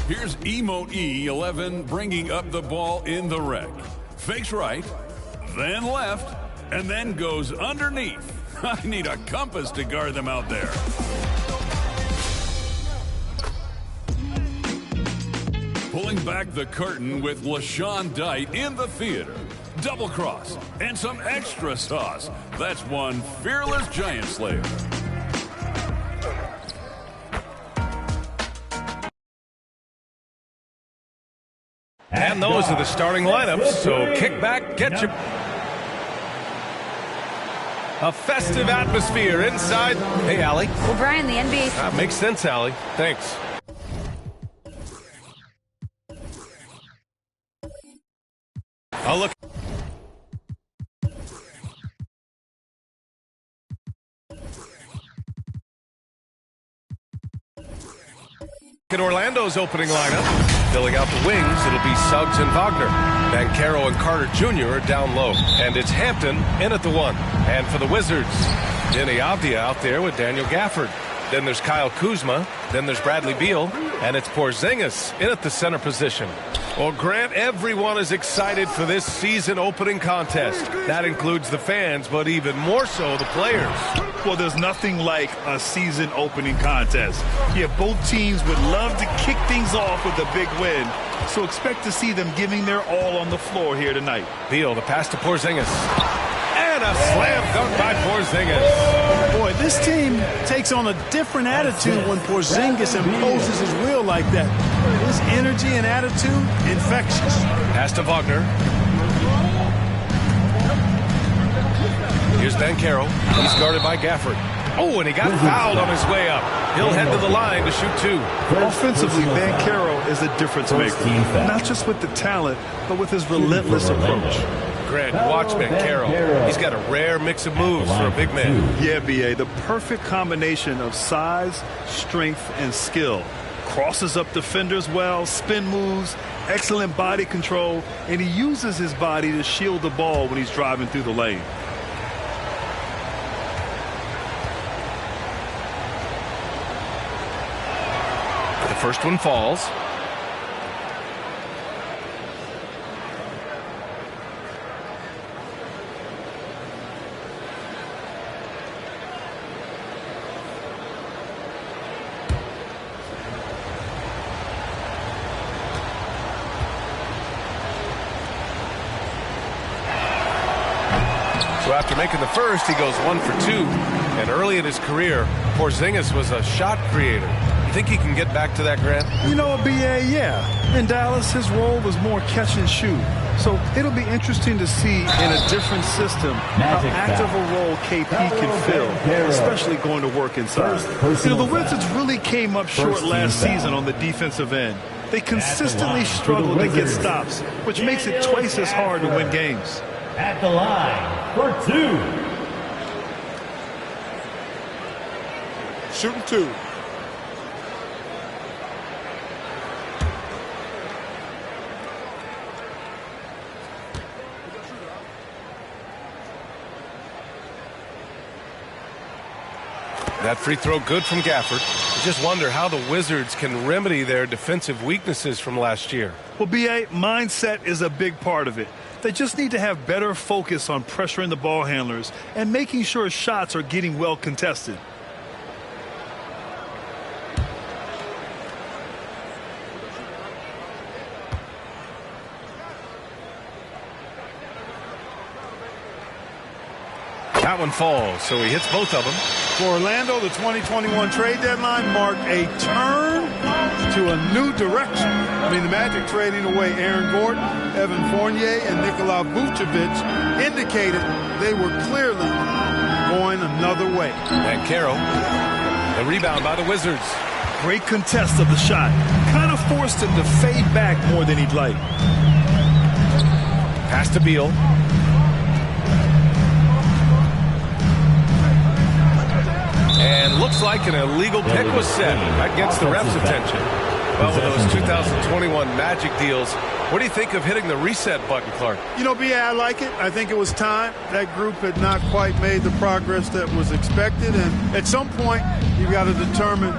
Here's Emote E11 bringing up the ball in the rec. Fakes right, then left, and then goes underneath. I need a compass to guard them out there. Pulling back the curtain with LaShawn Dyke in the theater. Double cross and some extra sauce. That's one fearless Giant Slayer. And those are the starting lineups, so kick back, get your... A festive atmosphere inside. Hey, Allie. Well, Brian, the NBA... Makes sense, Allie. Thanks. I'll look... In Orlando's opening lineup. Filling out the wings, it'll be Suggs and Wagner. Banchero and Carter Jr. are down low. And it's Hampton in at the 1. And for the Wizards, Denny Avdia out there with Daniel Gafford. Then there's Kyle Kuzma. Then there's Bradley Beal. And it's Porzingis in at the center position. Well, Grant, everyone is excited for this season opening contest. That includes the fans, but even more so the players. Well, there's nothing like a season opening contest. Yeah, both teams would love to kick things off with a big win. So expect to see them giving their all on the floor here tonight. Beal, the pass to Porzingis. And a slam dunk by Porzingis. Boy, this team takes on a different attitude when Porzingis imposes his will like that. His energy and attitude, infectious. Pass to Wagner. Here's Banchero. He's guarded by Gafford. Oh, and he got fouled on his way up. He'll head to the line to shoot 2. Offensively, Banchero is a difference maker. Not just with the talent, but with his relentless approach. Grant, watch Banchero. He's got a rare mix of moves for a big man. Yeah, B.A., the perfect combination of size, strength, and skill. Crosses up defenders well, spin moves, excellent body control, and he uses his body to shield the ball when he's driving through the lane. The first one falls. So after making the first, he goes 1 for 2. And early in his career, Porzingis was a shot creator. You think he can get back to that, Grant? You know, B.A., yeah. In Dallas, his role was more catch and shoot. So it'll be interesting to see in a different system how active a role KP can fill, especially going to work inside. You know, the Wizards really came up short last season on the defensive end. They consistently struggled to get stops, which makes it twice as hard to win games. At the line for 2. Shooting 2. That free throw good from Gafford. I just wonder how the Wizards can remedy their defensive weaknesses from last year. Well, B.A., mindset is a big part of it. They just need to have better focus on pressuring the ball handlers and making sure shots are getting well contested. That one falls, so he hits both of them. For Orlando, the 2021 trade deadline marked a turn to a new direction. I mean, the Magic trading away Aaron Gordon, Evan Fournier, and Nikola Vucevic indicated they were clearly going another way. Banchero, the rebound by the Wizards. Great contest of the shot. Kind of forced him to fade back more than he'd like. Pass to Beal. And looks like an illegal pick was set. That gets the ref's attention. Well, with those 2021 Magic deals, what do you think of hitting the reset button, Clark? You know, B.A., I like it. I think it was time. That group had not quite made the progress that was expected. And at some point, you've got to determine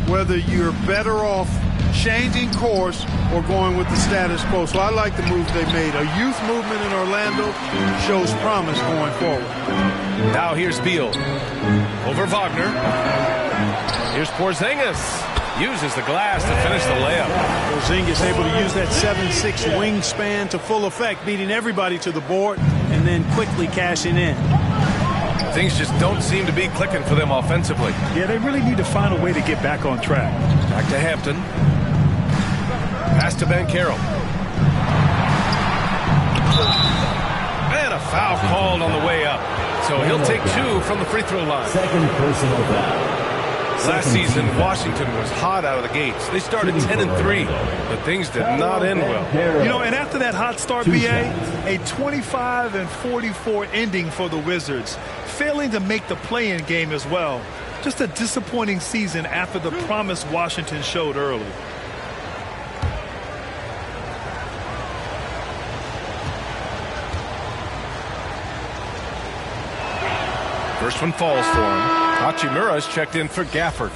whether you're better off changing course or going with the status quo. So I like the moves they made. A youth movement in Orlando shows promise going forward. Now here's Beal over Wagner. Here's Porzingis. Uses the glass to finish the layup. Porzingis able to use that 7'6" wingspan to full effect, beating everybody to the board and then quickly cashing in. Things just don't seem to be clicking for them offensively. Yeah, they really need to find a way to get back on track. Back to Hampton. Pass to Banchero. And a foul called on the way up. So he'll take 2 from the free throw line. Second personal foul. Last season, Washington was hot out of the gates. They started 10-3, but things did not end well. You know, and after that hot start, B.A., a 25-44 ending for the Wizards, failing to make the play-in game as well. Just a disappointing season after the promise Washington showed early. First one falls for him. Hachimura's checked in for Gafford.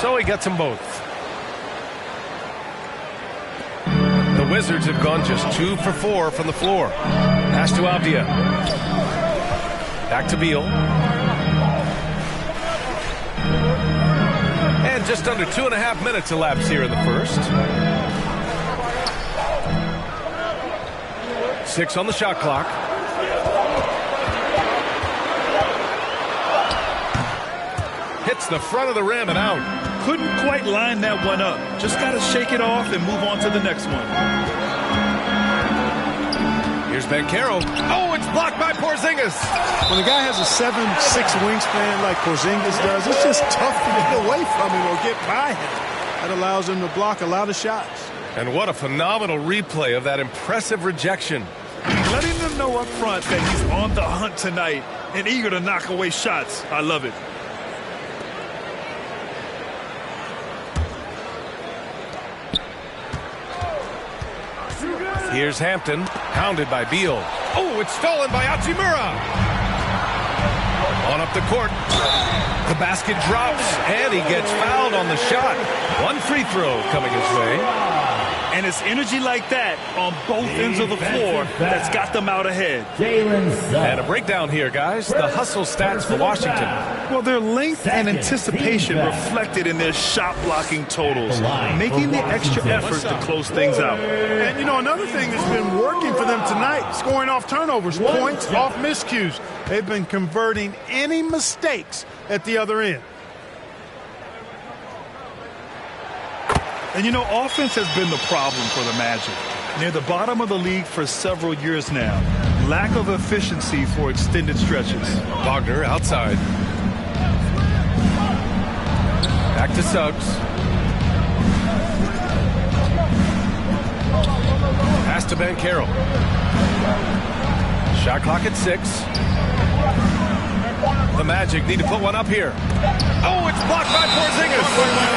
So he gets them both. The Wizards have gone just 2 for 4 from the floor. Pass to Avdia. Back to Beal. And just under 2.5 minutes elapsed here in the first. 6 on the shot clock. Hits the front of the rim and out. couldn't quite line that one up. Just got to shake it off and move on to the next one. Here's Banchero. Oh, it's blocked by Porzingis. When a guy has a 7'6" wingspan like Porzingis does, it's just tough to get away from him or get by him. That allows him to block a lot of shots. And what a phenomenal replay of that impressive rejection. Letting them know up front that he's on the hunt tonight and eager to knock away shots. I love it. Here's Hampton, hounded by Beal. Oh, it's stolen by Hachimura. On up the court. The basket drops, and he gets fouled on the shot. One free throw coming his way. And it's energy like that on both ends of the floor that's got them out ahead. And a breakdown here, guys. The hustle stats for Washington. Well, their length and anticipation reflected in their shot blocking totals, making the extra effort to close things out. And, you know, another thing that's been working for them tonight, scoring off turnovers, points off miscues. They've been converting any mistakes at the other end. And, you know, offense has been the problem for the Magic. Near the bottom of the league for several years now. Lack of efficiency for extended stretches. Wagner outside. Back to Suggs. Pass to Banchero. Shot clock at 6. The Magic need to put one up here. Oh, it's blocked by Porzingis.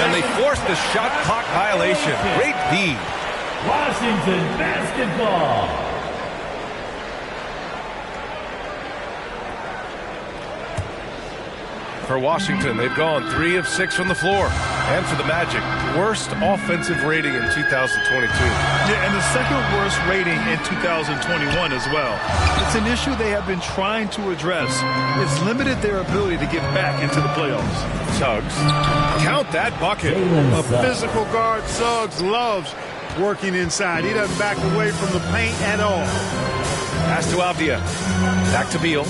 And they force the shot clock violation. Great D. Washington basketball. For Washington, they've gone 3 of 6 from the floor. And for the Magic, worst offensive rating in 2022. Yeah, and the second worst rating in 2021 as well. It's an issue they have been trying to address. It's limited their ability to get back into the playoffs. Suggs, count that bucket. A physical guard, Suggs, loves working inside. He doesn't back away from the paint at all. Pass to Avdia. Back to Beal.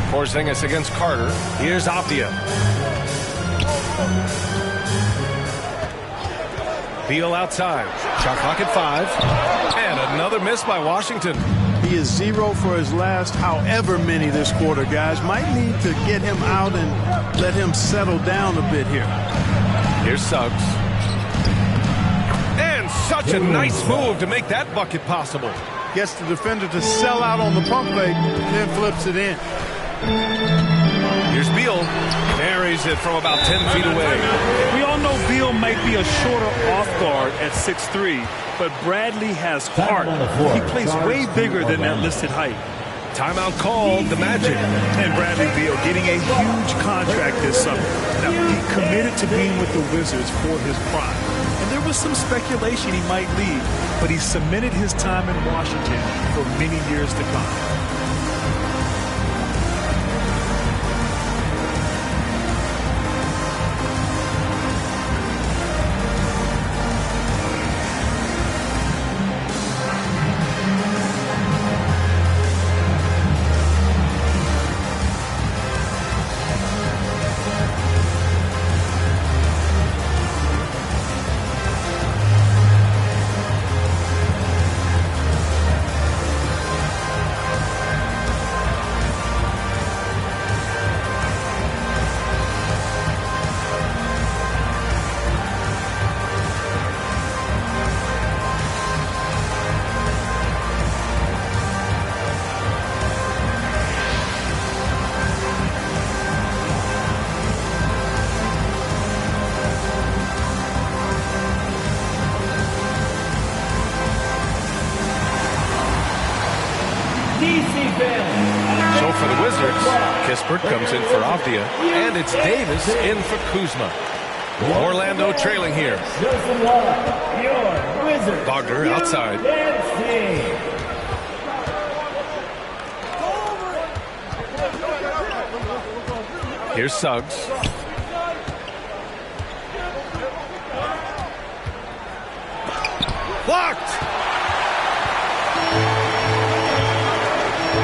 Porzingis against Carter. Here's Avdia. Beal outside. Shot clock at 5. And another miss by Washington. He is 0 for his last however many this quarter, guys. Might need to get him out and let him settle down a bit here. Here's Suggs. And such a nice move to make that bucket possible. Gets the defender to sell out on the pump fake, then flips it in. Here's Beal. Buries it from about 10 feet away. We all know Beal might be a shorter off guard at 6'3", but Bradley has heart. He plays way bigger than that listed height. Timeout called the Magic. And Bradley Beal getting a huge contract this summer. Now, he committed to being with the Wizards for his prime. And there was some speculation he might leave, but he cemented his time in Washington for many years to come. So for the Wizards, Kispert comes in for Avdia, and it's Davis in for Kuzma. Orlando trailing here. Wagner outside. Here's Suggs. Blocked!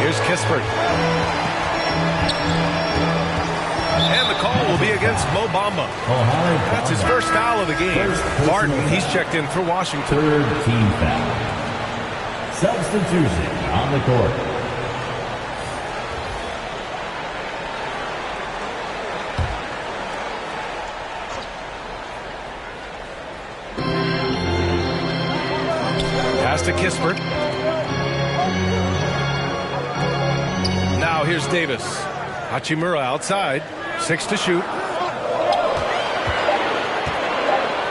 Here's Kispert. And the call will be against Mo Bamba. That's his first foul of the game. Barton, he's checked in for Washington. Third team foul. Substitution on the court. Pass to Kispert. Now here's Davis. Hachimura outside. 6 to shoot.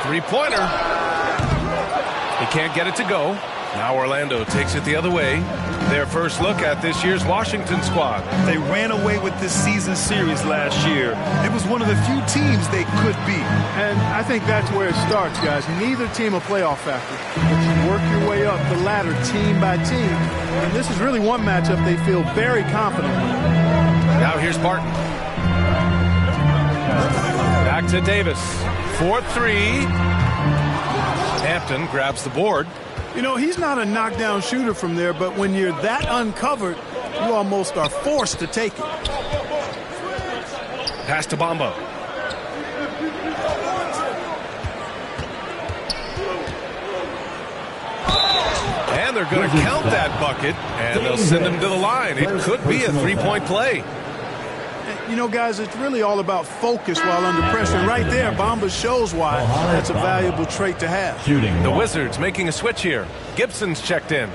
Three-pointer. He can't get it to go. Now Orlando takes it the other way. Their first look at this year's Washington squad. They ran away with this season series last year. It was one of the few teams they could beat. And I think that's where it starts, guys. Neither team a playoff factor. But you work your way up the ladder team by team. And this is really one matchup they feel very confident with. Now here's Barton. Back to Davis. 4-3. Hampton grabs the board. You know, he's not a knockdown shooter from there, but when you're that uncovered, you almost are forced to take it. Pass to Bamba. And they're going to count that bucket, and they'll send him to the line. It could be a three-point play. You know, guys, it's really all about focus while under pressure. And right there, Bamba shows why that's a valuable trait to have. The Wizards making a switch here. Gibson's checked in.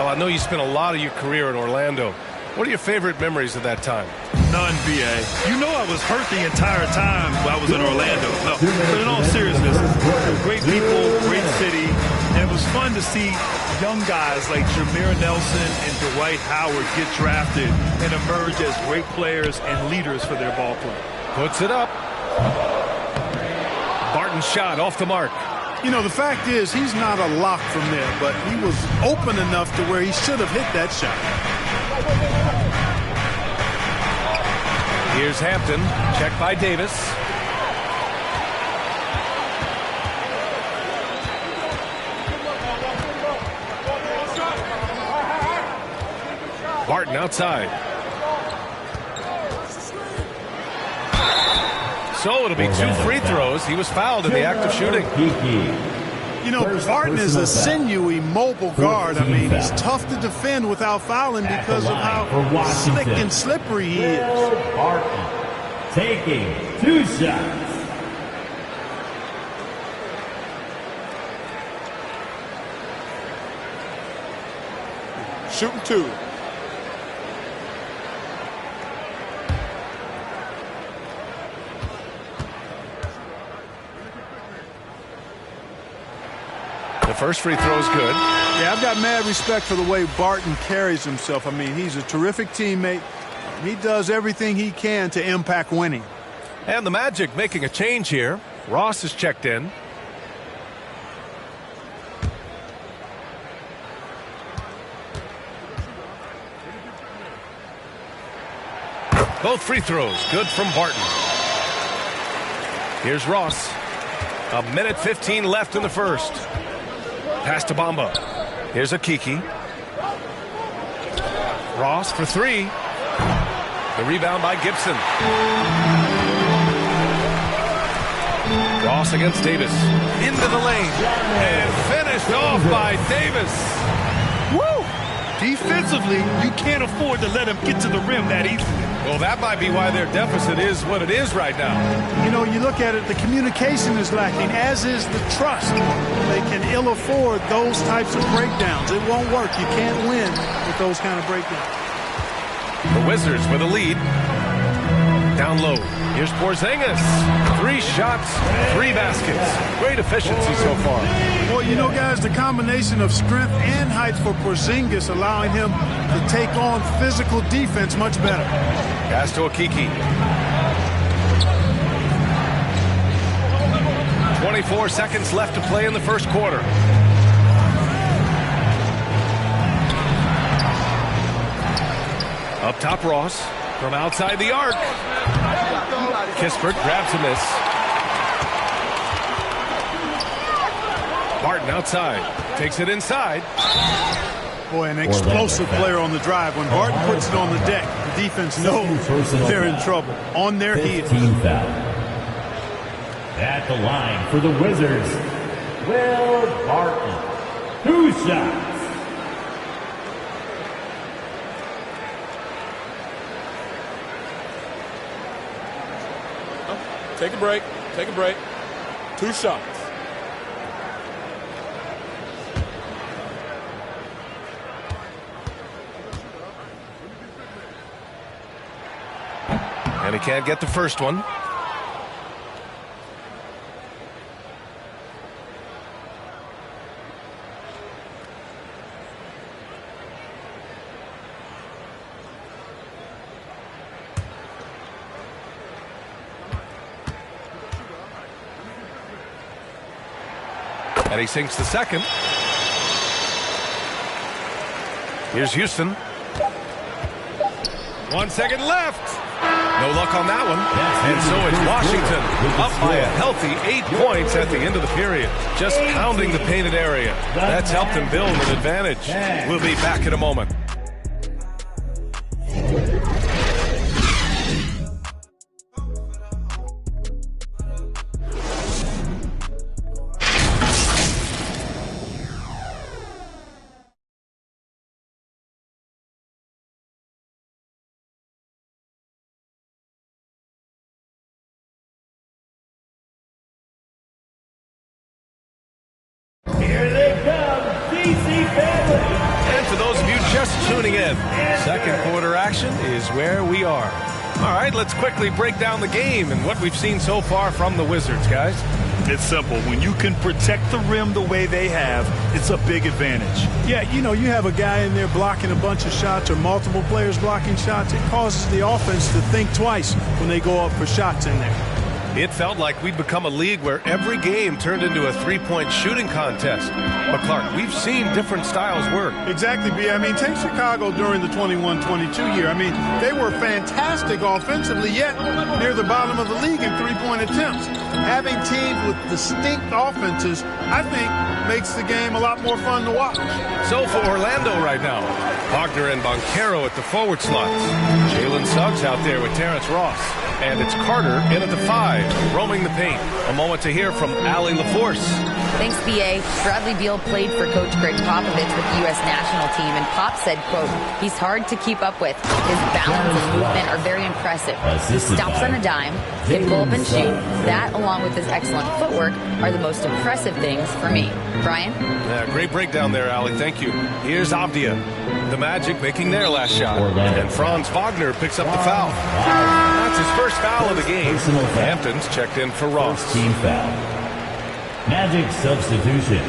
I know you spent a lot of your career in Orlando. What are your favorite memories of that time? None, B.A. You know I was hurt the entire time while I was in Orlando. No, but in all seriousness, great people, great city, and it was fun to see young guys like Jameer Nelson and Dwight Howard get drafted and emerge as great players and leaders for their ball club. Puts it up. Barton's shot off the mark. You know, the fact is he's not a lock from there, but he was open enough to where he should have hit that shot. Here's Hampton. Checked by Davis. Barton outside. So it'll be 2 free throws. He was fouled in the act of shooting. You know, Barton is a sinewy, mobile guard. I mean, he's tough to defend without fouling because of how slick and slippery he is. Barton taking 2 shots. Shooting 2. The first free throw is good. Yeah, I've got mad respect for the way Barton carries himself. I mean, he's a terrific teammate. He does everything he can to impact winning. And the Magic making a change here. Ross is checked in. Both free throws good from Barton. Here's Ross. 1:15 left in the first. Pass to Bamba. Here's Akiki. Ross for 3. The rebound by Gibson. Ross against Davis. Into the lane. And finished off by Davis. Woo! Defensively, you can't afford to let him get to the rim that easily. Well, that might be why their deficit is what it is right now. You know, you look at it, the communication is lacking, as is the trust. They can ill afford those types of breakdowns. It won't work. You can't win with those kind of breakdowns. The Wizards with a lead. Down low. Here's Porzingis. 3 shots, 3 baskets. Great efficiency so far. Well, you know, guys, the combination of strength and height for Porzingis allowing him to take on physical defense much better. Pass to Akiki. 24 seconds left to play in the first quarter. Up top, Ross. From outside the arc. Kispert grabs a miss. Barton outside. Takes it inside. Boy, an explosive player on the drive. When Barton puts it on the deck, the defense knows they're in trouble. On their heels. Team foul. At the line for the Wizards, Will Barton. 2 shots. Take a break. Take a break. 2 shots. And he can't get the first one. And he sinks the second. Here's Houston. 1 second left. No luck on that one. And so it's Washington up by a healthy 8 points at the end of the period. Just pounding the painted area. That's helped them build an advantage. We'll be back in a moment. Here they come, DC family. And for those of you just tuning in, second quarter action is where we are. All right, let's quickly break down the game and what we've seen so far from the Wizards, guys. It's simple. When you can protect the rim the way they have, it's a big advantage. Yeah, you know, you have a guy in there blocking a bunch of shots or multiple players blocking shots. It causes the offense to think twice when they go up for shots in there. It felt like we'd become a league where every game turned into a three-point shooting contest. But, Clark, we've seen different styles work. Exactly, B. I mean, take Chicago during the 21-22 year. I mean, they were fantastic offensively, yet near the bottom of the league in three-point attempts. Having teams with distinct offenses, I think, makes the game a lot more fun to watch. So for Orlando right now, Wagner and Banchero at the forward slots. Jalen Suggs out there with Terrence Ross. And it's Carter in at the 5, roaming the paint. A moment to hear from Allie LaForce. Thanks, B.A. Bradley Beal played for Coach Greg Popovich with the U.S. national team, and Pop said, quote, he's hard to keep up with. His balance and movement are very impressive. He stops on a dime, can pull up and shoot. That, along with his excellent footwork, are the most impressive things for me. Brian? Yeah, great breakdown there, Allie. Thank you. Here's Avdia. The Magic making their last shot. And Franz Wagner picks up the foul. That's his first foul of the game. Hampton's checked in for Ross. Team foul. Magic substitution,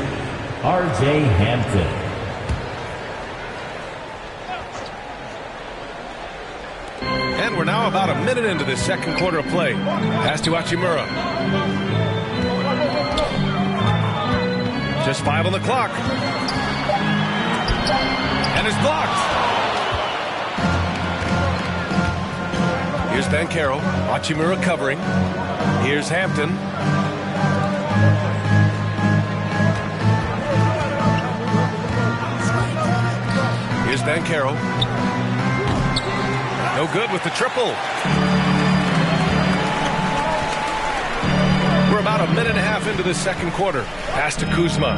R.J. Hampton. And we're now about a minute into this second quarter of play. Pass to Hachimura. Just 5 on the clock. And it's blocked. Here's Banchero. Hachimura covering. Here's Hampton. Here's Banchero. No good with the triple. We're about a minute and a half into the second quarter. Pass to Kuzma.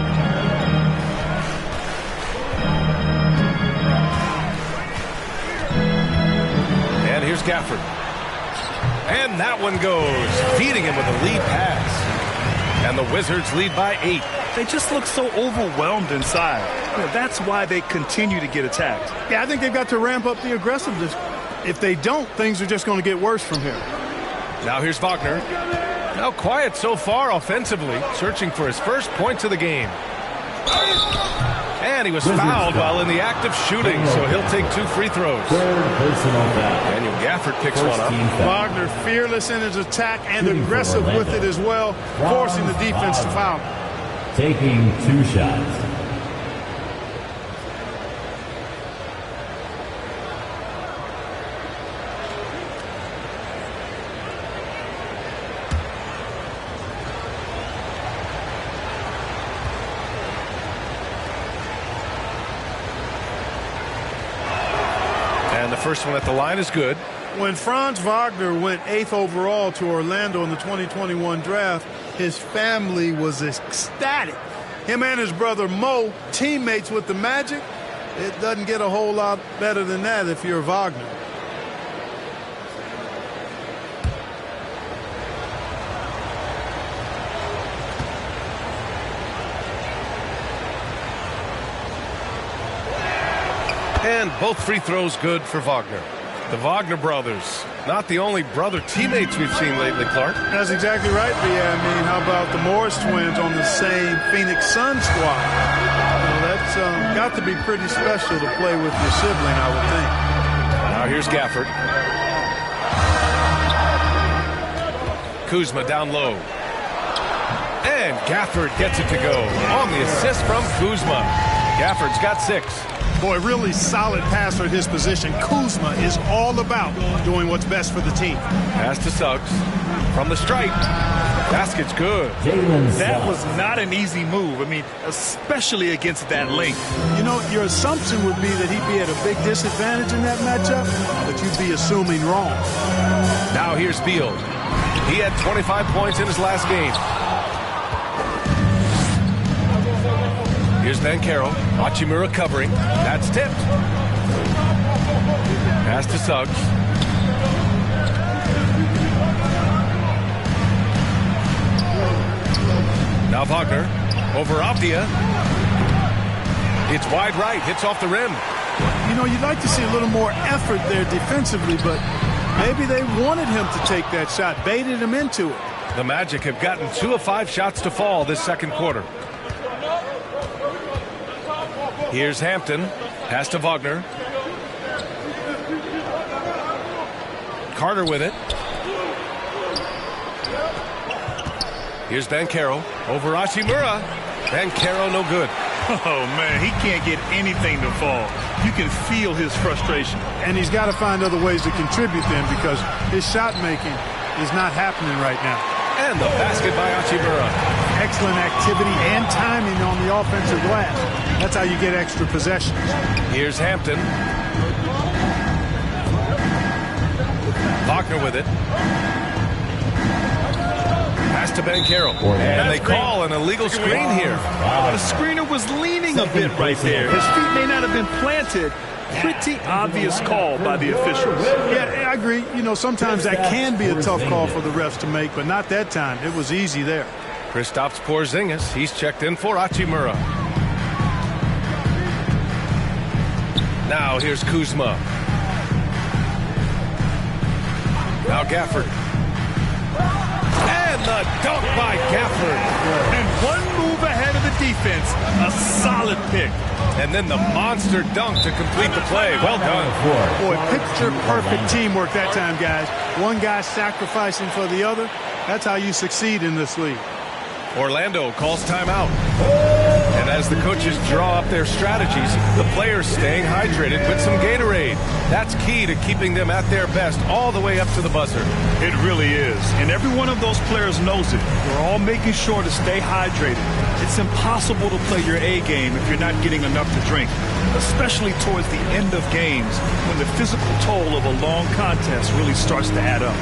And here's Gafford. And that one goes, feeding him with a lead pass. And the Wizards lead by 8. They just look so overwhelmed inside. You know, that's why they continue to get attacked. Yeah, I think they've got to ramp up the aggressiveness. If they don't, things are just going to get worse from here. Now here's Wagner. Now quiet so far offensively, searching for his first points of the game. And he was fouled while in the act of shooting, so he'll take 2 free throws. Daniel Gafford picks one up. Wagner fearless in his attack and aggressive with it as well, forcing the defense to foul. Taking 2 shots. And the first one at the line is good. When Franz Wagner went 8th overall to Orlando in the 2021 draft, his family was ecstatic. Him and his brother Mo, teammates with the Magic. It doesn't get a whole lot better than that if you're Wagner. And both free throws good for Wagner. The Wagner brothers, not the only brother teammates we've seen lately, Clark. That's exactly right, B.A. I mean, how about the Morris twins on the same Phoenix Suns squad? You know, that's got to be pretty special to play with your sibling, I would think. Now here's Gafford. Kuzma down low. And Gafford gets it to go. On the assist from Kuzma. Gafford's got 6. Boy, really solid passer at his position. Kuzma is all about doing what's best for the team. Pass to Suggs. From the stripe. Basket's good. That was not an easy move. I mean, especially against that length. You know, your assumption would be that he'd be at a big disadvantage in that matchup, but you'd be assuming wrong. Now here's Beal. He had 25 points in his last game. Here's Banchero. Hachimura covering. That's tipped. Pass to Suggs. Now Wagner. Over Avdia. It's wide right. Hits off the rim. You know, you'd like to see a little more effort there defensively, but maybe they wanted him to take that shot, baited him into it. The Magic have gotten 2 of 5 shots to fall this second quarter. Here's Hampton. Pass to Wagner. Carter with it. Here's Banchero. Over Hachimura. Banchero no good. Oh, man, he can't get anything to fall. You can feel his frustration. And he's got to find other ways to contribute then, because his shot making is not happening right now. And the basket by Hachimura. Excellent activity and timing on the offensive glass. That's how you get extra possessions. Here's Hampton. Wagner with it. Pass to Banchero. And they call an illegal screen here. The screener was leaning a bit right there. His feet may not have been planted. Pretty obvious call by the officials. Yeah, I agree. You know, sometimes that can be a tough call for the refs to make, but not that time. It was easy there. Kristaps Porzingis, he's checked in for Hachimura. Now here's Kuzma. Now Gafford. And the dunk by Gafford. And one move ahead of the defense. A solid pick. And then the monster dunk to complete the play. Well done. Boy, picture-perfect teamwork that time, guys. One guy sacrificing for the other. That's how you succeed in this league. Orlando calls timeout. And as the coaches draw up their strategies, the players staying hydrated with some Gatorade. That's key to keeping them at their best all the way up to the buzzer. It really is. And every one of those players knows it. We're all making sure to stay hydrated. It's impossible to play your A game if you're not getting enough to drink, especially towards the end of games when the physical toll of a long contest really starts to add up.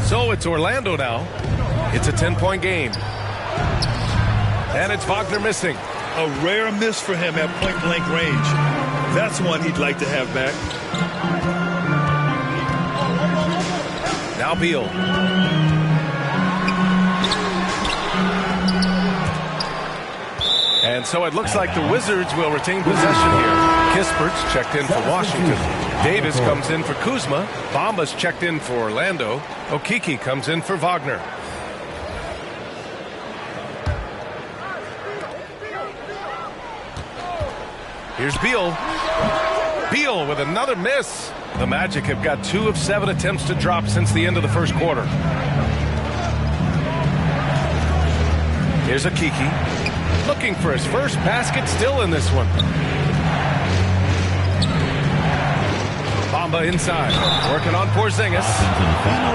So it's Orlando now. It's a 10-point game. And it's Wagner missing. A rare miss for him at point-blank range. That's one he'd like to have back. Now Beal. And so it looks like the Wizards will retain possession here. Kispert's checked in for Washington. Davis comes in for Kuzma. Bamba's checked in for Orlando. Okeke comes in for Wagner. Here's Beal. Beal with another miss. The Magic have got 2 of 7 attempts to drop since the end of the first quarter. Here's Okeke. Looking for his first basket, still in this one. Bamba inside, working on Porzingis.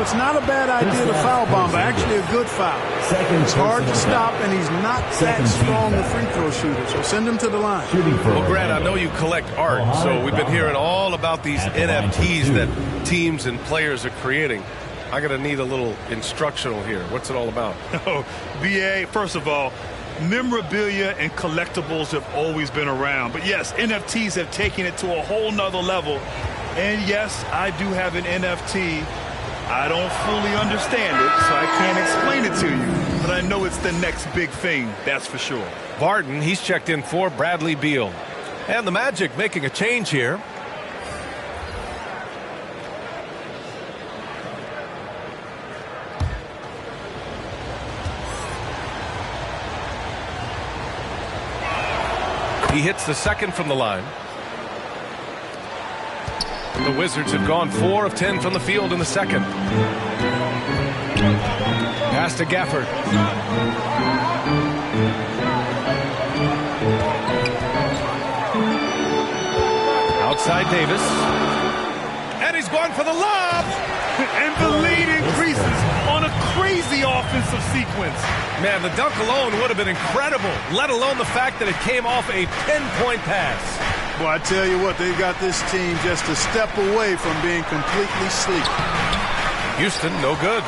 It's not a bad idea to foul Bamba. Actually, a good foul. It's hard to stop, and he's not that strong a free throw shooter, so send him to the line. Well, Grant, I know you collect art, so we've been hearing all about these NFTs that teams and players are creating. I'm going to need a little instructional here. What's it all about? Oh, BA, first of all, memorabilia and collectibles have always been around. But yes, NFTs have taken it to a whole nother level. And yes, I do have an NFT. I don't fully understand it, so I can't explain it to you. But I know it's the next big thing, that's for sure. Barton, he's checked in for Bradley Beal. And the Magic making a change here. He hits the second from the line. The Wizards have gone 4 of 10 from the field in the second. Pass to Gafford. Outside Davis. And he's going for the lob. And the lead increases on a crazy offensive sequence. Man, the dunk alone would have been incredible, let alone the fact that it came off a pinpoint pass. Well, I tell you what, they've got this team just a step away from being completely sleep. Houston, no good.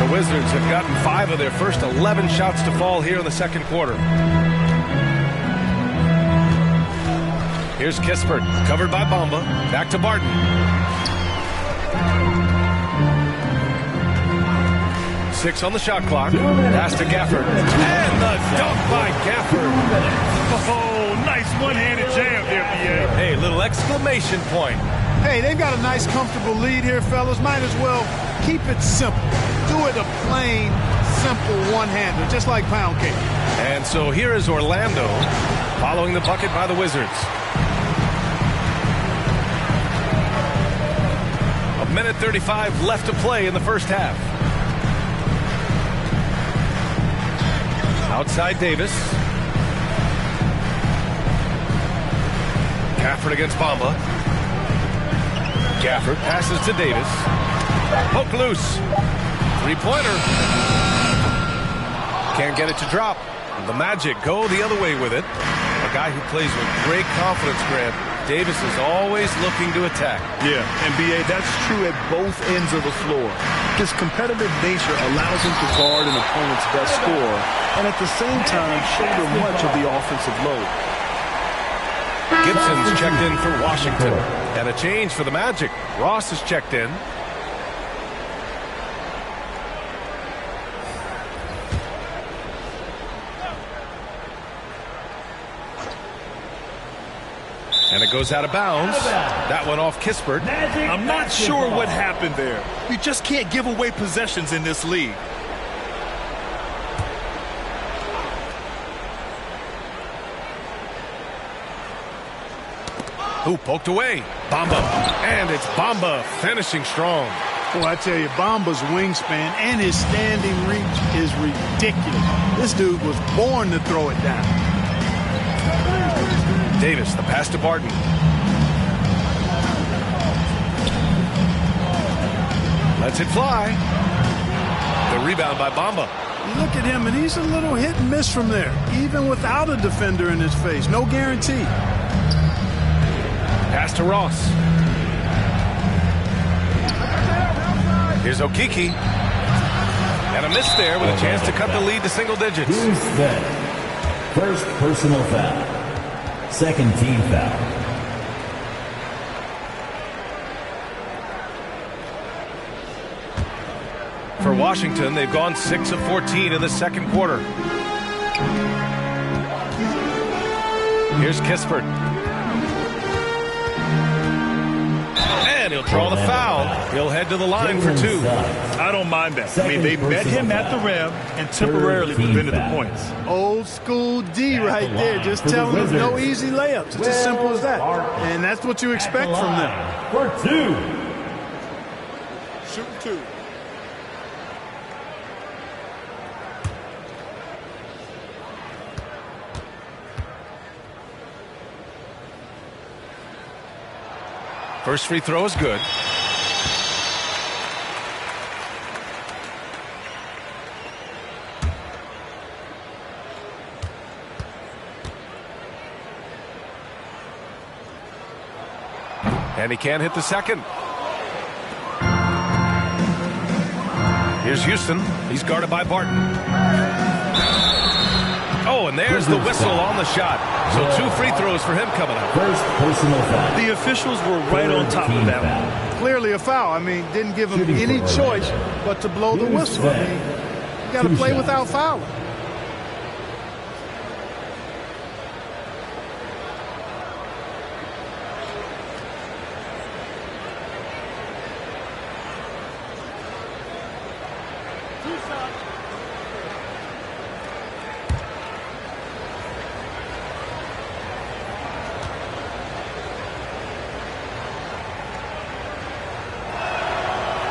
The Wizards have gotten 5 of their first 11 shots to fall here in the second quarter. Here's Kispert, covered by Bamba. Back to Barton. Six on the shot clock. Pass to Gafford. And the dunk by Gafford. Oh, nice one-handed jam there, BA. Hey, little exclamation point. Hey, they've got a nice, comfortable lead here, fellas. Might as well keep it simple. Do it a plain, simple one-hander, just like pound cake. And so here is Orlando following the bucket by the Wizards. A minute 35 left to play in the first half. Outside Davis. Gafford against Bamba. Gafford passes to Davis. Poke loose. Three-pointer. Can't get it to drop. The Magic go the other way with it. A guy who plays with great confidence, Grant. Davis is always looking to attack. Yeah, and BA, that's true at both ends of the floor. His competitive nature allows him to guard an opponent's best score and at the same time shoulder much of the offensive load. Gibson's checked in for Washington. And a change for the Magic. Ross is checked in. And it goes out of bounds. That one off Kispert. I'm not sure what happened there. You just can't give away possessions in this league. Who poked away? Bamba. And it's Bamba finishing strong. Well, I tell you, Bamba's wingspan and his standing reach is ridiculous. This dude was born to throw it down. Davis, the pass to Barton. Lets it fly. The rebound by Bamba. You look at him, and he's a little hit and miss from there, even without a defender in his face. No guarantee. Pass to Ross. Here's Okeke. And a miss there with a chance to cut the lead to single digits. First personal foul. Second team foul. For Washington, they've gone 6 of 14 in the second quarter. Here's Kispert. And he'll draw the foul. He'll head to the line for 2. I don't mind that. I mean, they met him at the rim and temporarily prevented the points. Old school D right there. Just telling them no easy layups. It's as simple as that. And that's what you expect from them. For 2. Shooting 2. First free throw is good. And he can't hit the second. Here's Houston. He's guarded by Barton. Oh, and there's the whistle on the shot. So 2 free throws for him coming up. First personal foul. The officials were right on top of that one. Clearly a foul. I mean, didn't give him any choice but to blow the whistle. I mean, you got to play without fouling.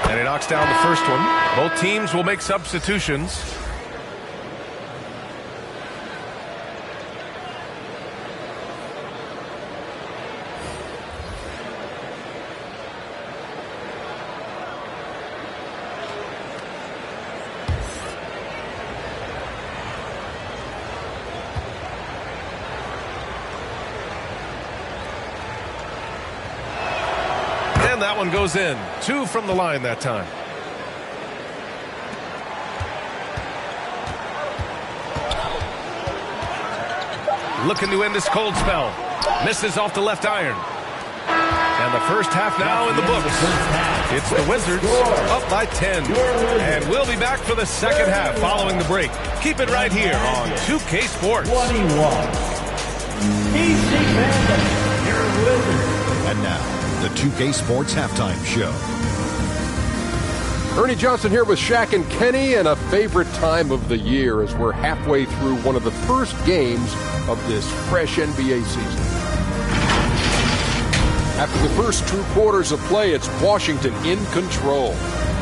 And he knocks down the first one. Both teams will make substitutions. And that one goes in. 2 from the line that time. Looking to end this cold spell. Misses off the left iron. And the first half now in the books. It's the Wizards up by 10. And we'll be back for the second half following the break. Keep it right here on 2K Sports. 21. DC Fandom, your Wizards. And now, the 2K Sports Halftime Show. Ernie Johnson here with Shaq and Kenny, and a favorite time of the year as we're halfway through one of the first games of this fresh NBA season. After the first 2 quarters of play, it's Washington in control.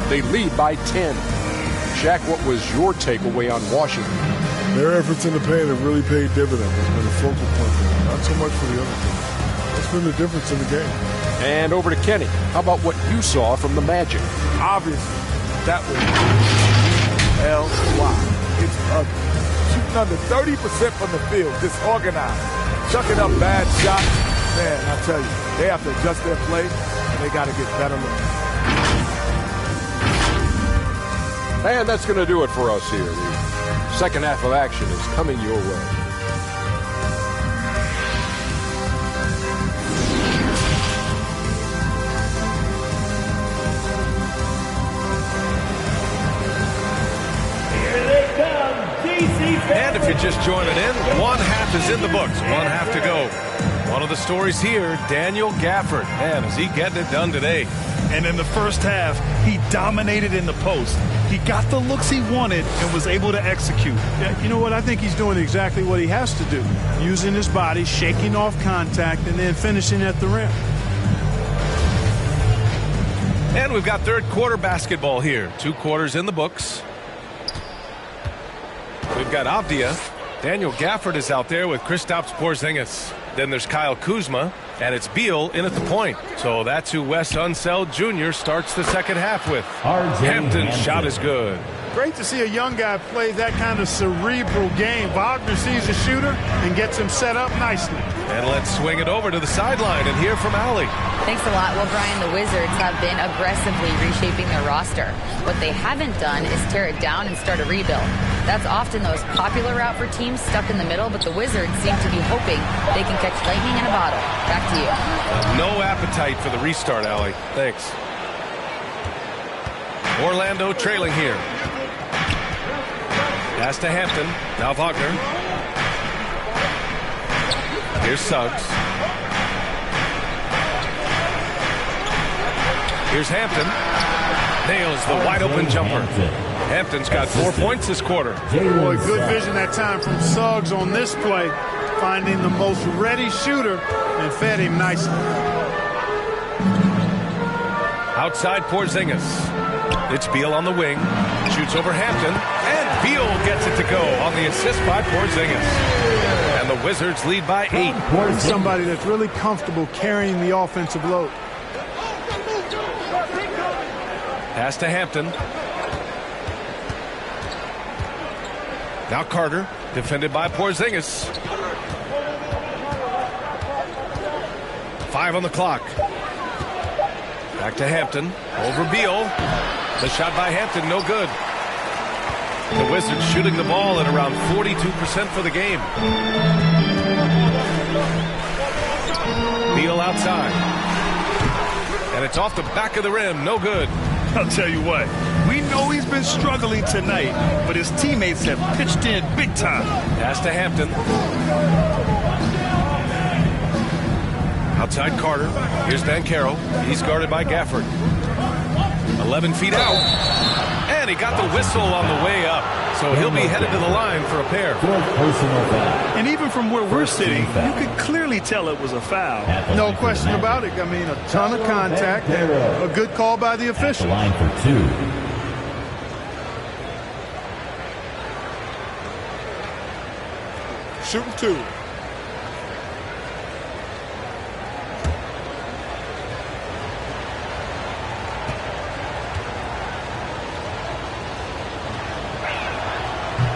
They lead by 10. Shaq, what was your takeaway on Washington? Their efforts in the paint have really paid dividends. It's been a focal point for them. Not so much for the other team. That's been the difference in the game. And over to Kenny. How about what you saw from the Magic? Obviously, that was L-Y. It's ugly. Shooting under 30% from the field, disorganized. Chucking up bad shots. Man, I tell you, they have to adjust their play, and they got to get better looks. And that's going to do it for us here. The second half of action is coming your way. And if you're just joining in, one half is in the books. One half to go. One of the stories here, Daniel Gafford. Man, is he getting it done today. And in the first half, he dominated in the post. He got the looks he wanted and was able to execute. Yeah, you know what? I think he's doing exactly what he has to do. Using his body, shaking off contact, and then finishing at the rim. And we've got third quarter basketball here. 2 quarters in the books. We've got Avdia. Daniel Gafford is out there with Kristaps Porzingis. Then there's Kyle Kuzma, and it's Beal in at the point. So that's who Wes Unseld Jr. starts the second half with. Hampton's shot is good. Great to see a young guy play that kind of cerebral game. Wagner sees a shooter and gets him set up nicely. And let's swing it over to the sideline and hear from Allie. Thanks a lot. Well, Brian, the Wizards have been aggressively reshaping their roster. What they haven't done is tear it down and start a rebuild. That's often the most popular route for teams stuck in the middle, but the Wizards seem to be hoping they can catch lightning in a bottle. Back to you. No appetite for the restart, Allie. Thanks. Orlando trailing here. Pass to Hampton. Now Wagner. Here's Suggs. Here's Hampton. Nails the wide-open jumper. Hampton's got 4 points this quarter. Boy, good vision that time from Suggs on this play, finding the most ready shooter and fed him nicely. Outside Porzingis. It's Beal on the wing. Shoots over Hampton. And Beal gets it to go on the assist by Porzingis. And the Wizards lead by 8. Somebody that's really comfortable carrying the offensive load. Pass to Hampton. Now Carter, defended by Porzingis. 5 on the clock. Back to Hampton. Over Beal. The shot by Hampton, no good. The Wizards shooting the ball at around 42% for the game. Beal outside. And it's off the back of the rim, no good. I'll tell you what, we know he's been struggling tonight, but his teammates have pitched in big time. Pass to Hampton. Outside Carter. Here's Banchero. He's guarded by Gafford. 11 feet out. And he got the whistle on the way up. So he'll be headed to the line for a pair. And even from where we're sitting, you could clearly tell it was a foul. No question about it. I mean, a ton of contact and a good call by the official. Line for 2. Shooting 2.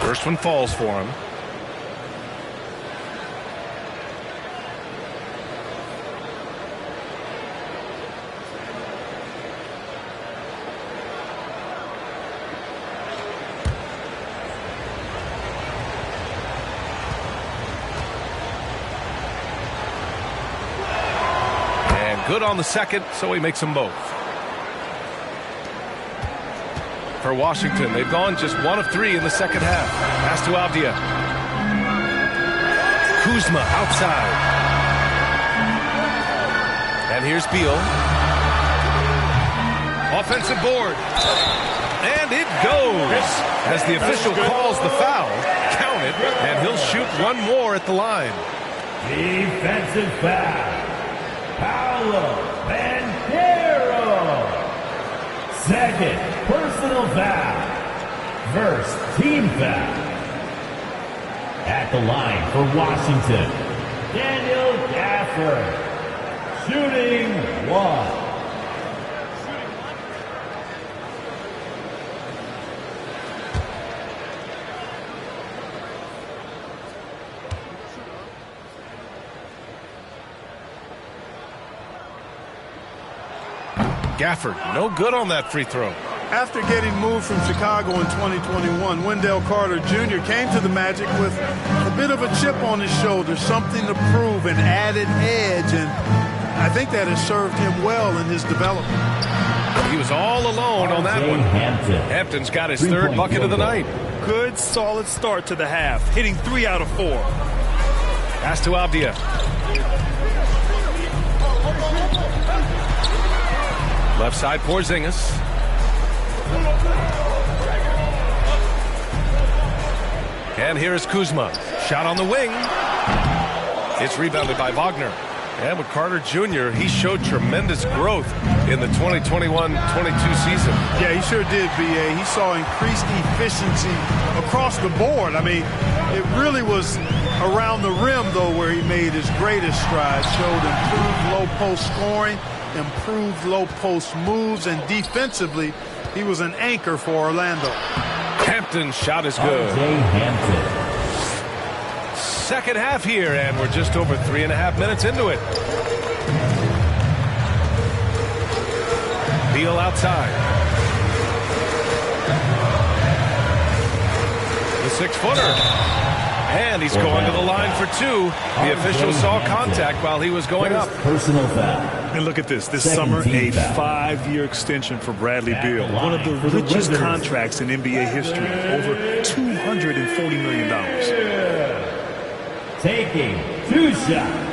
First one falls for him. And good on the second, so he makes them both. For Washington, they've gone just 1 of 3 in the second half. Pass to Avdia. Kuzma outside. And here's Beal. Offensive board. And it goes. As the official calls the foul, count it, and he'll shoot one more at the line. Defensive foul. Paolo Banchero. Second personal foul. First team foul. At the line for Washington, Daniel Gafford. Shooting 1. Gafford, no good on that free throw. After getting moved from Chicago in 2021, Wendell Carter Jr. came to the Magic with a bit of a chip on his shoulder, something to prove, an added edge, and I think that has served him well in his development. He was all alone on that one. Hampton's got his third bucket of the night. Good, solid start to the half, hitting 3 out of 4. Pass to Avdia. Left side, Porzingis. And here is Kuzma. Shot on the wing. It's rebounded by Wagner. And with Carter Jr., he showed tremendous growth in the 2021-22 season. Yeah, he sure did, B.A. He saw increased efficiency across the board. I mean, it really was around the rim, though, where he made his greatest strides. Showed improved low-post scoring, improved low-post moves, and defensively, he was an anchor for Orlando. Hampton's shot is good. Hampton. second half here, and we're just over 3.5 minutes into it. Beal outside. The 6-footer. And he's going to the line for 2. The official saw contact while he was going up. Personal foul. And look at this. This summer, a 5-year extension for Bradley Beal. One of the richest contracts in NBA history. Over $240 million. Taking 2 shots.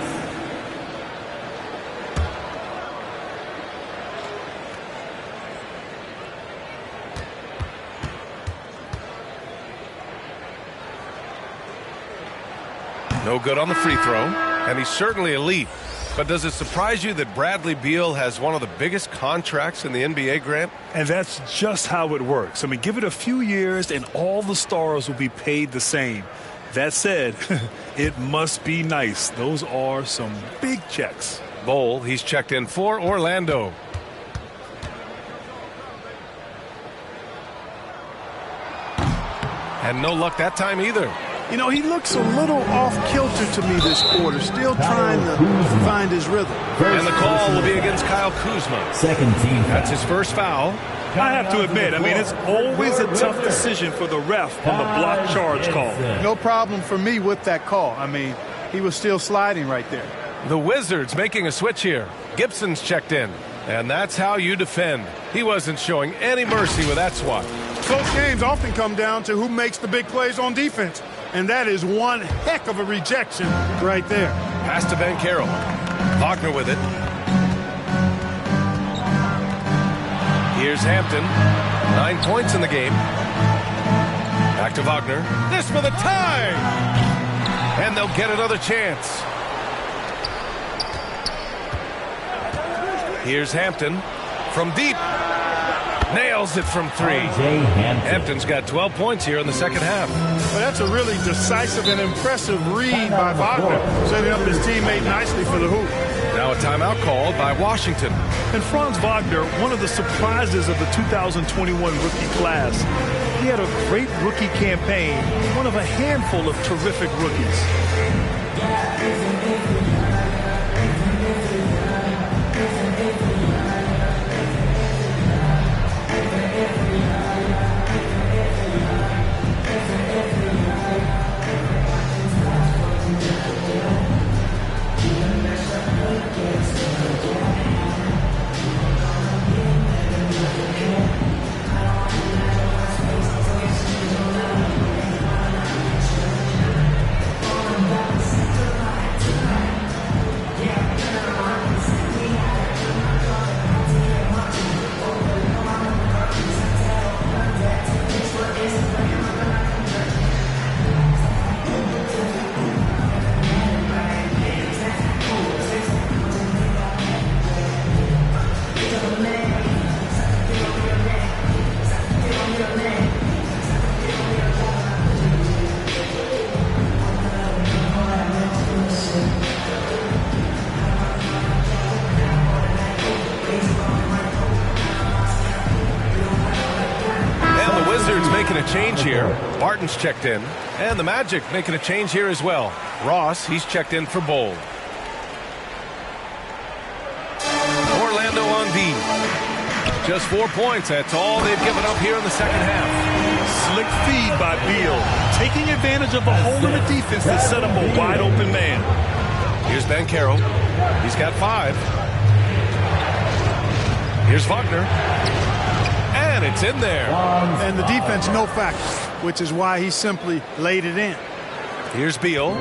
No good on the free throw, and he's certainly elite. But does it surprise you that Bradley Beal has one of the biggest contracts in the NBA, Grant? And that's just how it works. I mean, give it a few years and all the stars will be paid the same. That said, it must be nice. Those are some big checks. Bol, he's checked in for Orlando. And no luck that time either. You know, he looks a little off-kilter to me this quarter, still trying to find his rhythm. And the call will be against Kyle Kuzma. Second team. That's his first foul. I have to admit, I mean, it's always a tough decision for the ref on the block charge call. No problem for me with that call. I mean, he was still sliding right there. The Wizards making a switch here. Gibson's checked in. And that's how you defend. He wasn't showing any mercy with that swat. Close games often come down to who makes the big plays on defense. And that is one heck of a rejection right there. Pass to Banchero. Wagner with it. Here's Hampton. 9 points in the game. Back to Wagner. This for the tie! And they'll get another chance. Here's Hampton from deep. Nails it from 3. Hampton's got 12 points here in the second half. Well, that's a really decisive and impressive read by Wagner, setting up his teammate nicely for the hoop. Now a timeout called by Washington. And Franz Wagner, one of the surprises of the 2021 rookie class. He had a great rookie campaign, one of a handful of terrific rookies. Change here. Barton's checked in. And the Magic making a change here as well. Ross, he's checked in for Bol. Orlando on D. Just 4 points. That's all they've given up here in the second half. Slick feed by Beal. Taking advantage of the hole in the defense to set up a wide open man. Here's Banchero. He's got 5. Here's Wagner. And it's in there. And the defense no factor, which is why he simply laid it in. Here's Beal.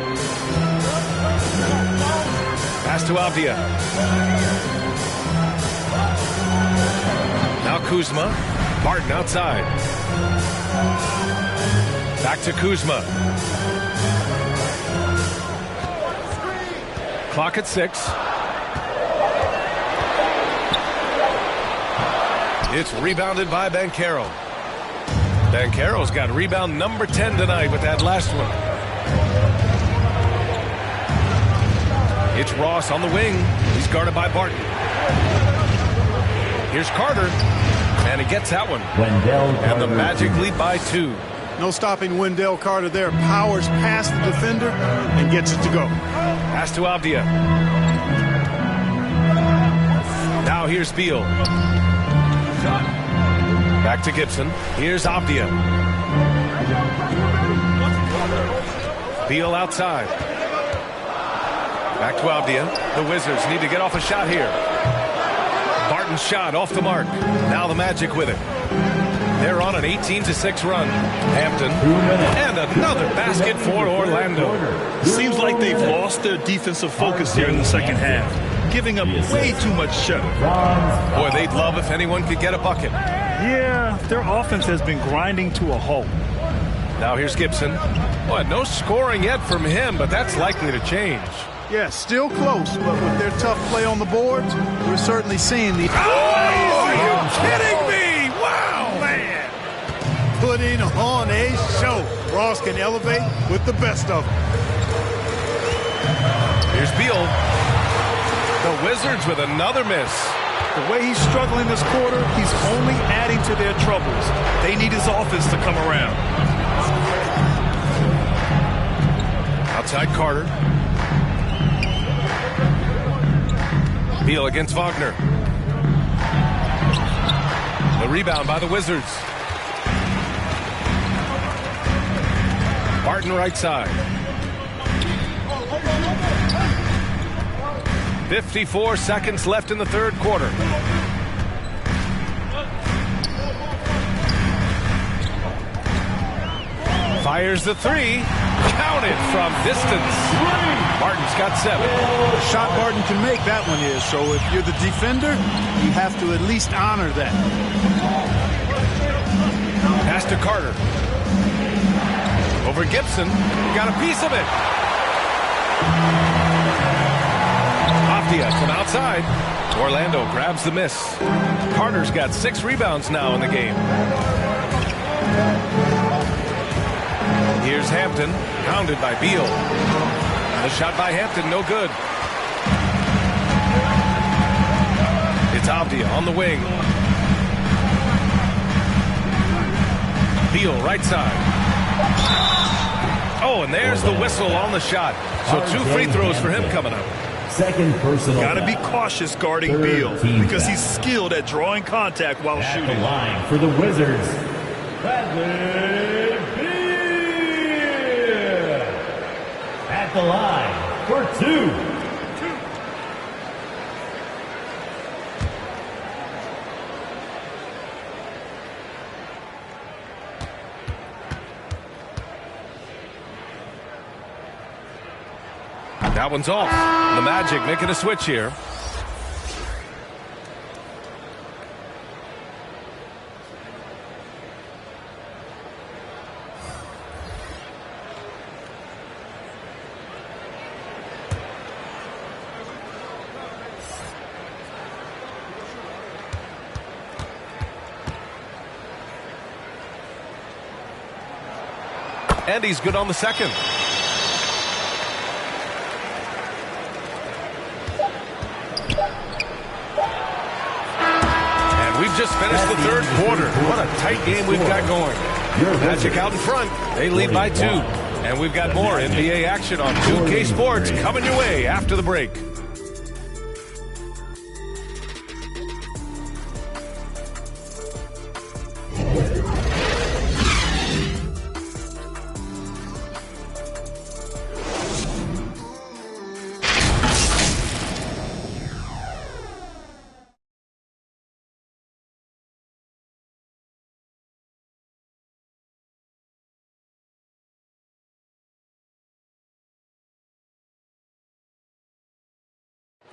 Pass to Avdia. Now Kuzma. Barton outside. Back to Kuzma. Clock at 6. It's rebounded by Banchero. Banchero's got rebound number 10 tonight with that last one. It's Ross on the wing. He's guarded by Barton. Here's Carter. And he gets that one. And the Magic lead by 2. No stopping Wendell Carter there. Powers past the defender and gets it to go. Pass to Avdia. Now here's Beal. Back to Gibson. Here's Avdia. Beal outside. Back to Avdia. The Wizards need to get off a shot here. Barton's shot off the mark. Now the Magic with it. They're on an 18-6 run. Hampton. And another basket for Orlando. Seems like they've lost their defensive focus here in the second half, giving up way too much shot. Boy, they'd love if anyone could get a bucket. Yeah, their offense has been grinding to a halt. Now here's Gibson. Boy, no scoring yet from him, but that's likely to change. Yeah, still close, but with their tough play on the boards, we're certainly seeing the... Oh, are you kidding me? Wow, man. Putting on a show. Ross can elevate with the best of them. Here's Beal. The Wizards with another miss. The way he's struggling this quarter, he's only adding to their troubles. They need his offense to come around. Outside Carter. Beal against Wagner. The rebound by the Wizards. Barton right side. 54 seconds left in the third quarter. Fires the three. Counted from distance. Barton's got 7. The shot Barton can make, that one is. So if you're the defender, you have to at least honor that. Pass to Carter. Over Gibson. Got a piece of it. Avdia from outside. Orlando grabs the miss. Carter's got 6 rebounds now in the game. Here's Hampton, pounded by Beal. The shot by Hampton, no good. It's Avdia on the wing. Beal right side. Oh, and there's the whistle on the shot. So 2 free throws for him coming up. Second personal. Got to be cautious guarding Beal because he's skilled at drawing contact while shooting. At the line for the Wizards, Bradley Beal. At the line for 2. That one's off. The Magic making a switch here. And he's good on the second. We've just finished the third quarter. What a tight game we've got going. Magic out in front. They lead by 2. And we've got more NBA action on 2K Sports coming your way after the break.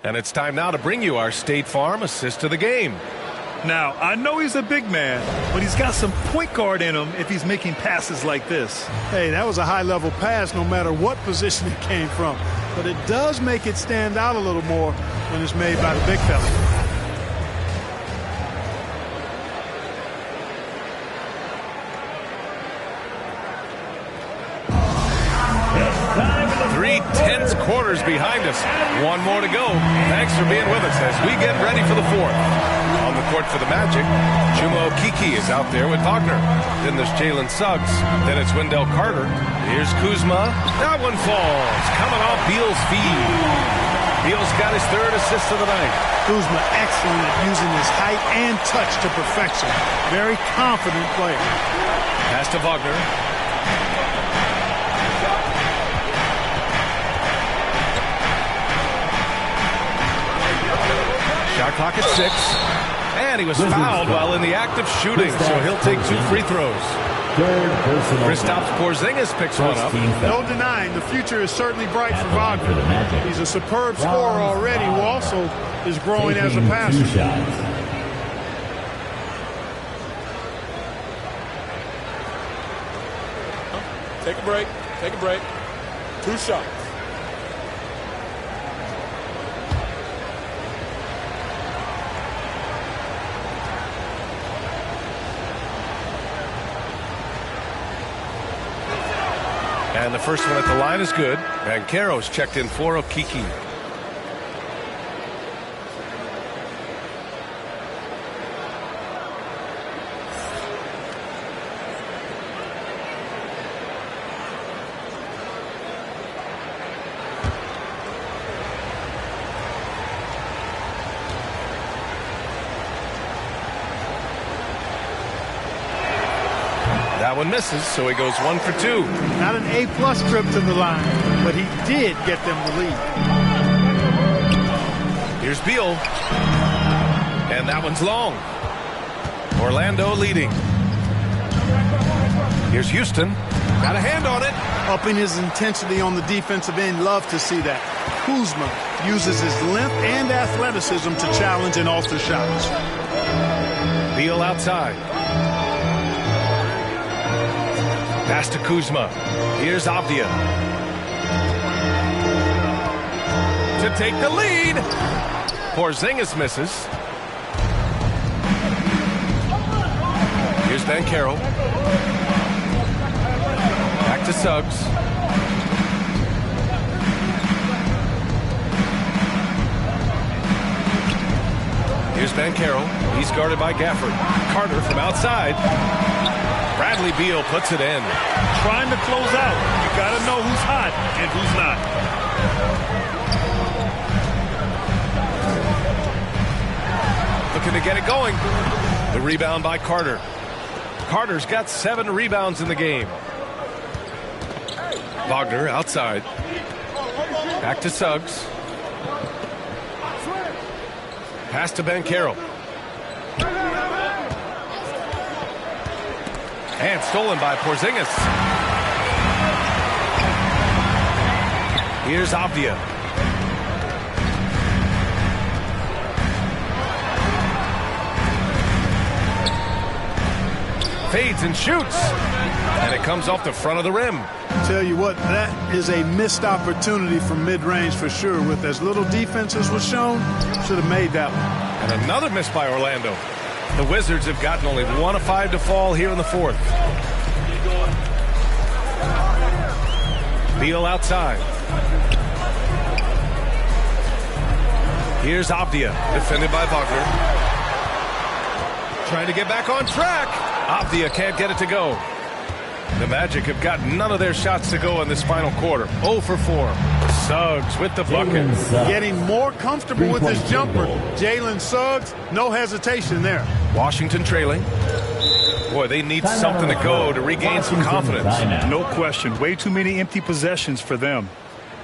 And it's time now to bring you our State Farm assist of the game. Now, I know he's a big man, but he's got some point guard in him if he's making passes like this. Hey, that was a high-level pass no matter what position it came from. But it does make it stand out a little more when it's made by the big fella. Tense quarters behind us. One more to go. Thanks for being with us as we get ready for the fourth. On the court for the Magic. Chuma Okeke is out there with Wagner. Then there's Jalen Suggs. Then it's Wendell Carter. Here's Kuzma. That one falls. Coming off Beal's feed. Beal's got his third assist of the night. Kuzma excellent at using his height and touch to perfection. Very confident player. Pass to Wagner. Shot clock at 6. And he was fouled while in the act of shooting, so he'll take 2 free throws. Kristaps Porzingis picks one up. No denying the future is certainly bright for Wagner. He's a superb scorer already who also is growing as a passer. Take a break. Take a break. 2 shots. And the first one at the line is good. Banchero's checked in for Okeke. That one misses, so he goes 1 for 2. Not an A-plus trip to the line, but he did get them the lead. Here's Beal. And that one's long. Orlando leading. Here's Houston. Got a hand on it. Upping his intensity on the defensive end. Love to see that. Kuzma uses his length and athleticism to challenge and alter shots. Beal outside. Pass to Kuzma. Here's Avdia. To take the lead. Porzingis misses. Here's Banchero. Back to Suggs. Here's Banchero. He's guarded by Gafford. Carter from outside. Bradley Beal puts it in. Trying to close out. You got to know who's hot and who's not. Looking to get it going. The rebound by Carter. Carter's got 7 rebounds in the game. Wagner outside. Back to Suggs. Pass to Banchero. And stolen by Porzingis. Here's Avdia. Fades and shoots. And it comes off the front of the rim. Tell you what, that is a missed opportunity from mid-range for sure. With as little defense as was shown, should have made that one. And another miss by Orlando. The Wizards have gotten only 1 of 5 to fall here in the 4th. Beal outside. Here's Avdia, defended by Wagner. Trying to get back on track. Avdia can't get it to go. The Magic have got none of their shots to go in this final quarter. 0 for 4. Suggs with the bucket. Getting more comfortable with his jumper. Jalen Suggs, no hesitation there. Washington trailing. Boy, they need something to go to regain some confidence. No question. Way too many empty possessions for them.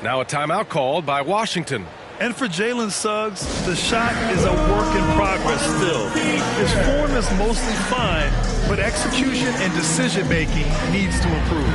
Now a timeout called by Washington. And for Jalen Suggs, the shot is a work in progress still. His form is mostly fine, but execution and decision-making needs to improve.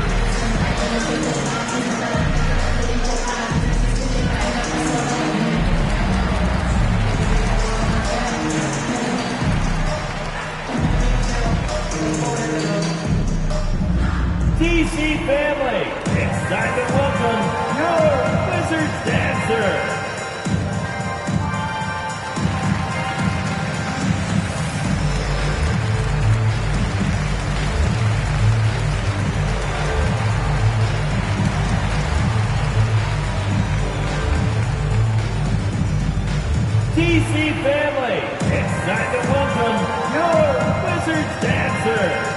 DC family, it's time to welcome your Wizards dancer. DC family, It's time to welcome your Wizards dancer.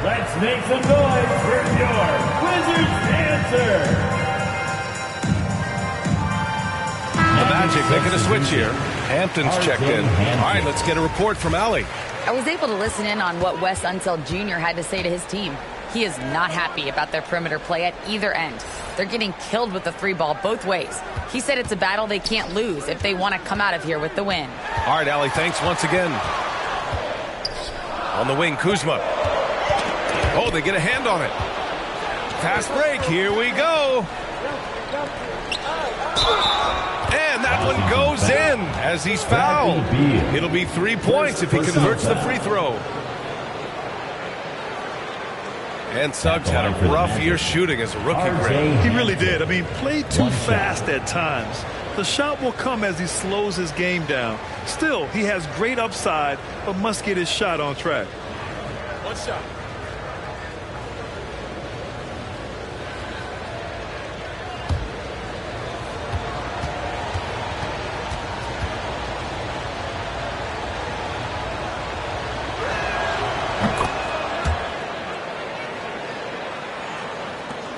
Let's make some noise for your Wizards dancer. The Magic making a switch here. Hampton's checked in. All right, let's get a report from Allie. I was able to listen in on what Wes Unseld Jr. had to say to his team. He is not happy about their perimeter play at either end. They're getting killed with the 3-ball both ways. He said it's a battle they can't lose if they want to come out of here with the win. All right, Allie, thanks once again. On the wing, Kuzma. Oh, they get a hand on it. Fast break. Here we go. And that one goes in as he's fouled. It'll be 3 points if he converts the free throw. And Suggs had a rough year shooting as a rookie. He really did. I mean, played too fast at times. The shot will come as he slows his game down. Still, he has great upside, but must get his shot on track. One shot.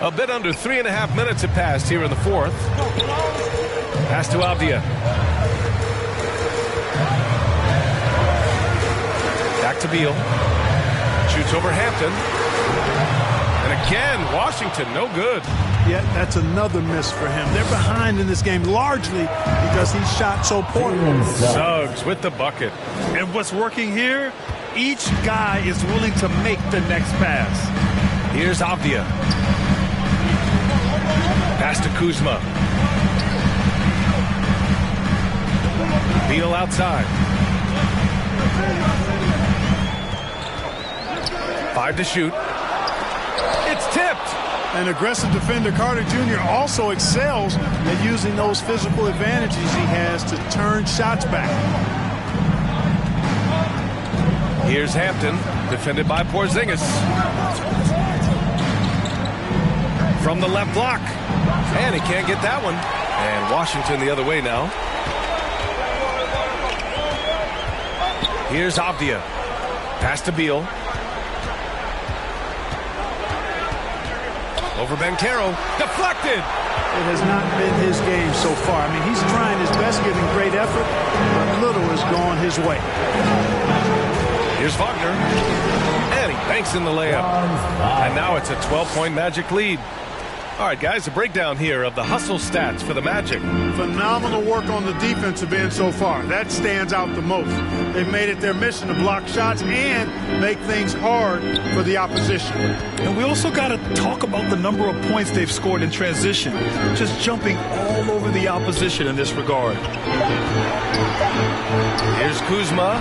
A bit under 3.5 minutes have passed here in the fourth. Pass to Avdia. Back to Beal. Shoots over Hampton. And again, Washington, no good. Yeah, that's another miss for him. They're behind in this game largely because he shot so poorly. Suggs with the bucket. And what's working here? Each guy is willing to make the next pass. Here's Avdia. Pass to Kuzma. Beal outside. 5 to shoot. It's tipped. An aggressive defender, Carter Jr. also excels at using those physical advantages he has to turn shots back. Here's Hampton, defended by Porzingis. From the left block. And he can't get that one. And Washington the other way now. Here's Avdia. Pass to Beal. Over Banchero. Deflected. It has not been his game so far. I mean, he's trying his best, giving great effort, but little has gone his way. Here's Wagner. And he banks in the layup. And now it's a 12-point Magic lead. All right, guys, a breakdown here of the hustle stats for the Magic. Phenomenal work on the defensive end so far. That stands out the most. They've made it their mission to block shots and make things hard for the opposition. And we also got to talk about the number of points they've scored in transition, just jumping all over the opposition in this regard. Here's Kuzma.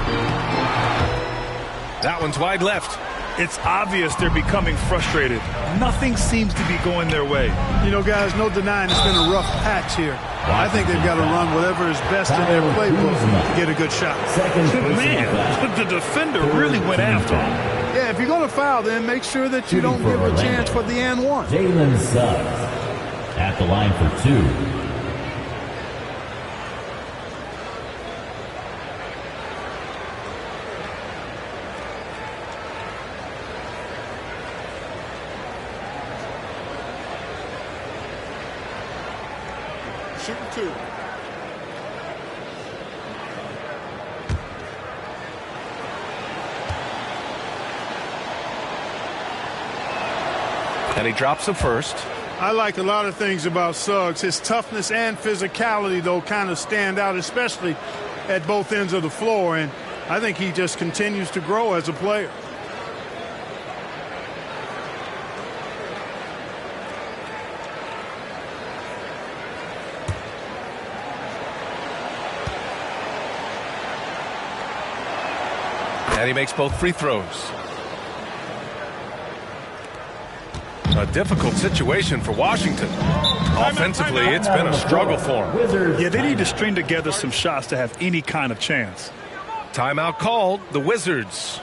That one's wide left. It's obvious they're becoming frustrated. Nothing seems to be going their way. You know, guys, no denying it's been a rough patch here. I think they've got to run whatever is best in their playbook to get a good shot. Man, the defender really went after him. Yeah, if you're going to foul, then make sure that you don't give a chance for the and one. Jalen Suggs at the line for 2. Shooting 2. And he drops the first. I like a lot of things about Suggs. His toughness and physicality, though, kind of stand out, especially at both ends of the floor. And I think he just continues to grow as a player. And he makes both free throws. A difficult situation for Washington. Offensively, it's been a struggle for them. Yeah, they need to string together some shots to have any kind of chance. Timeout called, the Wizards.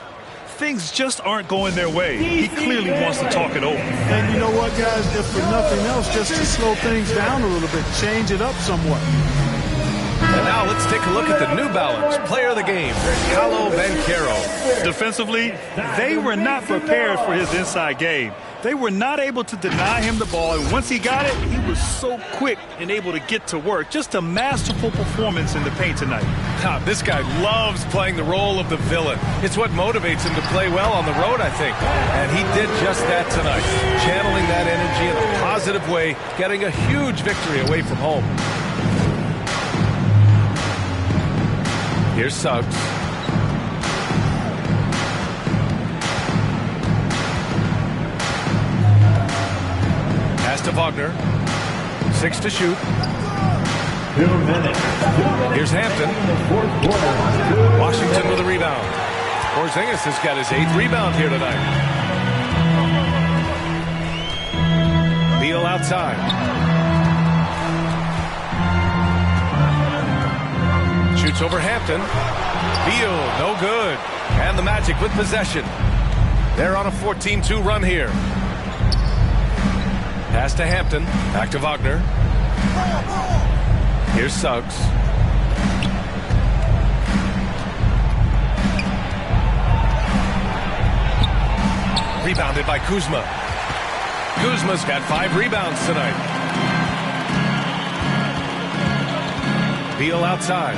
Things just aren't going their way. He clearly wants to talk it over. And you know what, guys? If for nothing else, just to slow things down a little bit, change it up somewhat. And now let's take a look at the New Balance player of the game, Paolo Banchero. Defensively, they were not prepared for his inside game. They were not able to deny him the ball, and once he got it, he was so quick and able to get to work. Just a masterful performance in the paint tonight. This guy loves playing the role of the villain. It's what motivates him to play well on the road, I think. And he did just that tonight, channeling that energy in a positive way, getting a huge victory away from home. Here's Suggs. Pass to Wagner. 6 to shoot. 2 minutes. Here's Hampton. Washington with a rebound. Porzingis has got his 8th rebound here tonight. Beal outside. Shoots over Hampton. Beal, no good. And the Magic with possession. They're on a 14-2 run here. Pass to Hampton. Back to Wagner. Here's Suggs. Rebounded by Kuzma. Kuzma's got 5 rebounds tonight. Beal outside.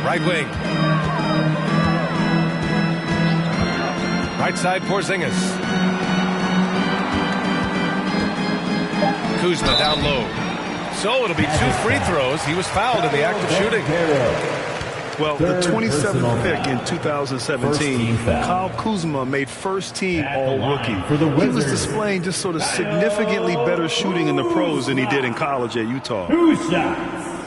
Right wing. Right side, Porzingis. Kuzma down low. So it'll be 2 free throws. He was fouled in the act of shooting. Well, the 27th pick in 2017, Kyle Kuzma made first-team All-Rookie. He was displaying just sort of significantly better shooting in the pros than he did in college at Utah. 2 shots.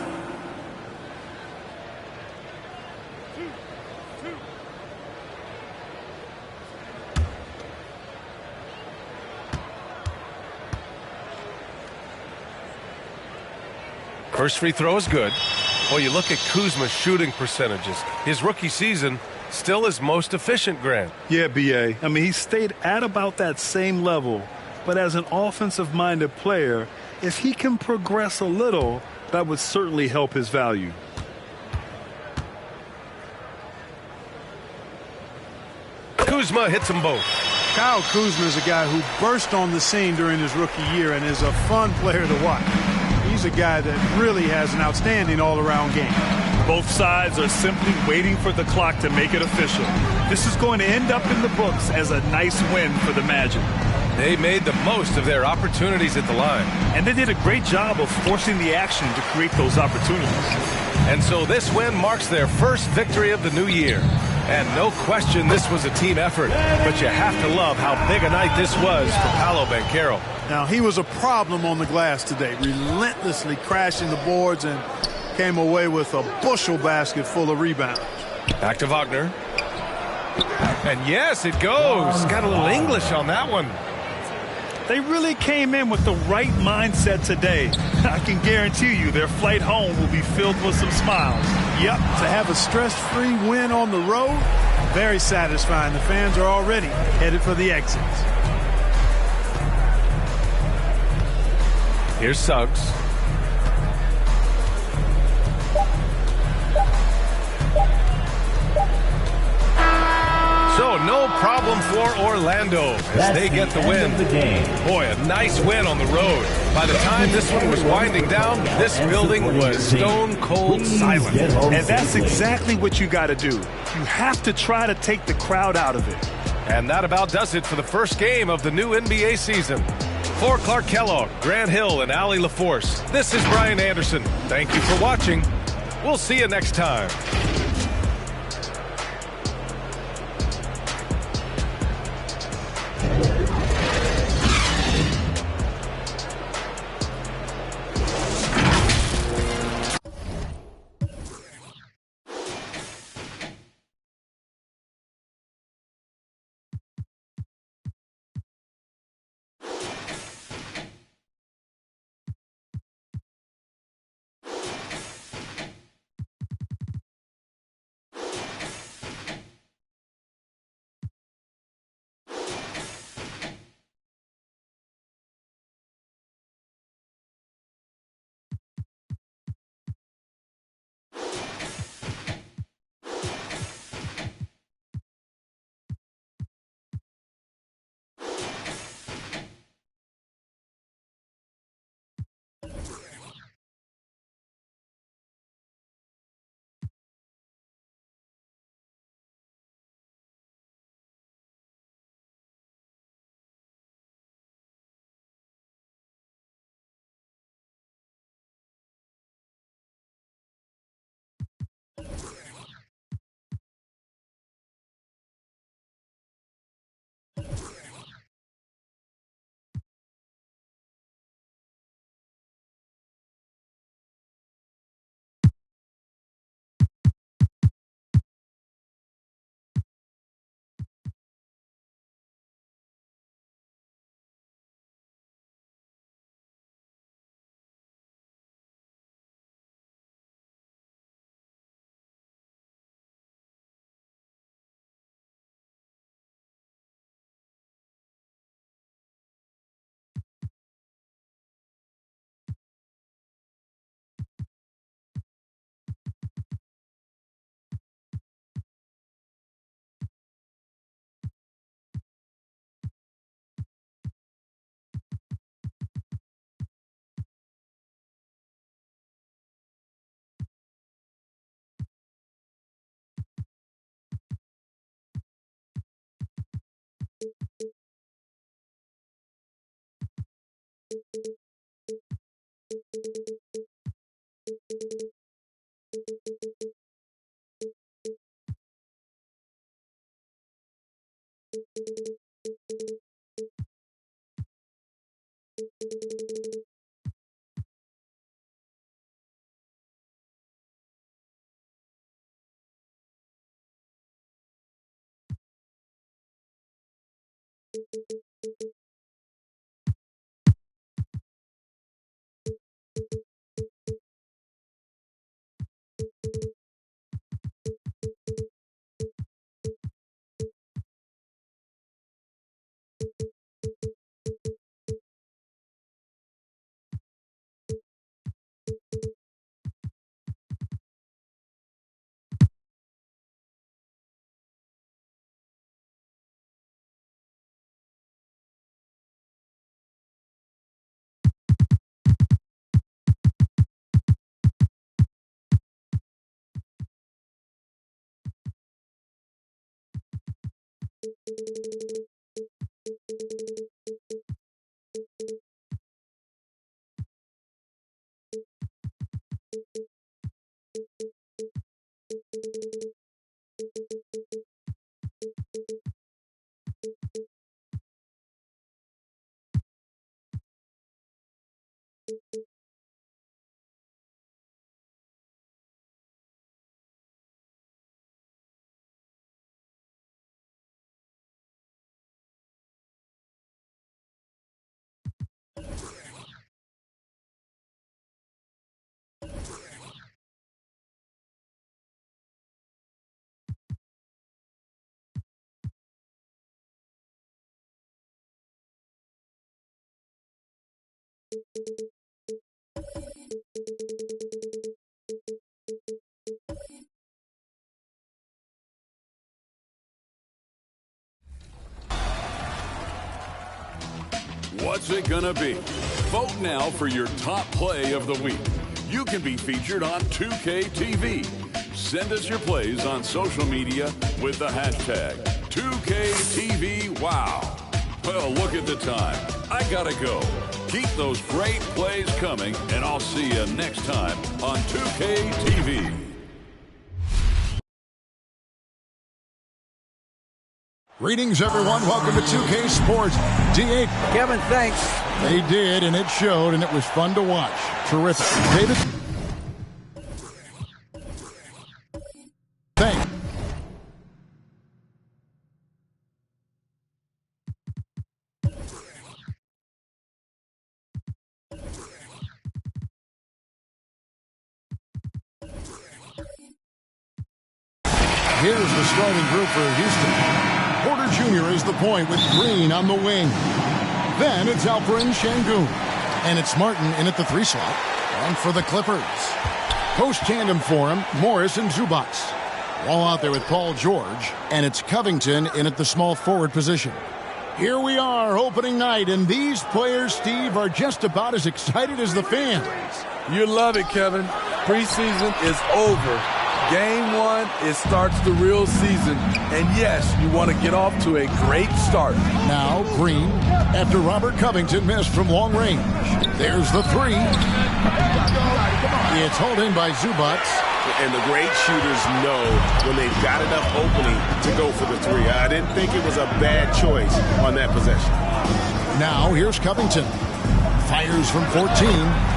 First free throw is good. Well, you look at Kuzma's shooting percentages. His rookie season still his most efficient, Grant. Yeah, B.A. I mean, he stayed at about that same level. But as an offensive-minded player, if he can progress a little, that would certainly help his value. Kuzma hits them both. Kyle Kuzma is a guy who burst on the scene during his rookie year and is a fun player to watch. He's a guy that really has an outstanding all-around game. Both sides are simply waiting for the clock to make it official. This is going to end up in the books as a nice win for the Magic. They made the most of their opportunities at the line. And they did a great job of forcing the action to create those opportunities. And so this win marks their first victory of the new year. And no question this was a team effort. But you have to love how big a night this was for Paolo Banchero. Now, he was a problem on the glass today, relentlessly crashing the boards and came away with a bushel basket full of rebounds. Back to Wagner. And yes, it goes. Got a little English on that one. They really came in with the right mindset today. I can guarantee you their flight home will be filled with some smiles. Yep, to have a stress-free win on the road, very satisfying. The fans are already headed for the exits. Here's Suggs. So no problem for Orlando as they get the win. Boy, a nice win on the road. By the time this one was winding down, this building was stone cold silent. And that's exactly what you got to do. You have to try to take the crowd out of it. And that about does it for the first game of the new NBA season. For Clark Kellogg, Grant Hill, and Allie LaForce, this is Brian Anderson. Thank you for watching. We'll see you next time. What's it gonna be? Vote now for your top play of the week. You can be featured on 2K TV. Send us your plays on social media with the hashtag 2KTVWow. Well, look at the time. I gotta go. Keep those great plays coming, and I'll see you next time on 2K TV. Greetings, everyone. Welcome to 2K Sports. D8. Kevin, thanks. They did, and it showed, and it was fun to watch. Terrific. David. Thanks. Here's the starting group for Houston. Porter Jr. is the point with Green on the wing. Then it's Alperen Sengun. And it's Martin in at the 3 slot. And for the Clippers, post tandem for him, Morris and Zubac. All out there with Paul George. And it's Covington in at the small forward position. Here we are, opening night, and these players, Steve, are just about as excited as the fans. You love it, Kevin. Preseason is over. Game 1, it starts the real season. And yes, you want to get off to a great start. Now Green, after Robert Covington missed from long range. There's the 3. It's hauled in by Zubac. And the great shooters know when they've got enough opening to go for the 3. I didn't think it was a bad choice on that possession. Now here's Covington. Fires from 14.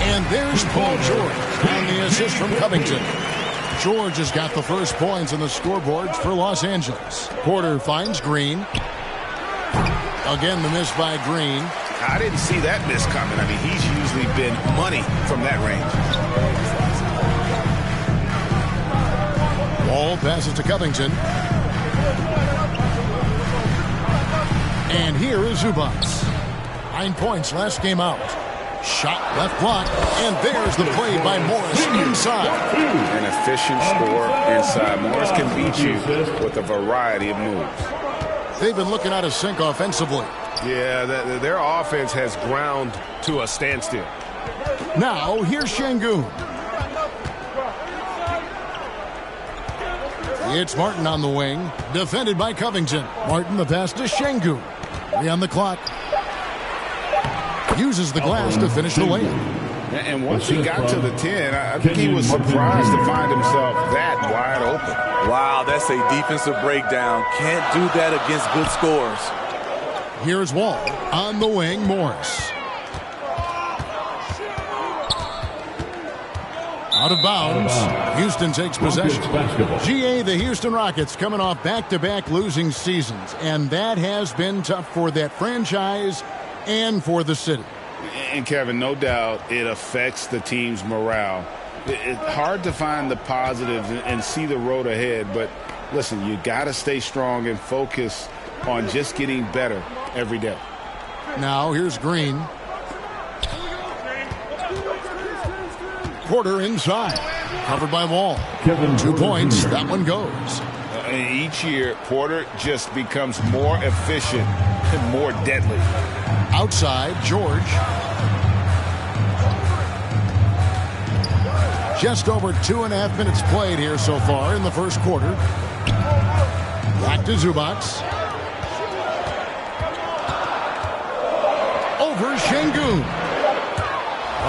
And there's Paul George on the assist from Covington. George has got the first points on the scoreboards for Los Angeles. Porter finds Green. Again, the miss by Green. I didn't see that miss coming. I mean, he's usually been money from that range. Ball passes to Covington. And here is Zubac. 9 points last game out. Shot left block, and there's the play by Morris inside. An efficient score inside. Morris can beat you with a variety of moves. They've been looking out of sync offensively. Yeah, their offense has ground to a standstill. Now, here's Sengun. It's Martin on the wing, defended by Covington. Martin, the pass to Sengun. 3 on the clock. Uses the glass to finish the layup. And once he got to the 10, I think he was surprised to find himself that wide open. Wow, that's a defensive breakdown. Can't do that against good scores. Here's Wall on the wing, Morris. Out of bounds. Houston takes possession. GA, the Houston Rockets coming off back-to-back losing seasons, and that has been tough for that franchise and for the city. And Kevin, no doubt it affects the team's morale. It's hard to find the positives and see the road ahead, but listen, you got to stay strong and focus on just getting better every day. Now here's Green. Porter inside, covered by Wall. 2 points, that one goes. Each year, Porter just becomes more efficient and more deadly. Outside, George. Just over 2.5 minutes played here so far in the first quarter. Back to Zubac. Over Şengün.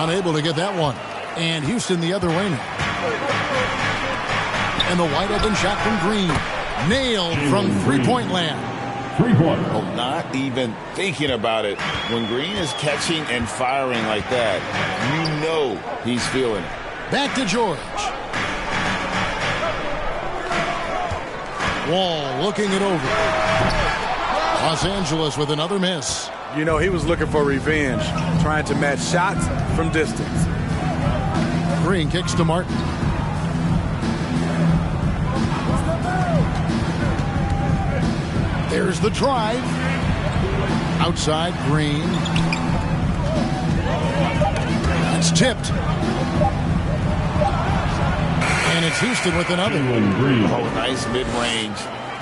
Unable to get that one. And Houston the other way now. And the wide open shot from Green. Nailed from three-point land. 3-point. Oh, not even thinking about it. When Green is catching and firing like that, you know he's feeling it. Back to George. Wall looking it over. Los Angeles with another miss. You know, he was looking for revenge, trying to match shots from distance. Green kicks to Martin. There's the drive. Outside, Green. It's tipped. And it's Houston with another. Oh, nice mid-range.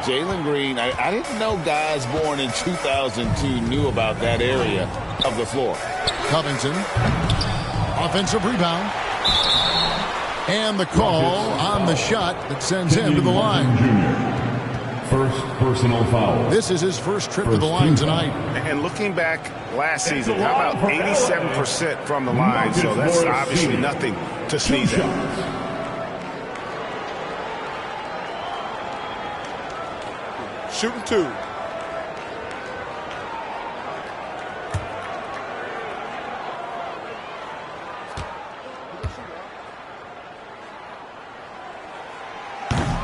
Jalen Green, I didn't know guys born in 2002 knew about that area of the floor. Covington. Offensive rebound. And the call on the shot that sends him to the line. First personal foul. This is his first trip to the line tonight. And looking back last season, how about 87% from the line? So that's obviously nothing to sneeze at. Shooting 2.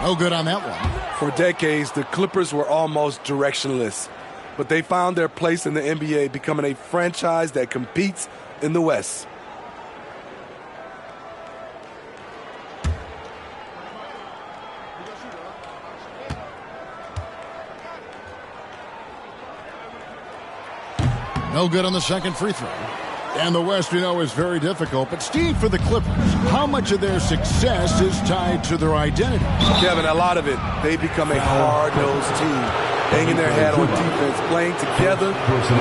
No good on that one. For decades, the Clippers were almost directionless, but they found their place in the NBA, becoming a franchise that competes in the West. No good on the second free throw. And the West, we know, is very difficult. But, Steve, for the Clippers, how much of their success is tied to their identity? Kevin, a lot of it. They become a hard-nosed team, hanging their hat on defense, playing together,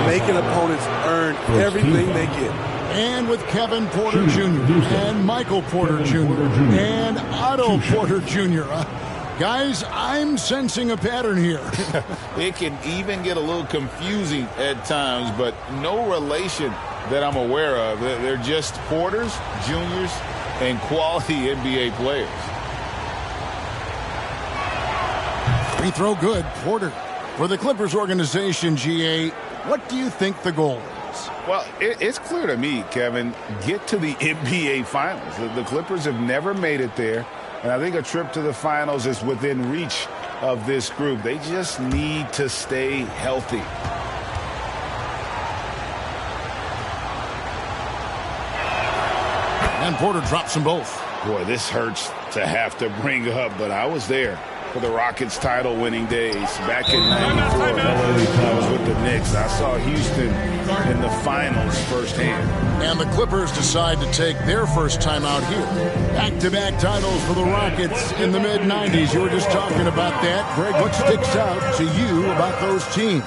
making opponents earn everything they get. And with Kevin Porter Jr. and Michael Porter Jr. and Otto Porter Jr., guys, I'm sensing a pattern here. It can even get a little confusing at times, but no relation that I'm aware of. They're just Porters, Juniors, and quality NBA players. Free throw good, Porter. For the Clippers organization, GA, what do you think the goal is? Well, it's clear to me, Kevin, get to the NBA Finals. The Clippers have never made it there. And I think a trip to the finals is within reach of this group. They just need to stay healthy. And Porter drops them both. Boy, this hurts to have to bring up, but I was there for the Rockets title-winning days back in '94. I was with the Knicks. I saw Houston in the finals firsthand. And the Clippers decide to take their first time out here. Back-to-back titles for the Rockets in the mid-'90s. You were just talking about that. Greg, what sticks out to you about those teams?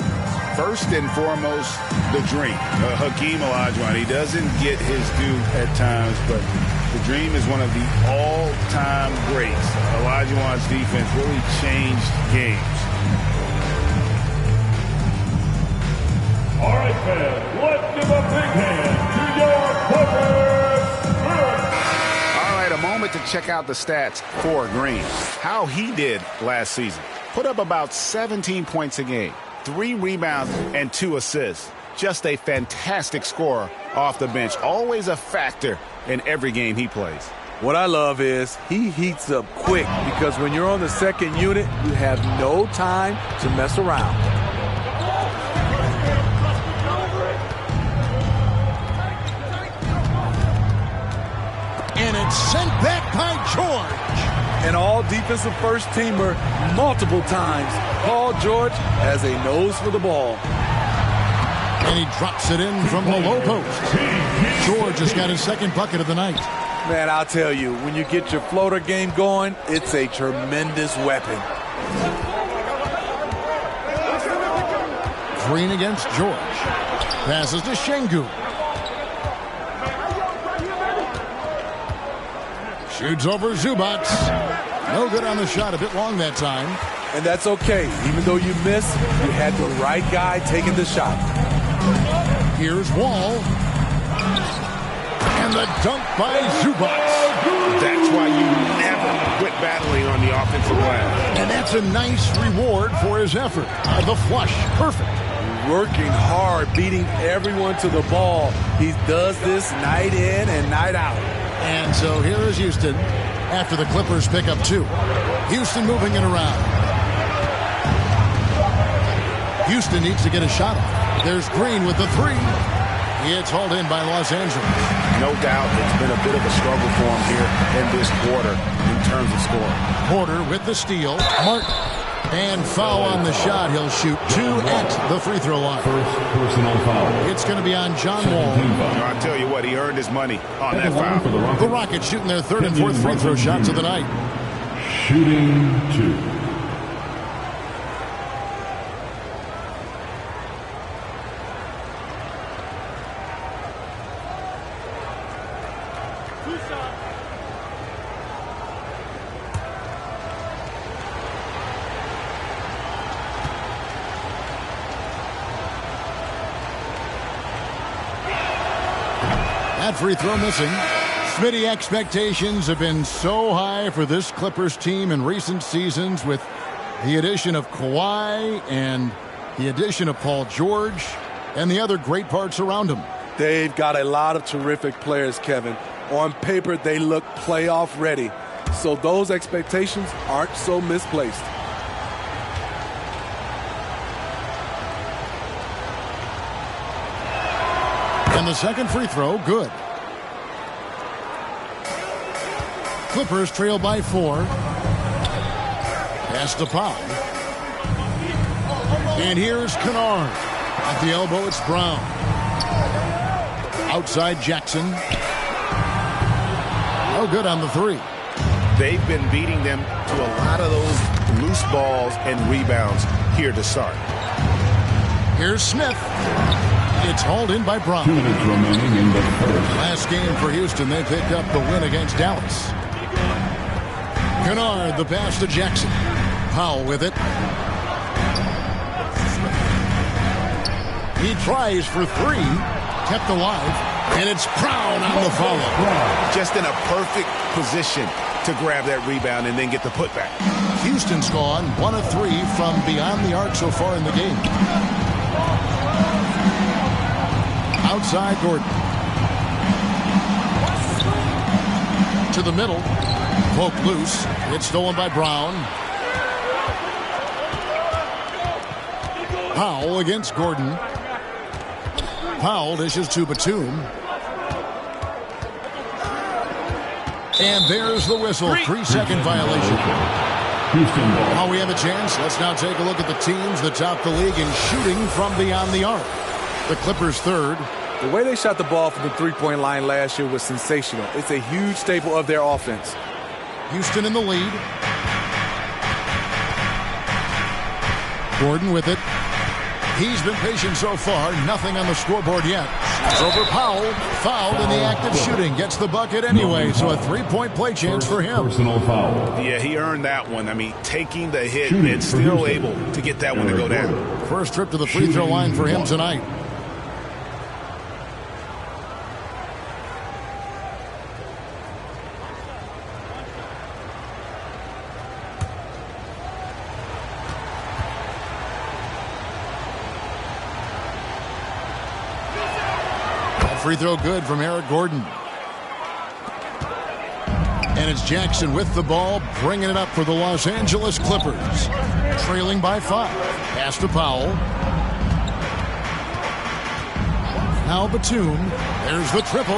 First and foremost, the dream. Hakeem Olajuwon, he doesn't get his due at times, but the Dream is one of the all-time greats. Olajuwon's defense really changed games. All right, fans, let's give a big hand to your Clippers moment to check out the stats for Green. How he did last season. Put up about 17 points a game, 3 rebounds, and 2 assists. Just a fantastic scorer off the bench. Always a factor in every game he plays. What I love is he heats up quick because when you're on the second unit, you have no time to mess around. And it's sent back by George. An all-defensive first-teamer multiple times. Paul George has a nose for the ball. And he drops it in from the low post. George has got his second bucket of the night. Man, I'll tell you, when you get your floater game going, it's a tremendous weapon. Green against George. Passes to Şengün. Shoots over Zubac. No good on the shot, a bit long that time. And that's okay. Even though you missed, you had the right guy taking the shot. Here's Wall. And the dunk by Zubac. That's why you never quit battling on the offensive glass. And that's a nice reward for his effort. The flush, perfect. Working hard, beating everyone to the ball. He does this night in and night out. And so here is Houston after the Clippers pick up 2. Houston moving it around. Houston needs to get a shot off. There's Green with the 3. It's hauled in by Los Angeles. No doubt it's been a bit of a struggle for him here in this quarter in terms of scoring. Porter with the steal. Martin. And foul on the shot. He'll shoot 2 at the free throw line. First personal foul. It's going to be on John Wall. I tell you what, he earned his money on that foul. The Rockets shooting their 3rd and 4th free throw shots of the night. Shooting 2. That free throw missing. Smitty, expectations have been so high for this Clippers team in recent seasons with the addition of Kawhi and the addition of Paul George and the other great parts around him. They've got a lot of terrific players, Kevin. On paper, they look playoff ready. So those expectations aren't so misplaced. And the second free throw, good. Clippers trail by 4. Pass to Powell. And here's Kennard. At the elbow, it's Brown. Outside Jackson. No good on the 3. They've been beating them to a lot of those loose balls and rebounds here to start. Here's Smith. It's hauled in by Brown. 2 minutes remaining in the first. Last game for Houston, they picked up the win against Dallas. Kennard, the pass to Jackson. Powell with it. He tries for 3. Kept alive. And it's Brown on the follow. Just in a perfect position to grab that rebound and then get the putback. Houston's gone 1 of 3 from beyond the arc so far in the game. Outside Gordon. To the middle. Poke loose. It's stolen by Brown. Powell against Gordon. Powell dishes to Batum. And there's the whistle. 3-second violation. Houston ball. Now we have a chance. Let's now take a look at the teams that top the league in shooting from beyond the arc. The Clippers 3rd. The way they shot the ball from the three-point line last year was sensational. It's a huge staple of their offense. Houston in the lead. Gordon with it. He's been patient so far. Nothing on the scoreboard yet. It's over Powell. Fouled in the act of shooting. Gets the bucket anyway, so a 3-point play chance for him. Personal foul. Yeah, he earned that one. I mean, taking the hit and still able to get that one to go down. First trip to the free throw line for him tonight. free throw good from Eric Gordon. And it's Jackson with the ball, bringing it up for the Los Angeles Clippers. Trailing by 5. Pass to Powell. Now Batum. There's the triple.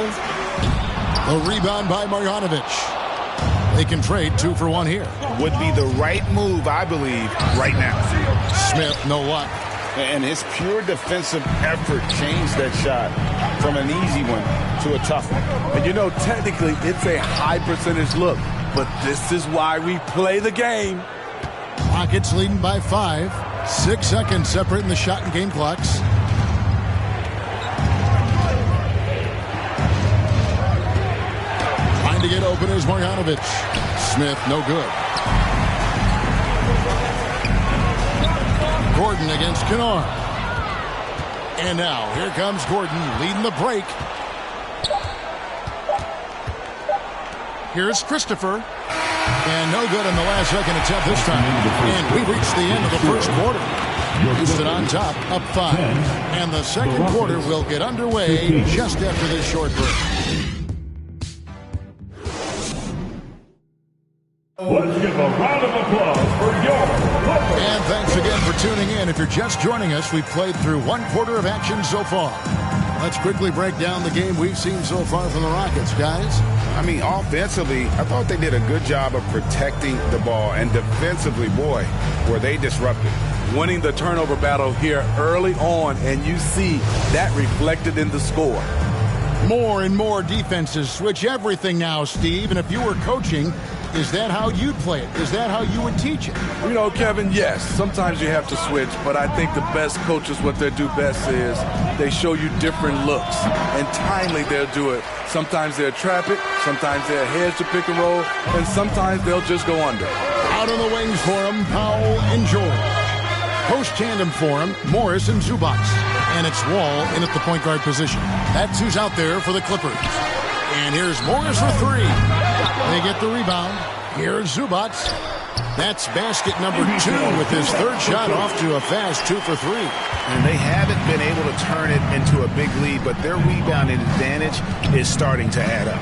The rebound by Marjanovic. They can trade 2 for 1 here. Would be the right move, I believe, right now. Smith, no luck. And his pure defensive effort changed that shot from an easy one to a tough one. And you know, technically, it's a high percentage look, but this is why we play the game. Rockets leading by 5. 6 seconds separating the shot and game clocks. Trying to get open is Marjanovic. Smith, no good. Gordon against Kennard. And now, here comes Gordon leading the break. Here's Christopher. And no good on the last second attempt this time. And we reached the end of the first quarter. Houston on top, up 5. And the second quarter will get underway just after this short break. Let's give a round of applause for your Clippers. And thanks again for tuning in. If you're just joining us, we've played through 1 quarter of action so far. Let's quickly break down the game we've seen so far from the Rockets, guys. I mean, offensively, I thought they did a good job of protecting the ball. And defensively, boy, were they disruptive. Winning the turnover battle here early on, and you see that reflected in the score. More and more defenses switch everything now, Steve. And if you were coaching, is that how you'd play it? Is that how you would teach it? You know, Kevin, yes. Sometimes you have to switch, but I think the best coaches, what they do best is they show you different looks. And timely, they'll do it. Sometimes they'll trap it. Sometimes they'll hedge the pick and roll. And sometimes they'll just go under. Out on the wings for him, Powell and George. Post tandem for him, Morris and Zubac. And it's Wall in at the point guard position. That's who's out there for the Clippers. And here's Morris for 3. They get the rebound. Here's Zubac. That's basket number 2 with his 3rd shot off to a fast 2 for 3. And they haven't been able to turn it into a big lead, but their rebounding advantage is starting to add up.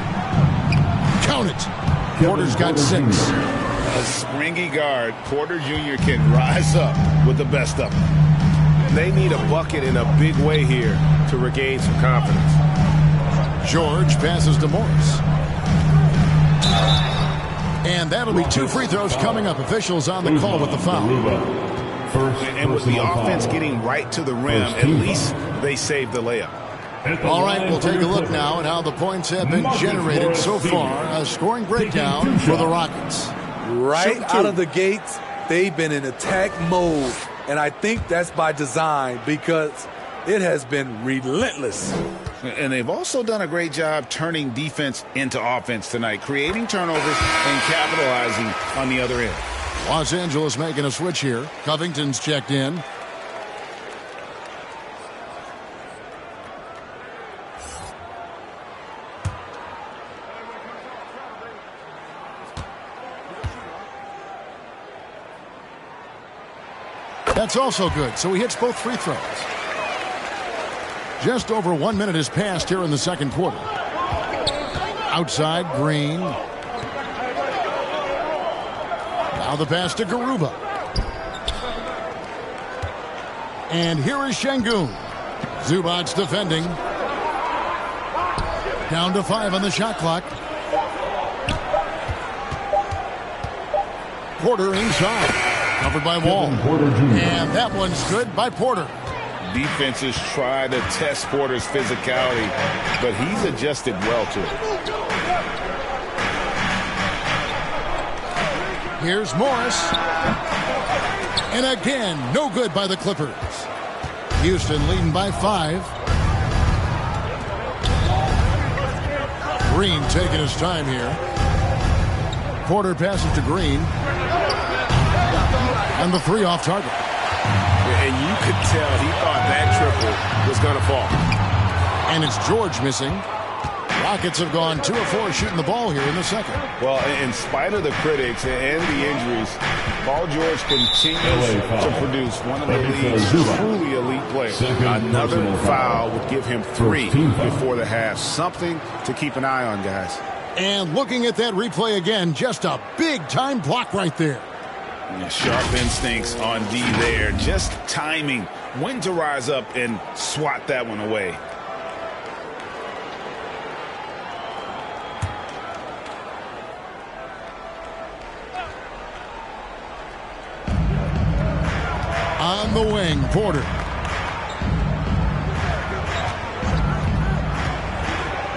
Count it. Porter's got 6. A springy guard, Porter Jr. can rise up with the best of them. They need a bucket in a big way here to regain some confidence. George passes to Morris. And that'll be 2 free throws coming up. Officials on the call with the foul. And with the offense getting right to the rim, at least they saved the layup. All right, we'll take a look now at how the points have been generated so far. A scoring breakdown for the Rockets. Right out of the gates, they've been in attack mode. And I think that's by design because it has been relentless. And they've also done a great job turning defense into offense tonight, creating turnovers and capitalizing on the other end. Los Angeles making a switch here. Covington's checked in. That's also good, so he hits both free throws. Just over 1 minute has passed here in the second quarter. Outside, Green. Now the pass to Garuba. And here is Şengün. Zubac defending. Down to 5 on the shot clock. Porter inside. Covered by Wall. And that one's good by Porter. Defenses try to test Porter's physicality, but he's adjusted well to it. Here's Morris. And again, no good by the Clippers. Houston leading by 5. Green taking his time here. Porter passes to Green. And the 3 off target. And you could tell he thought that triple was going to fall. And it's George missing. Rockets have gone 2 of 4 shooting the ball here in the second. Well, in spite of the critics and the injuries, Paul George continues to produce one of the league's truly elite players. Another foul would give him 3 before the half. Something to keep an eye on, guys. And looking at that replay again, just a big-time block right there. Sharp instincts on D there. Just timing when to rise up and swat that one away. On the wing, Porter.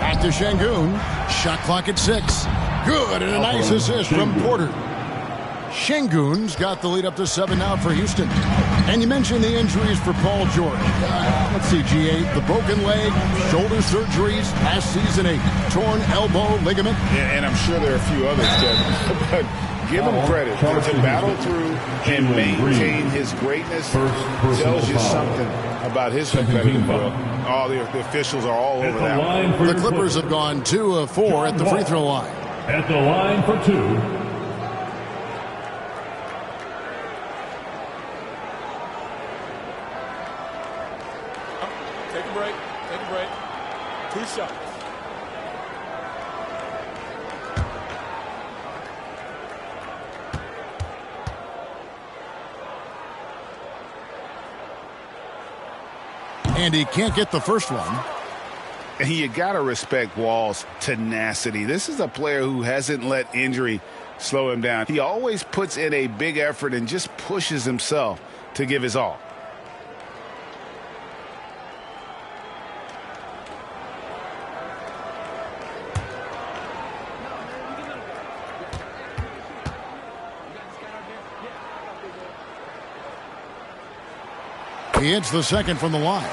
Back to Şengün. Shot clock at 6. Good, and a nice assist from Porter. Şengün's got the lead up to 7 now for Houston. And you mentioned the injuries for Paul George. Let's see, G8, the broken leg, shoulder surgeries, last season a torn elbow ligament. Yeah, and I'm sure there are a few others, Kevin. But give him credit to battle through and maintain his greatness. Tells you something about his competitive will. All the officials are all over that one. The Clippers have gone 2 of 4 at the free throw line. At the line for 2. Take a break. Take a break. 2 shots. And he can't get the first one. And you got to respect Wall's tenacity. This is a player who hasn't let injury slow him down. He always puts in a big effort and just pushes himself to give his all. He hits the second from the line.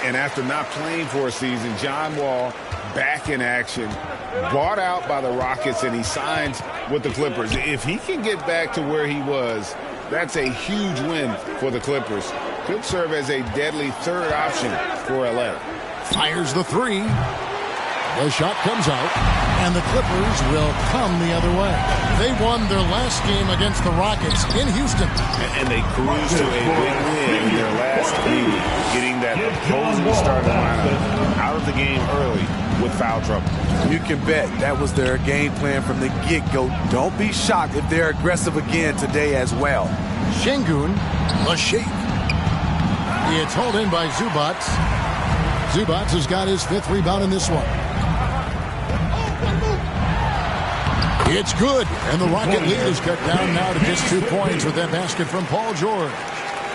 And after not playing for a season, John Wall back in action, bought out by the Rockets, and he signs with the Clippers. If he can get back to where he was, that's a huge win for the Clippers. Could serve as a deadly third option for LA. Fires the 3. The shot comes out, and the Clippers will come the other way. They won their last game against the Rockets in Houston. And they cruised to a big win in their last meeting, getting that opposing starting lineup out of the game early with foul trouble. You can bet that was their game plan from the get-go. Don't be shocked if they're aggressive again today as well. Şengün, the shake. It's hauled in by Zubac. Zubac has got his 5th rebound in this one. It's good, and the Rocket lead is cut down now to just 2 points with that basket from Paul George.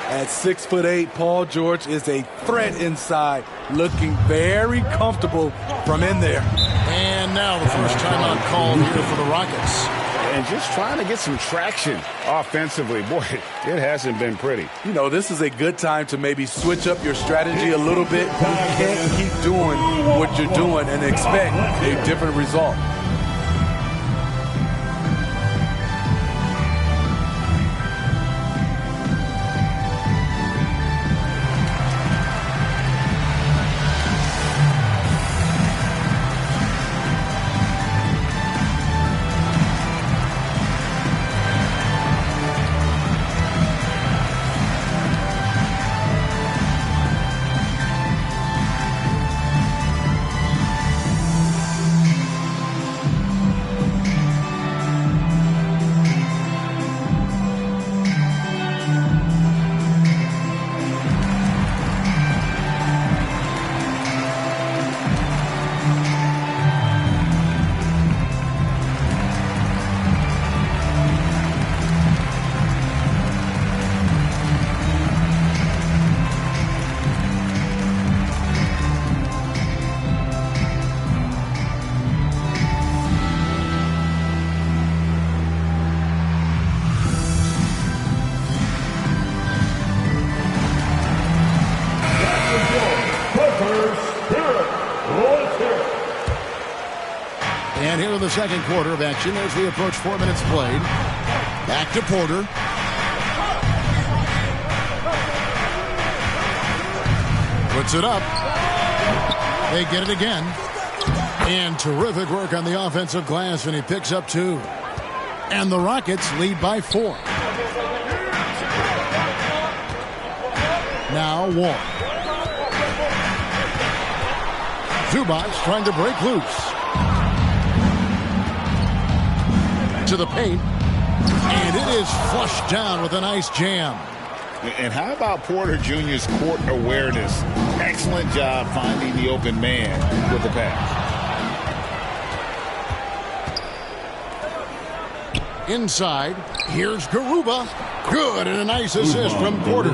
At 6'8", Paul George is a threat inside, looking very comfortable from in there. And now the first timeout called here for the Rockets. And just trying to get some traction offensively. Boy, it hasn't been pretty. You know, this is a good time to maybe switch up your strategy a little bit. You can't keep doing what you're doing and expect a different result. And here in the second quarter of action as we approach 4 minutes played. Back to Porter. Puts it up. They get it again. And terrific work on the offensive glass, and he picks up 2. And the Rockets lead by 4. Now Wall. Zubac trying to break loose. To the paint. And it is flushed down with a nice jam. And how about Porter Jr.'s court awareness? Excellent job finding the open man with the pass. Inside, here's Garuba. Good, and a nice assist from Porter.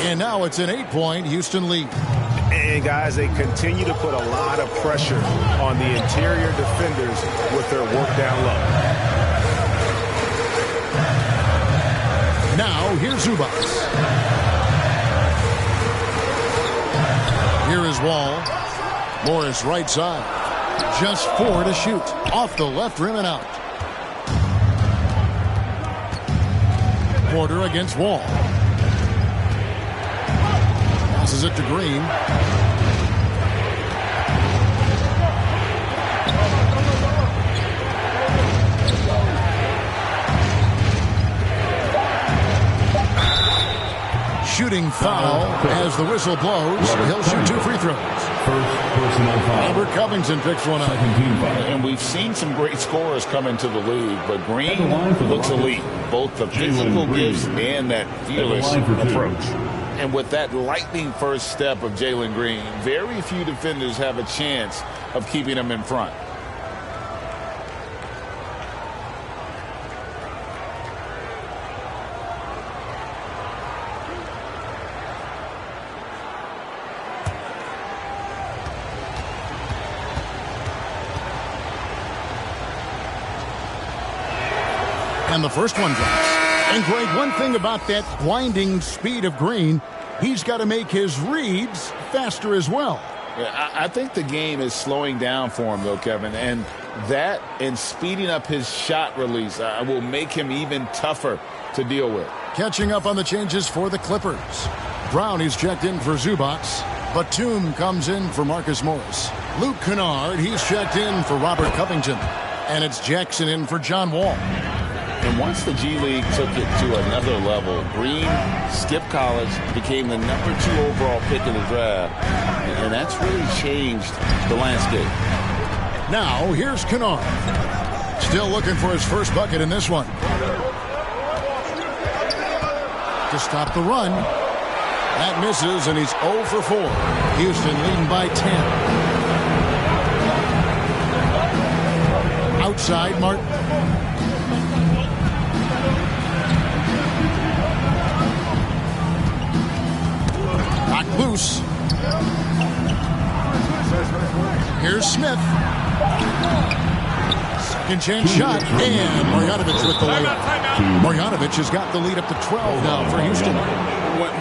And now it's an 8-point Houston lead. And guys, they continue to put a lot of pressure on the interior defenders with their work down low. Now, here's Zubac. Here is Wall. Morris right side. Just 4 to shoot. Off the left rim and out. Porter against Wall. Passes it to Green. Shooting foul as the whistle blows. He'll shoot 2 free throws. First personal foul. Robert Covington picks one up. And we've seen some great scorers come into the league, but Green looks elite. Both the physical gifts and that fearless approach. And with that lightning first step of Jalen Green, very few defenders have a chance of keeping him in front. And the first one drops. And Greg, one thing about that blinding speed of Green, he's got to make his reads faster as well. Yeah, I think the game is slowing down for him, though, Kevin. And that and speeding up his shot release will make him even tougher to deal with. Catching up on the changes for the Clippers. Brown is checked in for Zubac. Batum comes in for Marcus Morris. Luke Kennard, he's checked in for Robert Covington. And it's Jackson in for John Wall. And once the G League took it to another level, Green skipped college, became the #2 overall pick in the draft, and that's really changed the landscape. Now, here's Kennard. Still looking for his first bucket in this one. To stop the run. That misses, and he's 0 for 4. Houston leading by 10. Outside, Martin. Loose. Here's Smith. Second chance shot. And Marjanovic with the layup. Marjanovic has got the lead up to 12 now for Houston.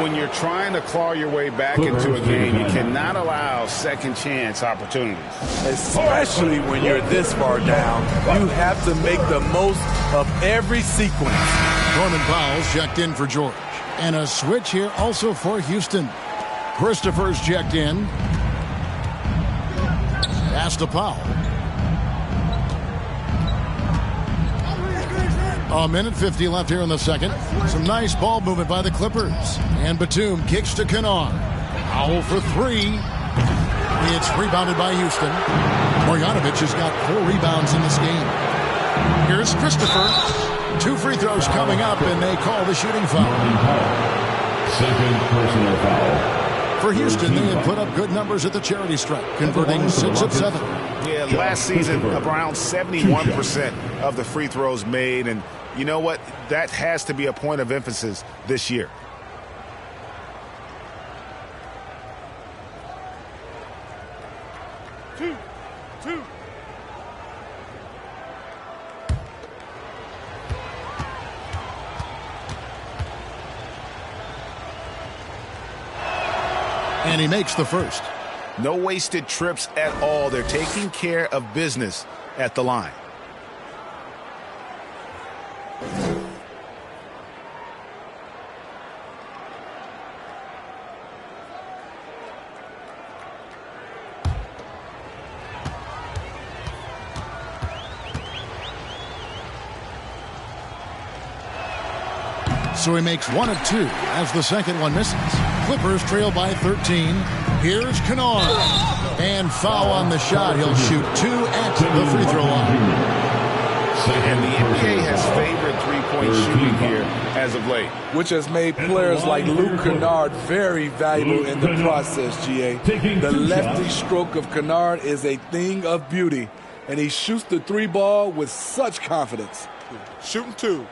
When you're trying to claw your way back into a game, you cannot allow second chance opportunities. Especially when you're this far down. You have to make the most of every sequence. Norman Powell's checked in for George. And a switch here also for Houston. Christopher's checked in. Pass to Powell. A minute 50 left here in the second. Some nice ball movement by the Clippers. And Batum kicks to Kennard. Powell for 3. It's rebounded by Houston. Marjanovic has got 4 rebounds in this game. Here's Christopher. 2 free throws coming up, and they call the shooting foul. Second personal foul. For Houston, they have put up good numbers at the charity stripe, converting 6 of 7. Yeah, last season, around 71% of the free throws made. And you know what? That has to be a point of emphasis this year. Two. And he makes the first. No wasted trips at all. They're taking care of business at the line. so he makes 1 of 2 as the second one misses. Clippers trail by 13. Here's Kennard. And foul on the shot. He'll shoot 2 at the free throw line. And the NBA has favored three-point shooting here as of late, which has made players like Luke Kennard very valuable in the process, GA. The lefty stroke of Kennard is a thing of beauty, and he shoots the 3 ball with such confidence. Shooting 2.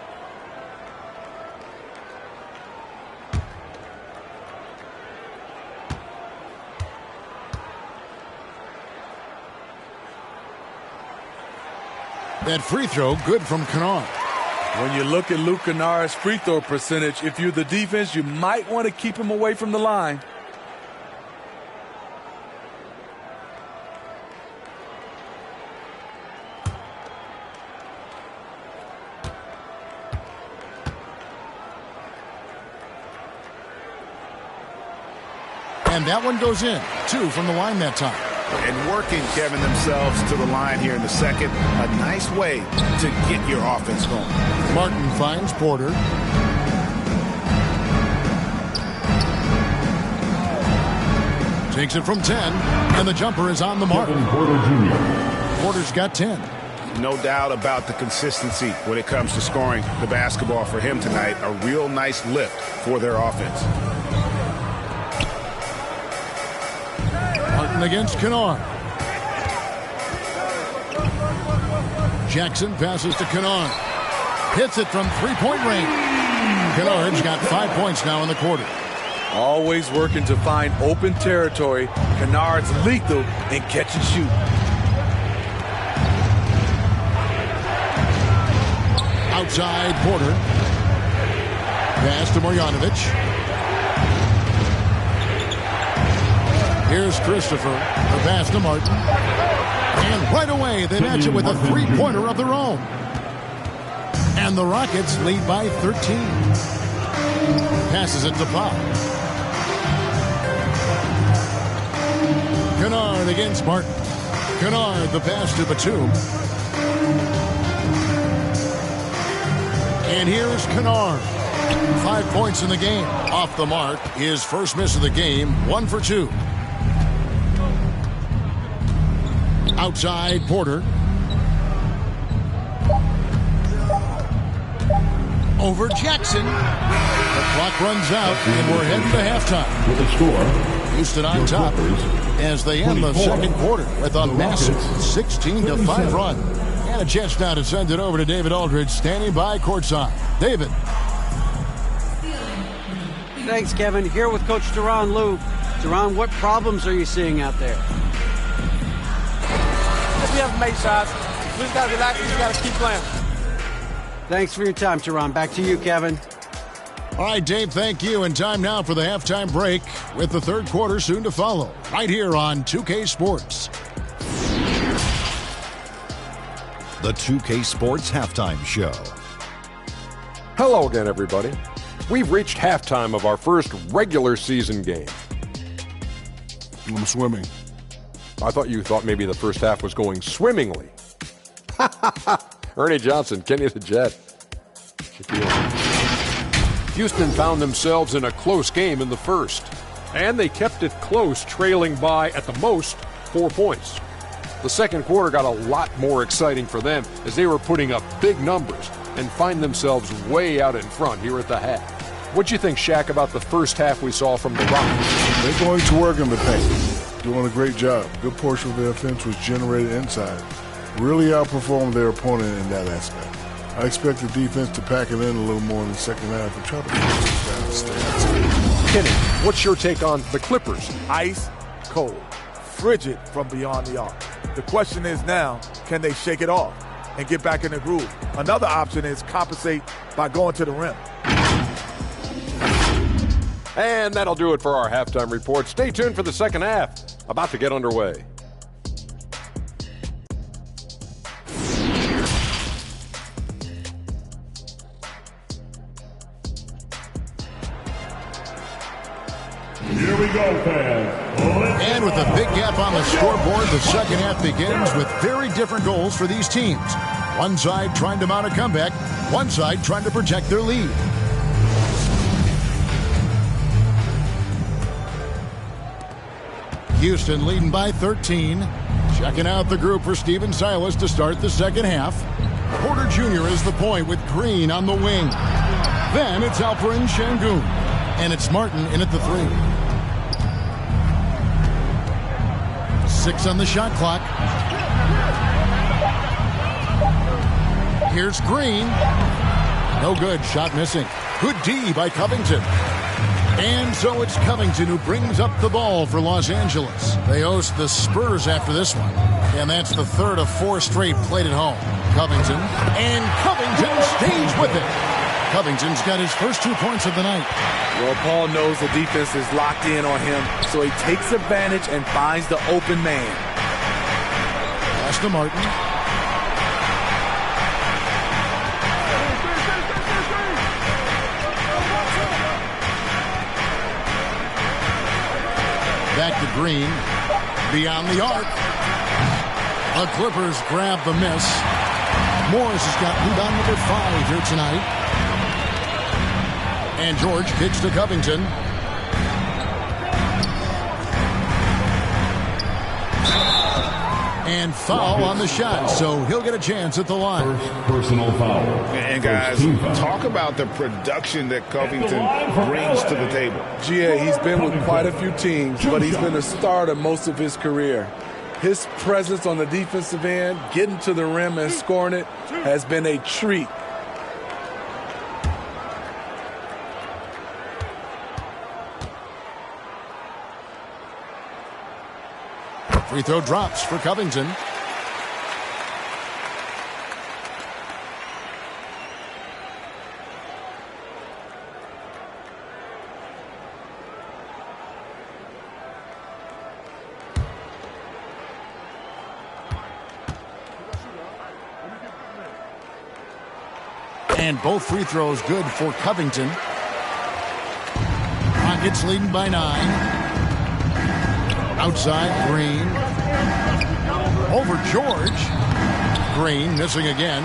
That free throw, good from Kennard. When you look at Luke Kennard's free throw percentage, if you're the defense, you might want to keep him away from the line. And that one goes in. 2 from the line that time. And working, Kevin, themselves to the line here in the second. A nice way to get your offense going. Martin finds Porter. Takes it from 10, and the jumper is on the mark. Porter Jr. Porter's got 10. No doubt about the consistency when it comes to scoring the basketball for him tonight. A real nice lift for their offense. Martin against Kennard. Jackson passes to Kennard. Hits it from three-point range. Kennard's got 5 points now in the quarter. Always working to find open territory. Kennard's lethal in catch and shoot. Outside Porter. Pass to Marjanovic. Here's Christopher. The pass to Martin. And right away, they match it with a three-pointer of their own. And the Rockets lead by 13. Passes it to Pop. Kennard against Martin. Kennard, the pass to Batum. And here's Kennard. 5 points in the game. Off the mark. His first miss of the game. 1 for 2. Outside Porter. Over Jackson. The clock runs out, and we're heading to halftime. With a score, Houston on top as they end the second quarter with a massive 16-5 run. And a chance now to send it over to David Aldridge, standing by courtside. David. Thanks, Kevin. Here with Coach Tyronn Lue. Tyronn, what problems are you seeing out there? We haven't made shots. We just got to relax and we got to keep playing. Thanks for your time, Tyronn. Back to you, Kevin. All right, Dave, thank you. And time now for the halftime break with the third quarter soon to follow. Right here on 2K Sports. The 2K Sports Halftime Show. Hello again, everybody. We've reached halftime of our first regular season game. I'm swimming. I thought you thought maybe the first half was going swimmingly. Ernie Johnson, Kenny the Jet. Shaquille. Houston found themselves in a close game in the first, and they kept it close, trailing by, at the most, 4 points. The second quarter got a lot more exciting for them as they were putting up big numbers and find themselves way out in front here at the half. What'd you think, Shaq, about the first half we saw from the Rockets? They're going to work in the paint. Doing a great job. Good portion of their offense was generated inside. Really outperformed their opponent in that aspect. I expect the defense to pack it in a little more in the second half and try to force us down and stay outside. Kenny, what's your take on the Clippers? Ice cold, frigid from beyond the arc. The question is now, can they shake it off and get back in the groove? Another option is compensate by going to the rim. And that'll do it for our halftime report. Stay tuned for the second half. About to get underway. Here we go, fans. And with a big gap on the scoreboard, the second half begins with very different goals for these teams. One side trying to mount a comeback, one side trying to protect their lead. Houston leading by 13. Checking out the group for Stephen Silas to start the second half. Porter Jr. is the point with Green on the wing. Then it's Alperen Sengun. And it's Martin in at the 3. 6 on the shot clock. Here's Green. No good. Shot missing. Good D by Covington. And so it's Covington who brings up the ball for Los Angeles. They host the Spurs after this one. And that's the third of 4 straight played at home. Covington. And Covington stays with it. Covington's got his first 2 points of the night. Well, Paul knows the defense is locked in on him, so he takes advantage and finds the open man. Pass to Martin. Back to Green. Beyond the arc. The Clippers grab the miss. Morris has got rebound number 5 here tonight. And George kicks to Covington. And foul on the shot, so he'll get a chance at the line. First personal foul. And guys, talk about the production that Covington brings to the table. GA, he's been with quite a few teams, but he's been a starter most of his career. His presence on the defensive end, getting to the rim and scoring it, has been a treat. Free throw drops for Covington. And both free throws good for Covington. Rockets leading by 9. Outside, Green. Over George. Green missing again.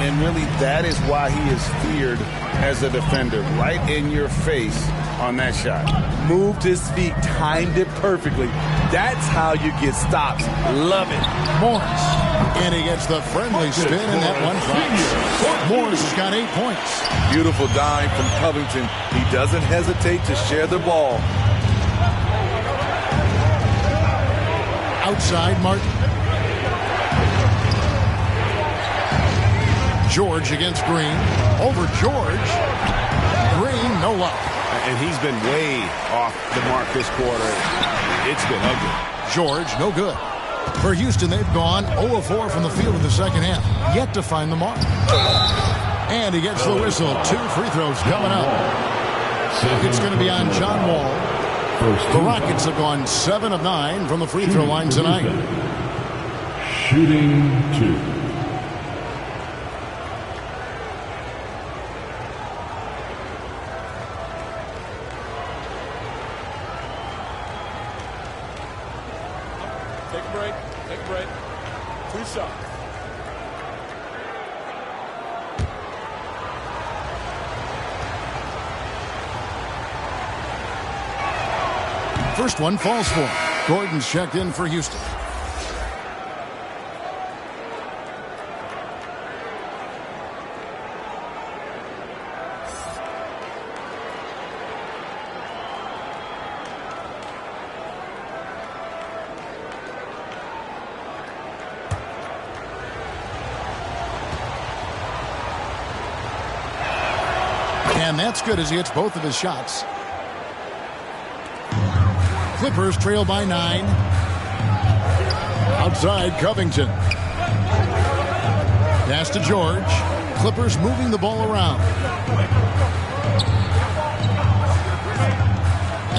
And really, that is why he is feared as a defender. Right in your face on that shot. Moved his feet, timed it perfectly. That's how you get stops. Love it. Morris. And he gets the friendly spin, and that one drops. Morris has got 8 points. Beautiful dime from Covington. He doesn't hesitate to share the ball. Outside, Martin. George against Green. Over George. Green, no luck. And he's been way off the mark this quarter. It's been ugly. George, no good. For Houston, they've gone 0 of 4 from the field in the second half. Yet to find the mark. And he gets the whistle. 2 free throws coming up. It's going to be on John Wall. The Rockets have gone 7 of 9 from the free throw line tonight. Shooting 2. Take a break. Take a break. 2 shots. First one falls for him. Gordon's checked in for Houston. And that's good as he hits both of his shots. Clippers trail by 9. Outside, Covington. Pass to George. Clippers moving the ball around.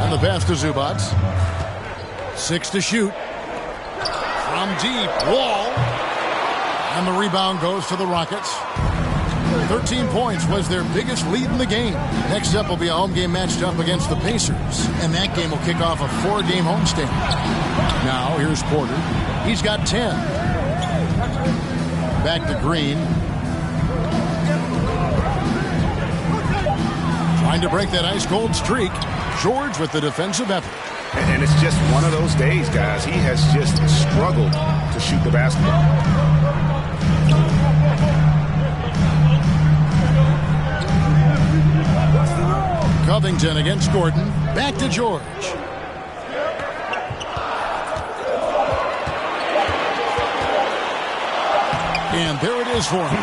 And the pass to Zubac. 6 to shoot. From deep, Wall. And the rebound goes to the Rockets. 13 points was their biggest lead in the game. Next up will be a home game matched up against the Pacers. And that game will kick off a 4-game homestand. Now, here's Porter. He's got 10. Back to Green. Trying to break that ice-cold streak. George with the defensive effort. And it's just one of those days, guys. He has just struggled to shoot the basketball. Covington against Gordon. Back to George. And there it is for him.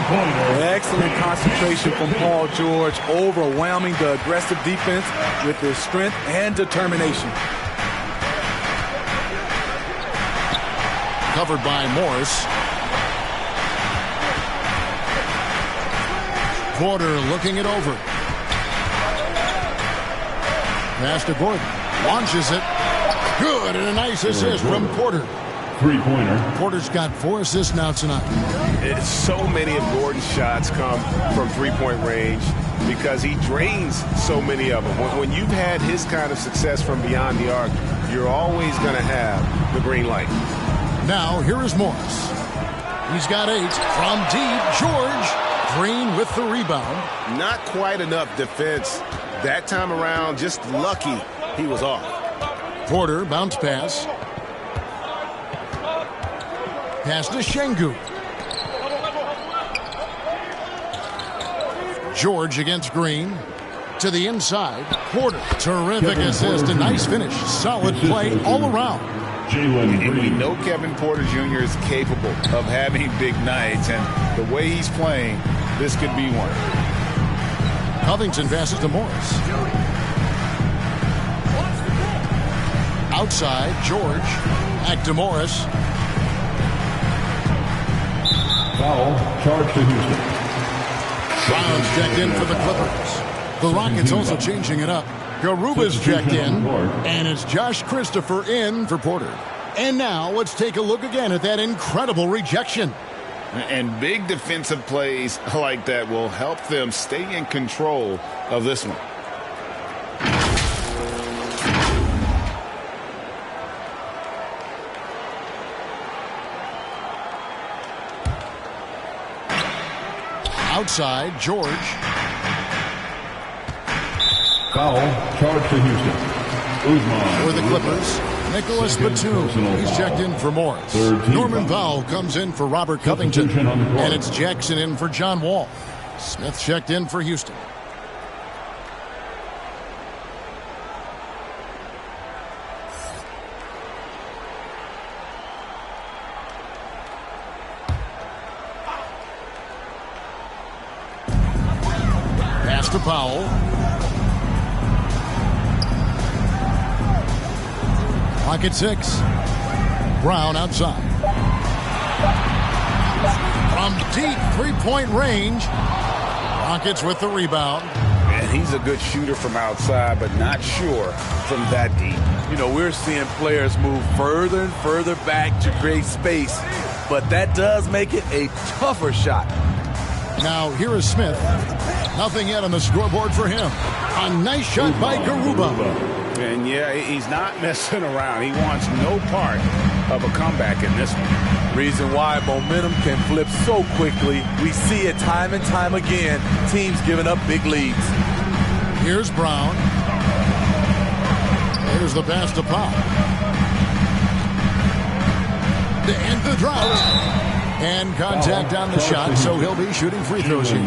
Excellent concentration from Paul George, overwhelming the aggressive defense with his strength and determination. Covered by Morris. Porter looking it over. Pass to Gordon. Launches it. Good, and a nice assist from Porter. Three-pointer. Porter's got 4 assists now tonight. So many of Gordon's shots come from three-point range because he drains so many of them. When you've had his kind of success from beyond the arc, you're always going to have the green light. Now, here is Morris. He's got 8 from deep. George. Green with the rebound. Not quite enough defense that time around. Just lucky he was off. Porter, bounce pass. Pass to Şengün. George against Green. To the inside. Porter. Terrific assist. A nice finish. Solid play all around. And we know Kevin Porter Jr. is capable of having big nights, and the way he's playing, this could be one. Covington passes to Morris. Outside, George. Back to Morris. Foul, charge to Houston. Brown's checked in for the Clippers. The Rockets also changing it up. Garuba's checked in, and it's Josh Christopher in for Porter. And now let's take a look again at that incredible rejection. And big defensive plays like that will help them stay in control of this one. Outside, George. Foul, charge to Houston. Uzman. For the Clippers, Nicholas Batum. He's checked in for Morris. Norman Powell comes in for Robert Covington. And it's Jackson in for John Wall. Smith checked in for Houston. Pass to Powell. Pocket 6. Brown outside. From deep three-point range. Rockets with the rebound. And he's a good shooter from outside, but not sure from that deep. You know, we're seeing players move further and further back to create space, but that does make it a tougher shot. Now, here is Smith. Nothing yet on the scoreboard for him. A nice shot by Garuba. And yeah, he's not messing around. He wants no part of a comeback in this one. Reason why momentum can flip so quickly. We see it time and time again. Teams giving up big leads. Here's Brown. Here's the pass to Powell. To end the drought. And contact on the shot, so he'll be shooting free throws here.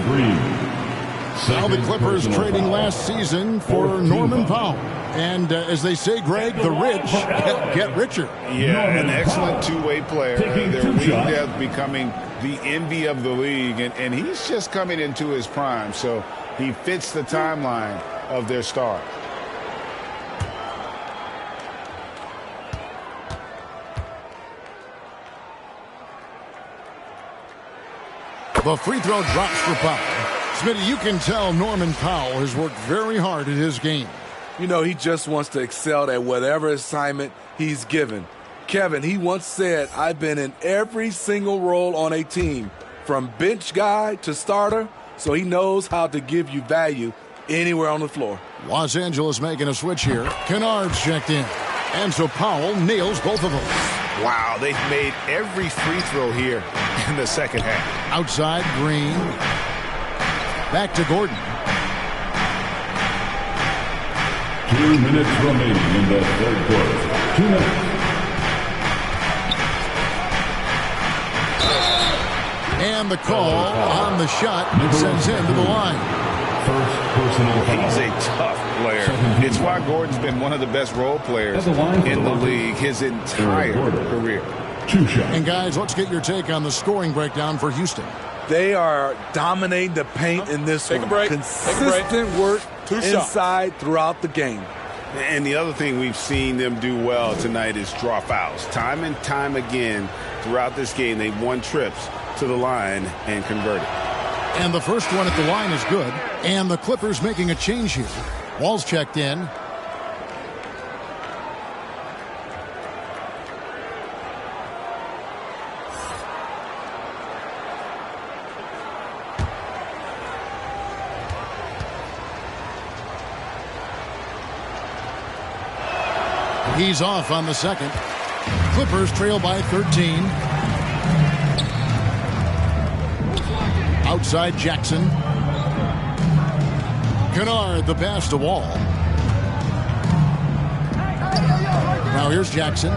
Now the Clippers trading last season for Norman Powell. And as they say, Greg, the rich get richer. Yeah, an excellent two-way player. Their wing depth becoming the envy of the league. And he's just coming into his prime, so he fits the timeline of their star. The free throw drops for Powell. Smitty, you can tell Norman Powell has worked very hard at his game. You know, he just wants to excel at whatever assignment he's given. Kevin, he once said, I've been in every single role on a team, from bench guy to starter, so he knows how to give you value anywhere on the floor. Los Angeles making a switch here. Kennard's checked in. And so Powell nails both of them. Wow, they've made every free throw here in the second half. Outside, Green. Back to Gordon. 2 minutes remaining in the third quarter. 2 minutes. And the call on the shot sends him to the line. First personal foul. He's a tough player. It's why Gordon's been one of the best role players in the league his entire career. 2 shots. And guys, let's get your take on the scoring breakdown for Houston. They are dominating the paint in this one. Take a break. Consistent work inside throughout the game. And the other thing we've seen them do well tonight is draw fouls. Time and time again throughout this game, they've won trips to the line and converted. And the first one at the line is good. And the Clippers making a change here. Wall's checked in. He's off on the second. Clippers trail by 13. Outside Jackson. Kennard the pass to Wall. Now here's Jackson.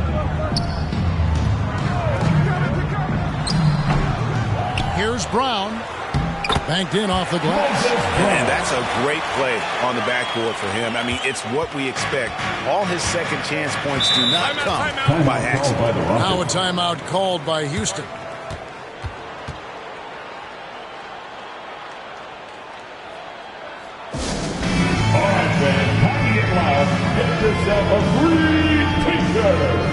Here's Brown. Banked in off the glass. And that's a great play on the backboard for him. I mean, it's what we expect. All his second chance points do not come by accident. Now a timeout called by Houston. All right, fans, time to get loud. Get yourself a free t-shirt.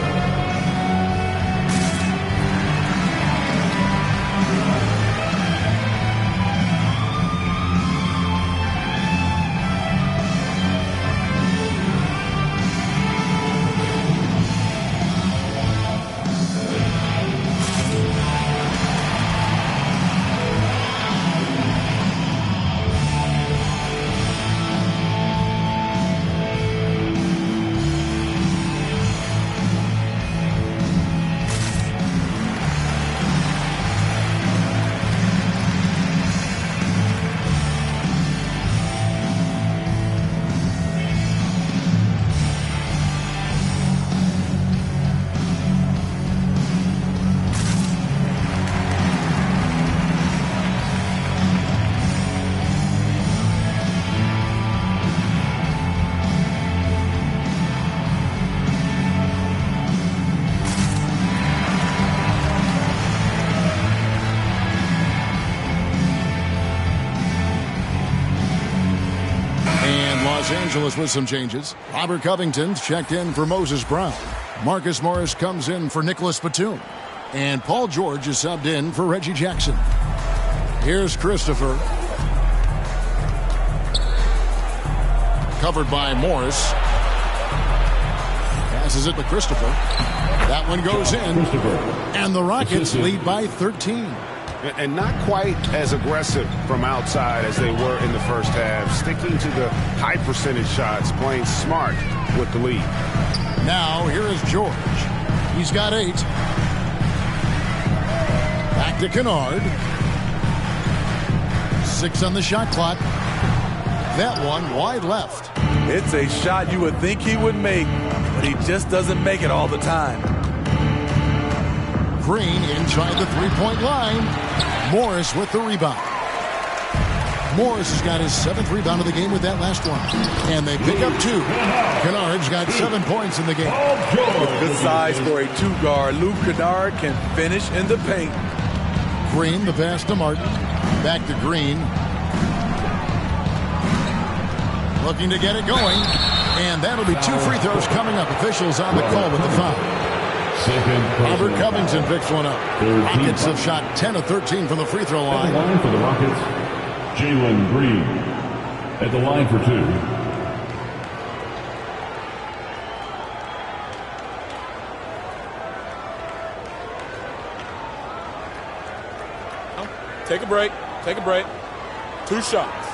Los Angeles with some changes. Robert Covington's checked in for Moses Brown. Marcus Morris comes in for Nicholas Batum. And Paul George is subbed in for Reggie Jackson. Here's Christopher. Covered by Morris. Passes it to Christopher. That one goes in. And the Rockets lead by 13. And not quite as aggressive from outside as they were in the first half. Sticking to the high percentage shots, playing smart with the lead. Now, here is George. He's got 8. Back to Kennard. 6 on the shot clock. That one wide left. It's a shot you would think he would make, but he just doesn't make it all the time. Green inside the three-point line. Morris with the rebound. Morris has got his 7th rebound of the game with that last one. And they pick up 2. Kennard's got 7 points in the game. With good size for a 2-guard, Luke Kennard can finish in the paint. Green, the pass to Martin. Back to Green. Looking to get it going. And that'll be 2 free throws coming up. Officials on the call with the foul. Robert Covington picks one up. Rockets have shot 10 of 13 from the free throw line. At the line for the Rockets, Jalen Green. At the line for 2. Take a break. Take a break. 2 shots.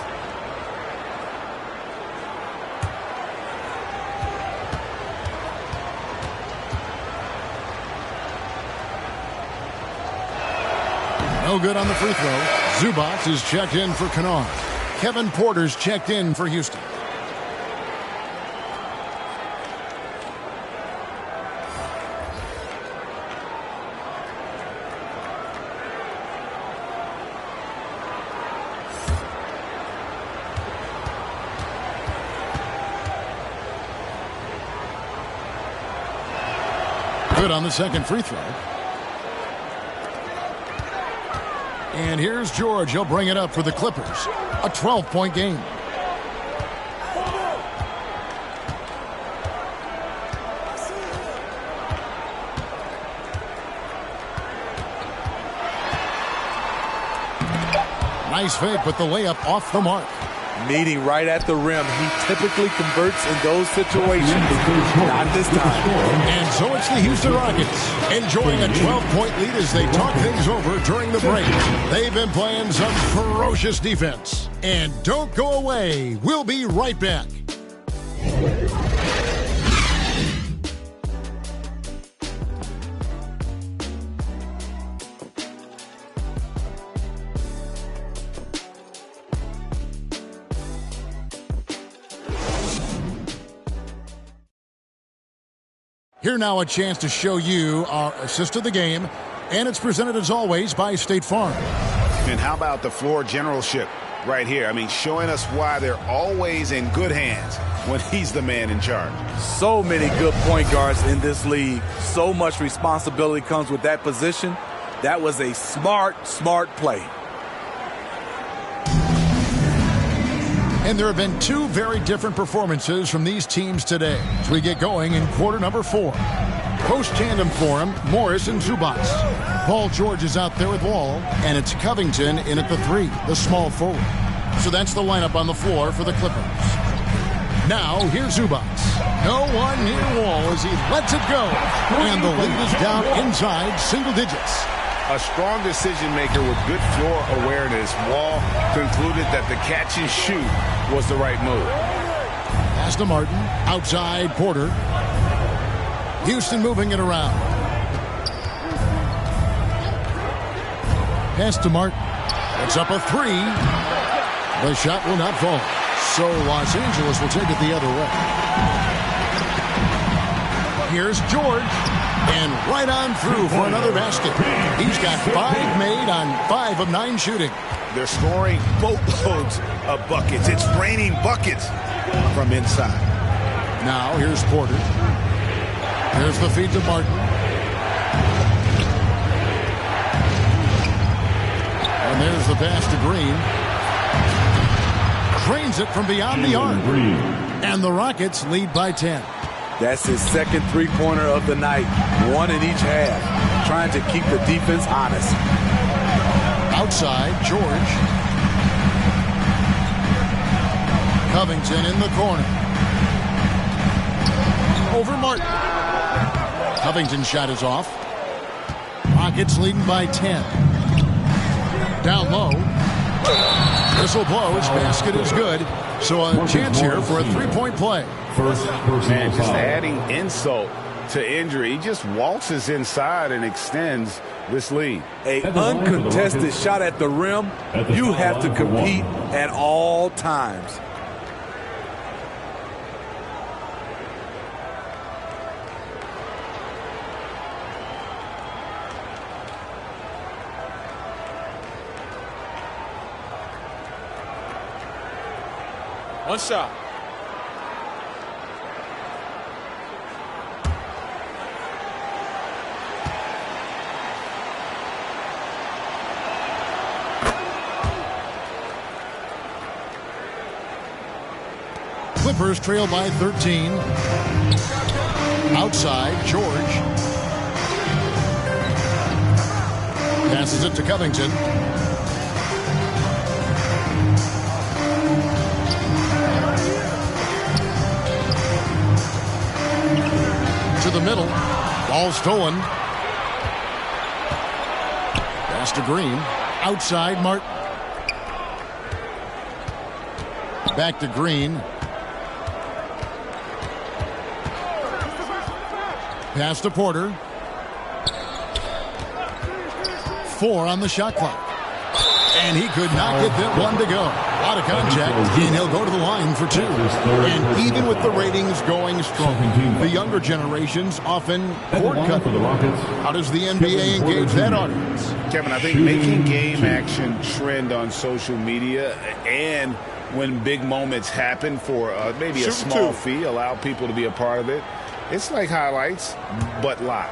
No good on the free throw. Zubac is checked in for Kennard. Kevin Porter's checked in for Houston. Good on the second free throw. And here's George. He'll bring it up for the Clippers. A 12-point game. Nice fake, but the layup off the mark. Meeting right at the rim. He typically converts in those situations. Not this time. And so it's the Houston Rockets enjoying a 12-point lead as they talk things over during the break. They've been playing some ferocious defense. And don't go away. We'll be right back. Here now a chance to show you our assist of the game, and it's presented as always by State Farm. And how about the floor generalship right here? I mean, showing us why they're always in good hands when he's the man in charge. So many good point guards in this league. So much responsibility comes with that position. That was a smart play. And there have been two very different performances from these teams today as we get going in quarter number 4. Post-tandem for him, Morris and Zubac. Paul George is out there with Wall, and it's Covington in at the 3, the small forward. So that's the lineup on the floor for the Clippers. Now, here's Zubac. No one near Wall as he lets it go. And the lead is down inside single digits. A strong decision maker with good floor awareness. Wall concluded that the catch and shoot was the right move. Pass to Martin. Outside Porter. Houston moving it around. Pass to Martin. It's up a 3. The shot will not fall. So Los Angeles will take it the other way. Here's George. And right on through for another basket. He's got 5 made on 5 of 9 shooting. They're scoring boatloads of buckets. It's raining buckets from inside. Now here's Porter. Here's the feed to Martin. And there's the pass to Green. Drains it from beyond the arc. And the Rockets lead by 10. That's his second three-pointer of the night. 1 in each half. Trying to keep the defense honest. Outside, George. Covington in the corner. Over Martin. Covington's shot is off. Rockets leading by 10. Down low. Whistle blows. Basket is good. So a chance here for a 3-point play. Man, just adding insult to injury. He just waltzes inside and extends this lead. An uncontested shot at the rim. You have to compete at all times. One shot. Clippers trail by 13. Outside, George. Passes it to Covington. To the middle. Ball stolen. Pass to Green. Outside, Martin. Back to Green. Pass to Porter. 4 on the shot clock. And he could not get that one to go. A lot of contact, and he'll go to the line for 2. And even with the ratings going strong, the younger generations often cord cut. How does the NBA engage that audience? Kevin, I think making game action trend on social media and when big moments happen for maybe a small fee, allow people to be a part of it. It's like highlights, but live.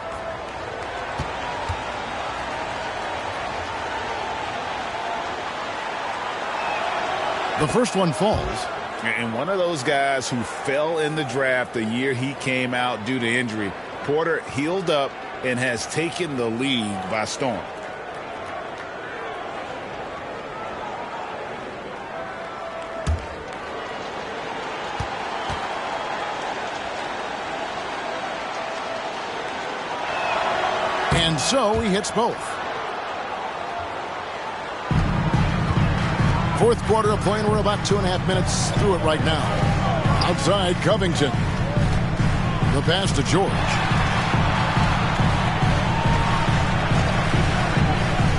The first one falls. And one of those guys who fell in the draft the year he came out due to injury. Porter healed up and has taken the league by storm. And so he hits both. Fourth quarter of play, and we're about 2.5 minutes through it right now. Outside, Covington. The pass to George.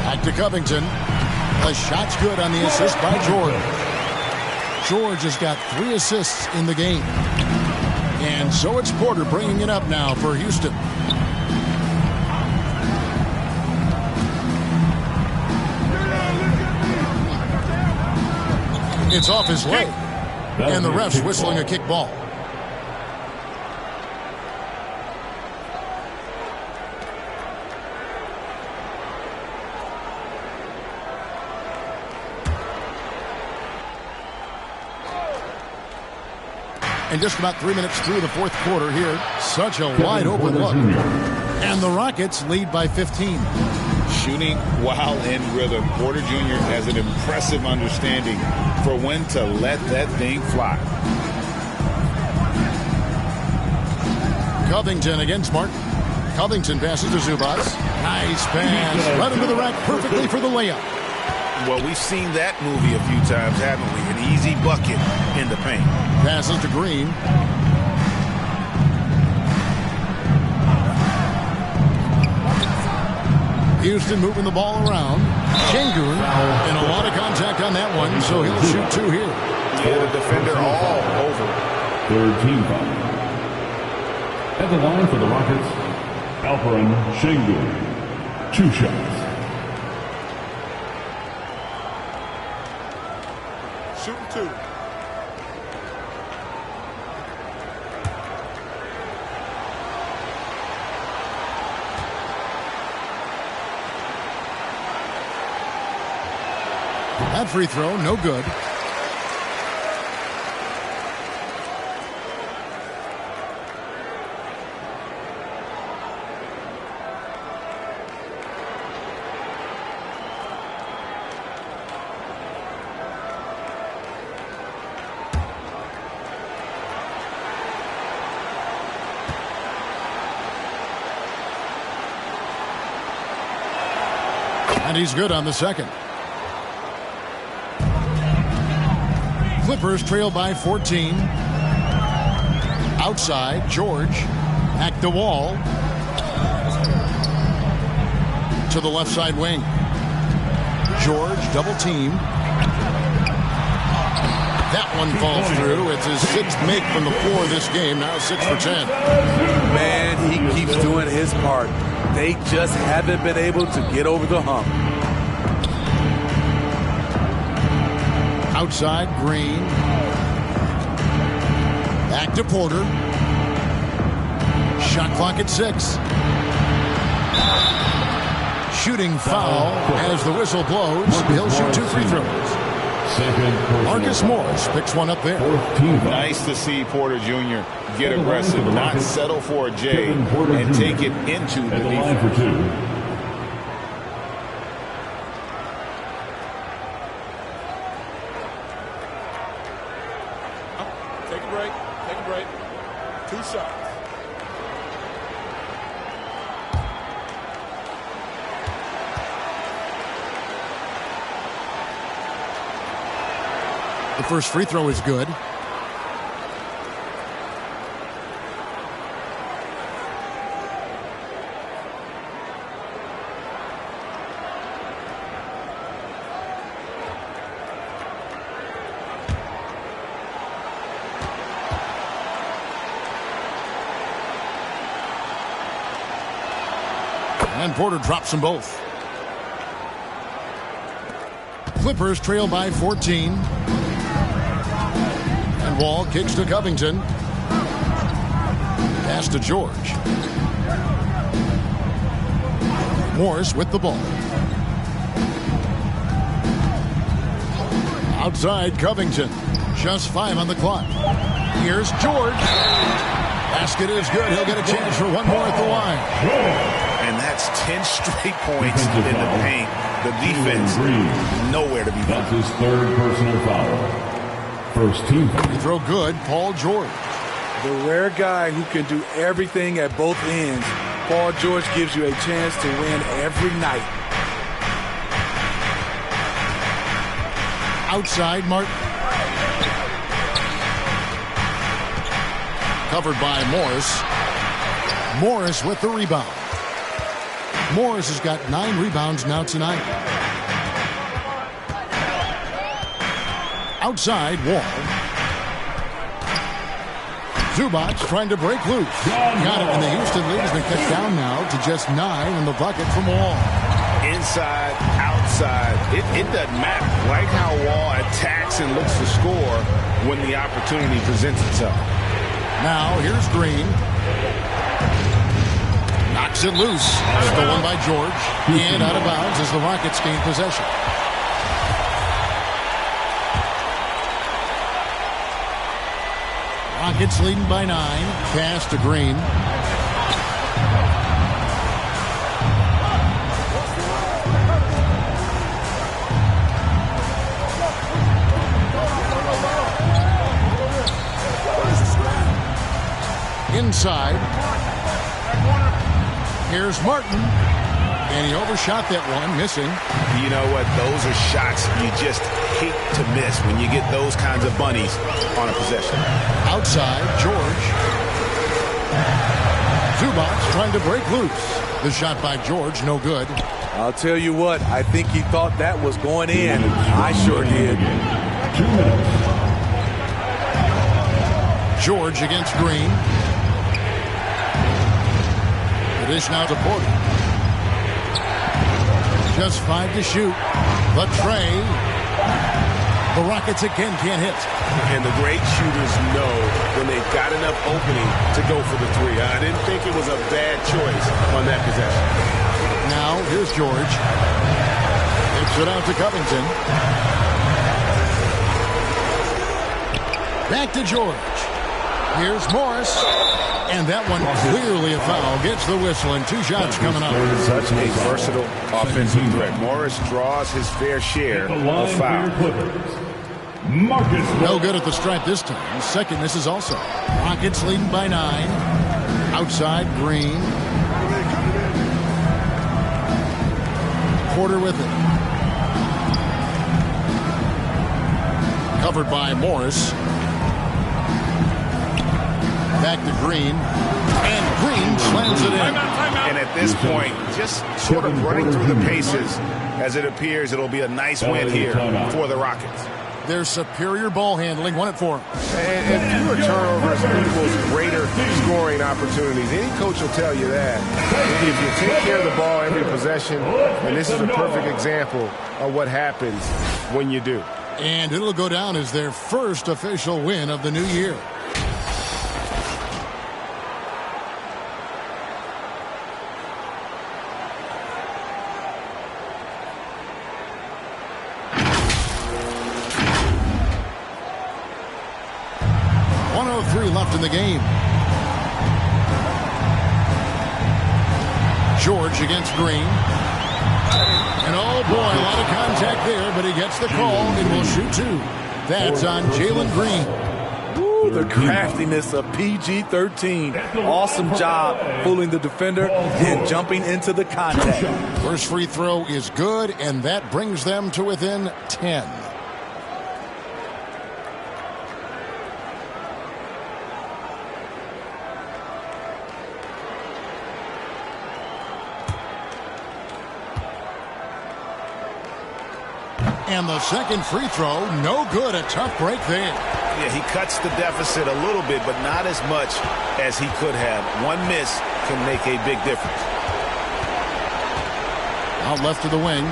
Back to Covington. The shot's good on the assist by George. George has got 3 assists in the game. And so it's Porter bringing it up now for Houston. It's off his leg. And the ref's whistling a kick ball. And just about 3 minutes through the fourth quarter here. Such a wide open look. And the Rockets lead by 15. Shooting while in rhythm. Porter Jr. has an impressive understanding for when to let that thing fly. Covington against Martin. Covington passes to Zubac. Nice pass. Right into the rack perfectly for the layup. Well, we've seen that movie a few times, haven't we? An easy bucket in the paint. Passes to Green. Houston moving the ball around. Şengün, and a lot of contact on that one, so he'll shoot 2 here. Yeah, the defender all over. Third team foul. At the line for the Rockets, Alperen Şengün. 2 shots. Shooting 2. That free throw, no good. And he's good on the second. Clippers trail by 14. Outside, George. Back to Wall. To the left side wing. George, double team. That one falls through. It's his 6th make from the floor this game. Now 6 for 10. Man, he keeps doing his part. They just haven't been able to get over the hump. Outside, Green. Back to Porter. Shot clock at 6. Shooting foul as the whistle blows. He'll shoot 2 free throws. Marcus Morris picks one up there. Nice to see Porter Jr. get aggressive, not settle for a J, and take it into the defense. Take a break. 2 shots. The first free throw is good. And Porter drops them both. Clippers trail by 14. And Wall kicks to Covington. Pass to George. Morris with the ball. Outside Covington. Just 5 on the clock. Here's George. Basket is good. He'll get a chance for one more at the line. And that's 10 straight points in the paint. The defense, nowhere to be found. That's his third personal foul. First team. Free throw good, Paul George. The rare guy who can do everything at both ends. Paul George gives you a chance to win every night. Outside Martin. Covered by Morris. Morris with the rebound. Morris has got 9 rebounds now tonight. Outside Wall. Zubac trying to break loose. Got it, and the Houston lead has been cut down now to just 9 in the bucket from Wall. Inside, outside, it doesn't matter. Like how Wall attacks and looks to score when the opportunity presents itself. Now here's Green. Knocks it loose. Stolen by George. And out of bounds as the Rockets gain possession. Rockets leading by 9. Pass to Green. Inside. Here's Martin. And he overshot that one, missing. You know what? Those are shots you just hate to miss when you get those kinds of bunnies on a possession. Outside, George. Zubac trying to break loose. The shot by George, no good. I'll tell you what, I think he thought that was going in. I sure did. 2 minutes. George against Green. The dish now to Porter. Just 5 to shoot. The tray. The Rockets again can't hit. And the great shooters know when they've got enough opening to go for the 3. I didn't think it was a bad choice on that possession. Now here's George. It's it out to Covington. Back to George. Here's Morris. And that one clearly a foul. Gets the whistle and 2 shots coming up. Such a versatile offensive threat. Morris draws his fair share of fouls. No good at the stripe this time. Second misses also. Rockets leading by 9. Outside Green. Porter with it. Covered by Morris. Back to Green. And Green slams it in. And at this point, just sort of running through the paces, as it appears it'll be a nice win here for the Rockets. Their superior ball handling won it for them. And fewer turnovers equals greater scoring opportunities. Any coach will tell you that. If you take care of the ball every possession, and this is a perfect example of what happens when you do. And it'll go down as their first official win of the new year. Left in the game. George against Green. And oh boy, a lot of contact there, but he gets the call and will shoot 2. That's on Jalen Green. Ooh, the craftiness of PG-13. Awesome job fooling the defender and jumping into the contact. First free throw is good, and that brings them to within 10. And the second free throw, no good. A tough break there. Yeah, he cuts the deficit a little bit, but not as much as he could have. One miss can make a big difference. Out left of the wing.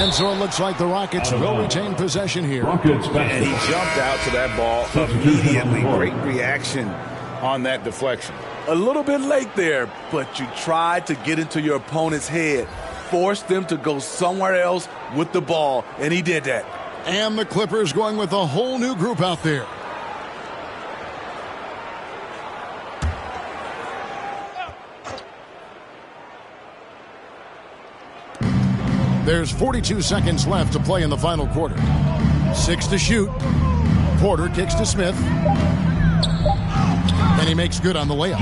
And so it looks like the Rockets will retain possession here. And he jumped out to that ball immediately. Great reaction on that deflection. A little bit late there, but you tried to get into your opponent's head. Forced them to go somewhere else with the ball, and he did that. And the Clippers going with a whole new group out there. There's 42 seconds left to play in the final quarter. 6 to shoot. Porter kicks to Smith. And he makes good on the layup.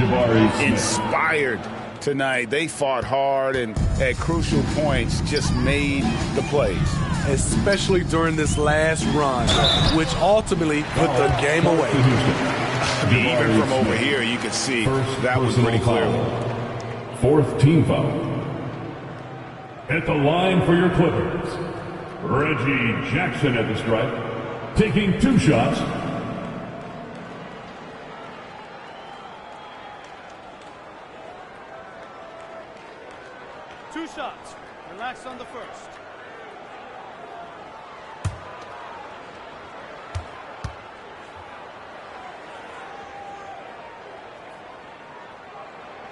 Inspired tonight. They fought hard and at crucial points just made the plays. Especially during this last run, which ultimately put the game away. Even from over here, you could see that was pretty clear. Fourth team foul. At the line for your Clippers, Reggie Jackson at the stripe, taking 2 shots. Two shots. Relax on the first.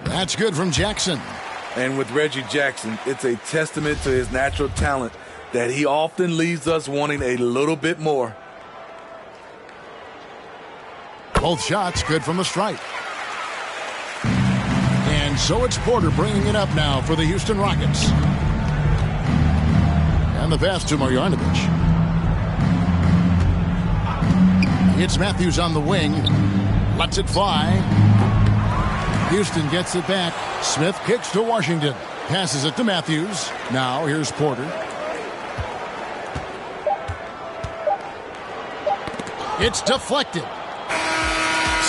That's good from Jackson. And with Reggie Jackson, it's a testament to his natural talent that he often leaves us wanting a little bit more. Both shots good from the stripe. And so it's Porter bringing it up now for the Houston Rockets. And the pass to Marjanovic. It's Matthews on the wing. Lets it fly. Houston gets it back. Smith kicks to Washington. Passes it to Matthews. Now here's Porter. It's deflected.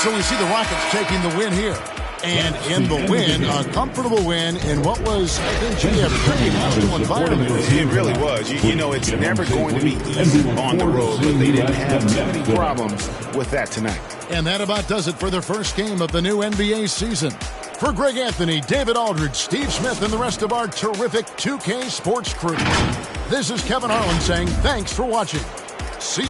So we see the Rockets taking the win here. And in the win, a comfortable win in what was, I think, a pretty hostile environment. It really was. You know, it's never going to be easy on the road, but they didn't have too many problems with that tonight. And that about does it for the first game of the new NBA season. For Greg Anthony, David Aldridge, Steve Smith, and the rest of our terrific 2K Sports crew, this is Kevin Harlan saying thanks for watching. See you.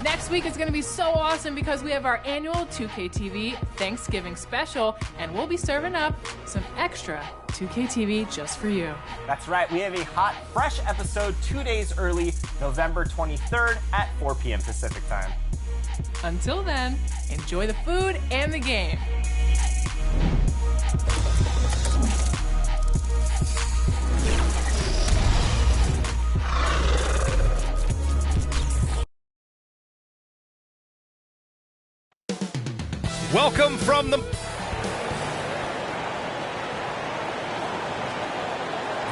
Next week is going to be so awesome because we have our annual 2K TV Thanksgiving special, and we'll be serving up some extra 2K TV just for you. That's right. We have a hot, fresh episode 2 days early, November 23rd at 4 p.m. Pacific time. Until then, enjoy the food and the game. Welcome from the...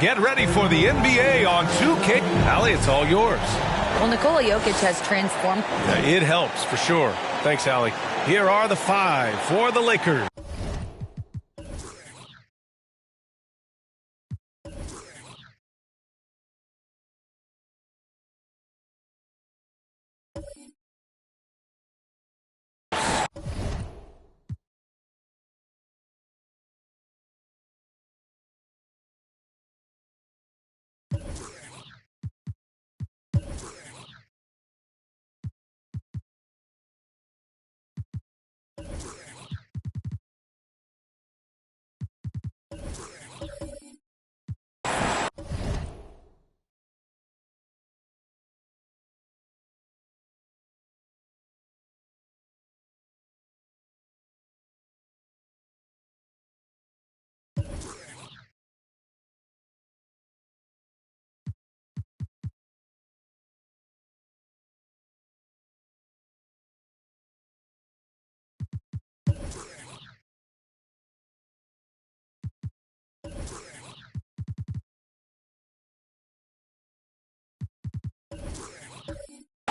Get ready for the NBA on 2K. Allie, it's all yours. Well, Nikola Jokic has transformed. It helps, for sure. Thanks, Allie. Here are the 5 for the Lakers.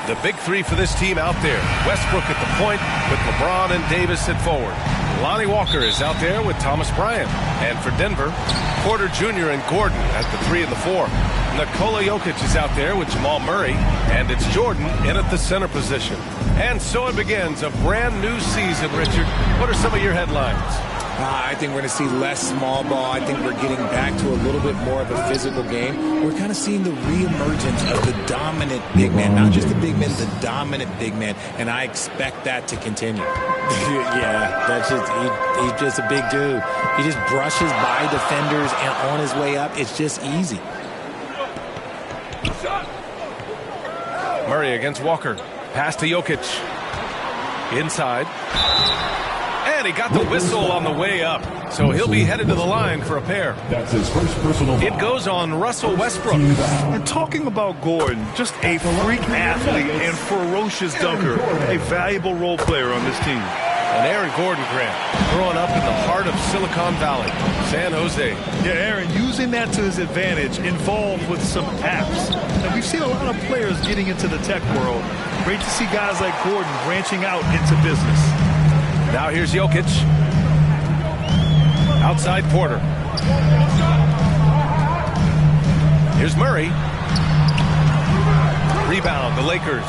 The big 3 for this team out there. Westbrook at the point with LeBron and Davis at forward. Lonnie Walker is out there with Thomas Bryant. And for Denver, Porter Jr. and Gordon at the 3 and the 4. Nikola Jokic is out there with Jamal Murray. And it's Jordan in at the center position. And so it begins a brand new season, Richard. What are some of your headlines? I think we're going to see less small ball. I think we're getting back to a little bit more of a physical game. We're kind of seeing the reemergence of the dominant big man, not just the big man, the dominant big man, and I expect that to continue. Yeah, that's just he's just a big dude. He just brushes by defenders and on his way up. It's just easy. Murray against Walker. Pass to Jokic. Inside. And he got the whistle on the way up. So he'll be headed to the line for a pair. That's his first personal foul. It goes on Russell Westbrook. And talking about Gordon, just a freak athlete and ferocious dunker. A valuable role player on this team. And Aaron Gordon, Grant, growing up in the heart of Silicon Valley, San Jose. Yeah, Aaron, using that to his advantage, involved with some apps. And we've seen a lot of players getting into the tech world. Great to see guys like Gordon branching out into business. Now here's Jokic. Outside Porter. Here's Murray. Rebound, the Lakers.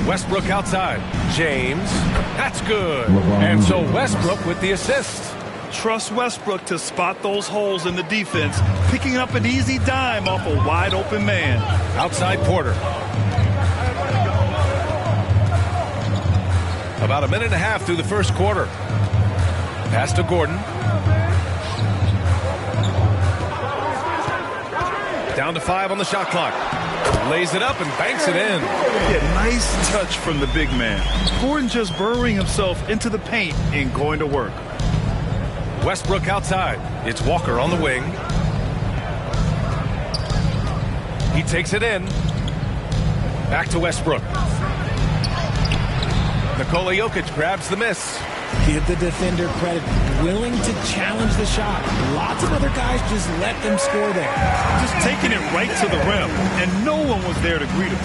Westbrook outside. James. That's good. And so Westbrook with the assist. Trust Westbrook to spot those holes in the defense, picking up an easy dime off a wide open man. Outside Porter. About a minute and a half through the first quarter. Pass to Gordon. Down to 5 on the shot clock. Lays it up and banks it in. Yeah, nice touch from the big man. Gordon just burrowing himself into the paint and going to work. Westbrook outside. It's Walker on the wing. He takes it in. Back to Westbrook. Nikola Jokic grabs the miss. Give the defender credit. Willing to challenge the shot. Lots of other guys just let them score there. Just taking it right to the rim, and no one was there to greet him.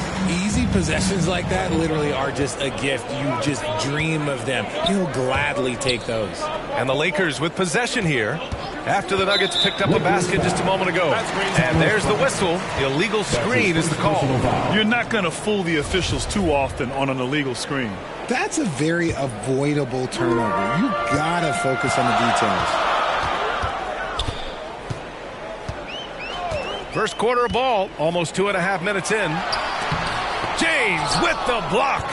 Easy possessions like that literally are just a gift. You just dream of them. He'll gladly take those. And the Lakers with possession here after the Nuggets picked up a basket just a moment ago. And there's the whistle. The illegal screen is the call. You're not going to fool the officials too often on an illegal screen. That's a very avoidable turnover. You gotta focus on the details. First quarter of ball, almost 2.5 minutes in. James with the block.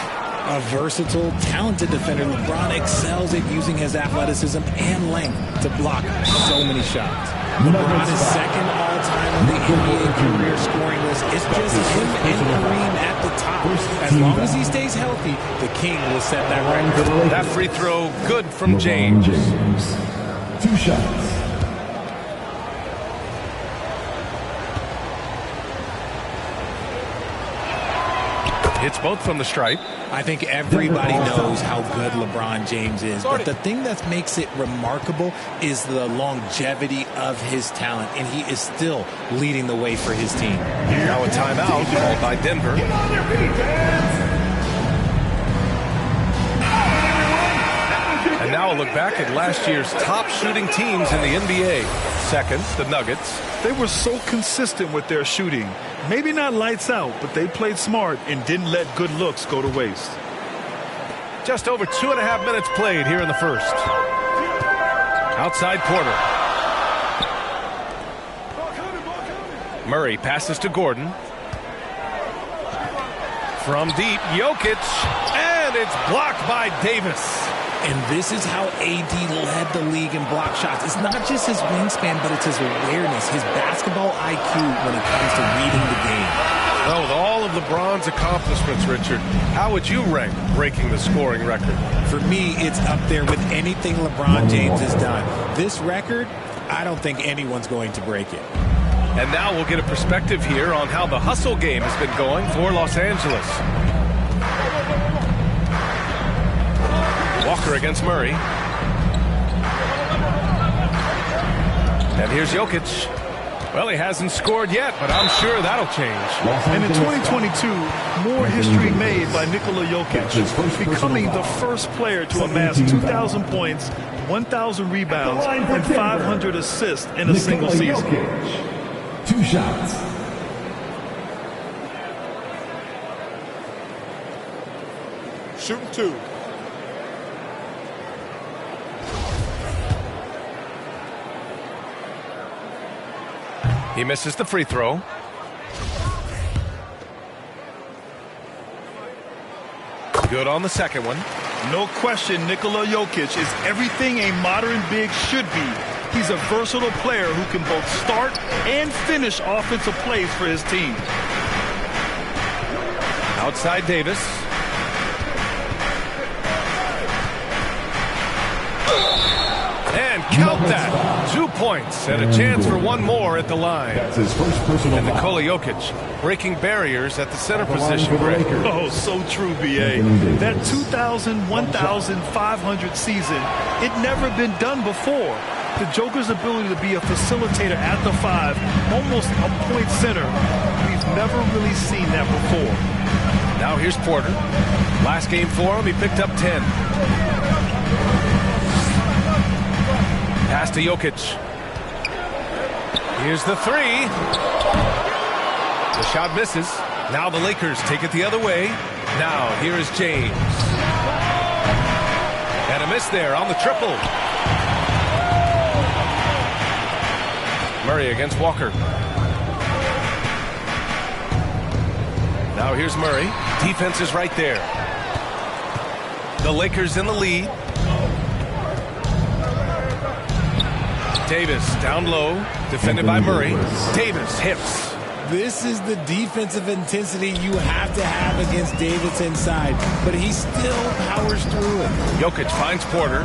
A versatile, talented defender. LeBron excels at using his athleticism and length to block so many shots. LeBron is second all-time on the NBA career scoring list. It's just him and Kareem at the top. As long as he stays healthy, the King will set that record. That free throw good from James. 2 shots. Hits both from the stripe. I think everybody knows how good LeBron James is, but the thing that makes it remarkable is the longevity of his talent, and he is still leading the way for his team. Now a timeout called by Denver. And now a look back at last year's top shooting teams in the NBA. Second, the Nuggets. They were so consistent with their shooting. Maybe not lights out, but they played smart and didn't let good looks go to waste. Just over 2.5 minutes played here in the first. Outside Porter. Murray passes to Gordon. From deep, Jokic, and it's blocked by Davis. And this is how AD led the league in block shots. It's not just his wingspan, but it's his awareness, his basketball IQ when it comes to reading the game. Well, with all of LeBron's accomplishments, Richard, how would you rank breaking the scoring record? For me, it's up there with anything LeBron James has done. This record, I don't think anyone's going to break it. And now we'll get a perspective here on how the hustle game has been going for Los Angeles. Walker against Murray. And here's Jokic. Well, he hasn't scored yet, but I'm sure that'll change. And in 2022, more history made by Nikola Jokic, becoming the first player to amass 2,000 points, 1,000 rebounds, and 500 assists in a single season. 2 shots. Shooting 2. He misses the free throw. Good on the second one. No question, Nikola Jokic is everything a modern big should be. He's a versatile player who can both start and finish offensive plays for his team. Outside Davis. And count that. 2 points and a chance for one more at the line. That's his first personal and Nikola Jokic breaking barriers at the center position. Oh, so true, B.A. That 2,000, 1,500 season, it never been done before. The Joker's ability to be a facilitator at the 5, almost a point center, we've never really seen that before. Now here's Porter. Last game for him, he picked up 10. Pass to Jokic. Here's the three. The shot misses. Now the Lakers take it the other way. Now here is James. And a miss there on the triple. Murray against Walker. Now here's Murray. Defense is right there. The Lakers in the lead. Davis down low. Defended by Murray. Davis hits. This is the defensive intensity you have to have against Davis inside, but he still powers through it. Jokic finds Porter.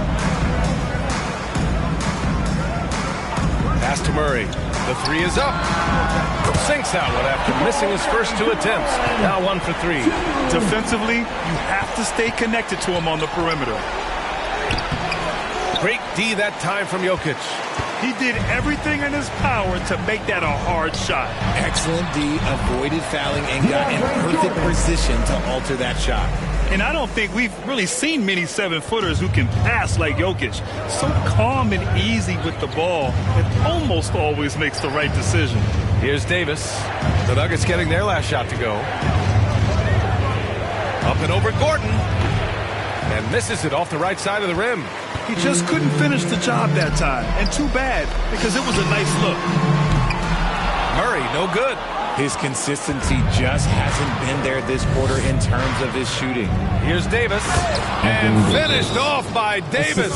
Pass to Murray. The three is up. Sinks that one after missing his first two attempts. Now 1 for 3. Defensively, you have to stay connected to him on the perimeter. Great D that time from Jokic. He did everything in his power to make that a hard shot. Excellent D, avoided fouling and got in perfect position to alter that shot. And I don't think we've really seen many 7-footers who can pass like Jokic. So calm and easy with the ball. It almost always makes the right decision. Here's Davis. The Nuggets getting their last shot to go. Up and over Gordon. And misses it off the right side of the rim. He just couldn't finish the job that time. And too bad, because it was a nice look. Murray, no good. His consistency just hasn't been there this quarter in terms of his shooting. Here's Davis. And finished off by Davis.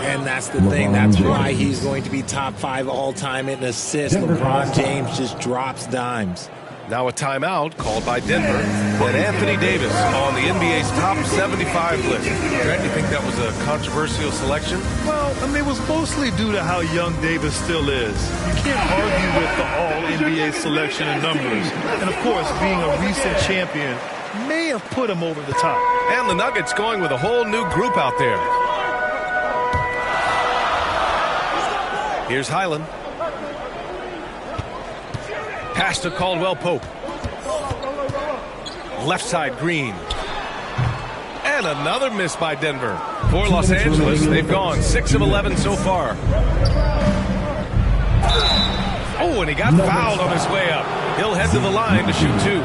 And that's the thing. That's why he's going to be top 5 all-time in assists. LeBron James just drops dimes. Now a timeout called by Denver. Then Anthony Davis on the NBA's top 75 list. Grant, you think that was a controversial selection? Well, I mean, it was mostly due to how young Davis still is. You can't argue with the all-NBA selection and numbers. And, of course, being a recent champion may have put him over the top. And the Nuggets going with a whole new group out there. Here's Highland. Pass to Caldwell Pope. Left side, Green. And another miss by Denver. For Los Angeles, they've gone 6 of 11 so far. Oh, and he got fouled on his way up. He'll head to the line to shoot 2.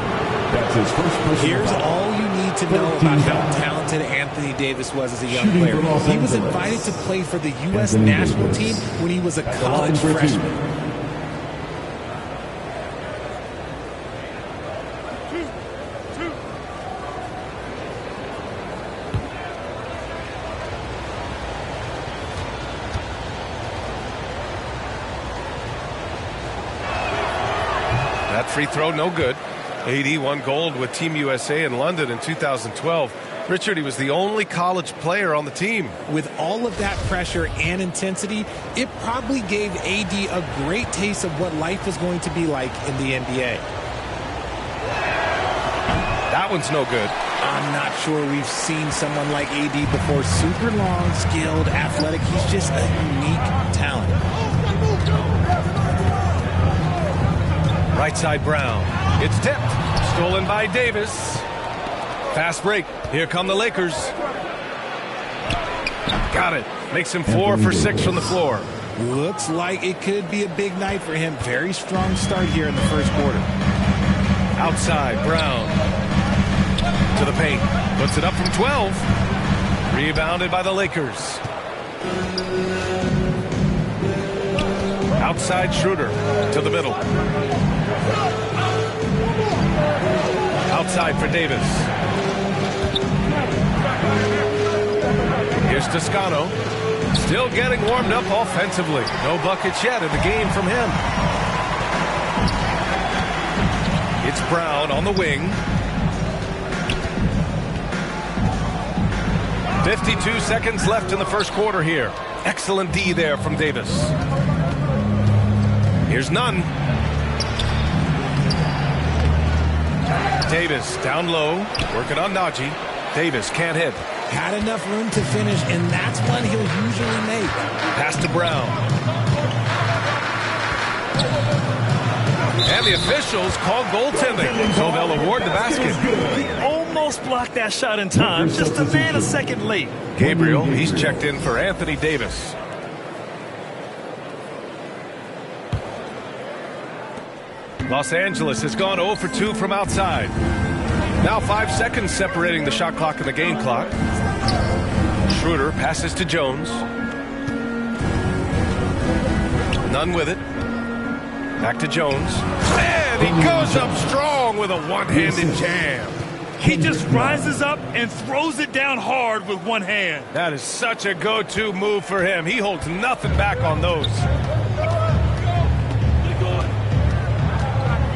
Here's all you need to know about how talented Anthony Davis was as a young player. He was invited to play for the U.S. national team when he was a college freshman. That free throw, no good. AD won gold with Team USA in London in 2012. Richard, he was the only college player on the team. With all of that pressure and intensity, it probably gave AD a great taste of what life was going to be like in the NBA. That one's no good. I'm not sure we've seen someone like AD before. Super long, skilled, athletic. He's just a unique talent. Right side, Brown. It's tipped. Stolen by Davis. Fast break. Here come the Lakers. Got it. Makes him 4 for 6 from the floor. Looks like it could be a big night for him. Very strong start here in the first quarter. Outside, Brown. To the paint. Puts it up from 12. Rebounded by the Lakers. Outside Schroeder. To the middle. Outside for Davis. Here's Toscano. Still getting warmed up offensively. No buckets yet in the game from him. It's Brown on the wing. 52 seconds left in the first quarter here. Excellent D there from Davis. Here's Nunn. Davis down low, working on Najee. Davis can't hit. Had enough room to finish, and that's one he'll usually make. Pass to Brown. And the officials call goaltending, so they'll award the basket. He almost blocked that shot in time, just a man a second late. Gabriel, he's checked in for Anthony Davis. Los Angeles has gone 0 for 2 from outside. Now 5 seconds separating the shot clock and the game clock. Schroeder passes to Jones. Nunn with it. Back to Jones. And he goes up strong with a one-handed jam. He just rises up and throws it down hard with one hand. That is such a go-to move for him. He holds nothing back on those.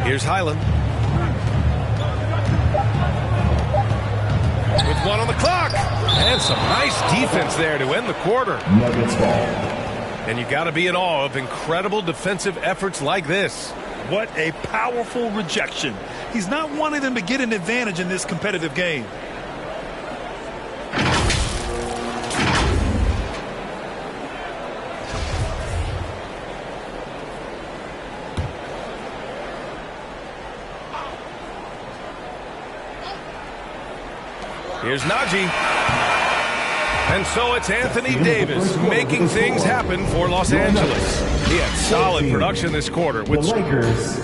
Here's Highland. With 1 on the clock. And some nice defense there to end the quarter. Nuggets ball. And you got to be in awe of incredible defensive efforts like this. What a powerful rejection. He's not wanting them to get an advantage in this competitive game. Here's Najee. And so it's Anthony Davis making things happen for Los Angeles. He had solid production this quarter with the Lakers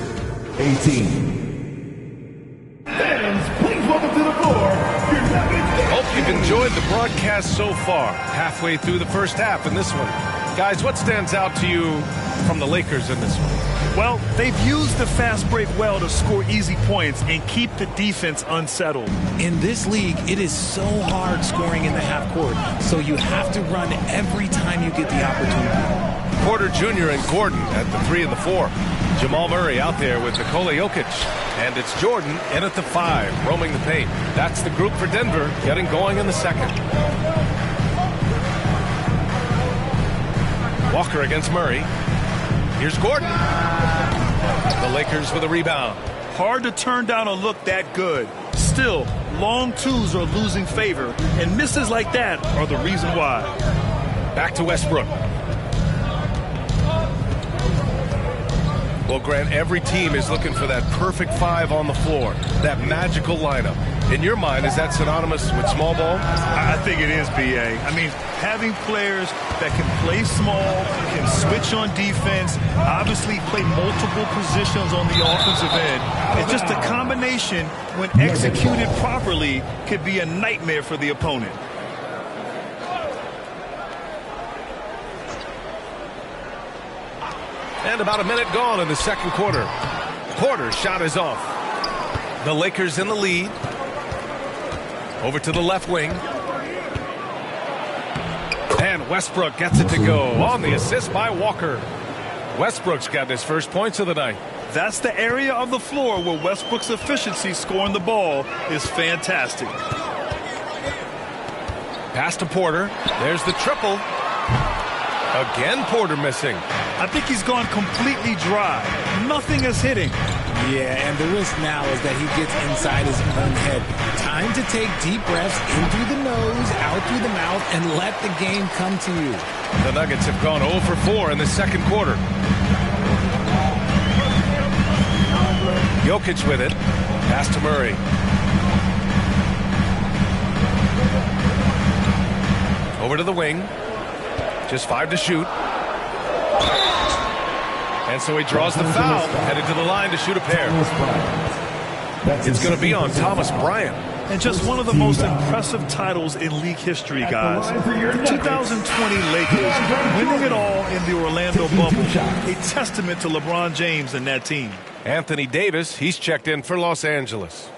18. Fans, please welcome to the floor your Nuggets. Hope you've enjoyed the broadcast so far. Halfway through the first half in this one. Guys, what stands out to you from the Lakers in this one? Well, they've used the fast break well to score easy points and keep the defense unsettled. In this league, it is so hard scoring in the half court, so you have to run every time you get the opportunity. Porter Jr. and Gordon at the 3 and the 4. Jamal Murray out there with Nikola Jokic. And it's Jordan in at the 5, roaming the paint. That's the group for Denver, getting going in the second. Walker against Murray. Here's Gordon. The Lakers with a rebound. Hard to turn down a look that good. Still, long twos are losing favor, and misses like that are the reason why. Back to Westbrook. Well, Grant, every team is looking for that perfect 5 on the floor, that magical lineup. In your mind, is that synonymous with small ball? I think it is, B.A. I mean, having players that can play small, can switch on defense, obviously play multiple positions on the offensive end. It's just a combination, when executed properly, could be a nightmare for the opponent. And about a minute gone in the second quarter. Porter's shot is off. The Lakers in the lead. Over to the left wing. And Westbrook gets it to go on the assist by Walker. Westbrook's got his first points of the night. That's the area of the floor where Westbrook's efficiency scoring the ball is fantastic. Pass to Porter. There's the triple. Again, Porter missing. I think he's gone completely dry. Nothing is hitting. Yeah, and the risk now is that he gets inside his own head. Time to take deep breaths in through the nose, out through the mouth, and let the game come to you. The Nuggets have gone 0 for 4 in the second quarter. Jokic with it. Pass to Murray. Over to the wing. Just 5 to shoot. And so he draws the foul, headed to the line to shoot a pair. It's going to be on Thomas Bryant. And just one of the most impressive titles in league history, guys. The 2020 Lakers winning it all in the Orlando bubble. A testament to LeBron James and that team. Anthony Davis, he's checked in for Los Angeles.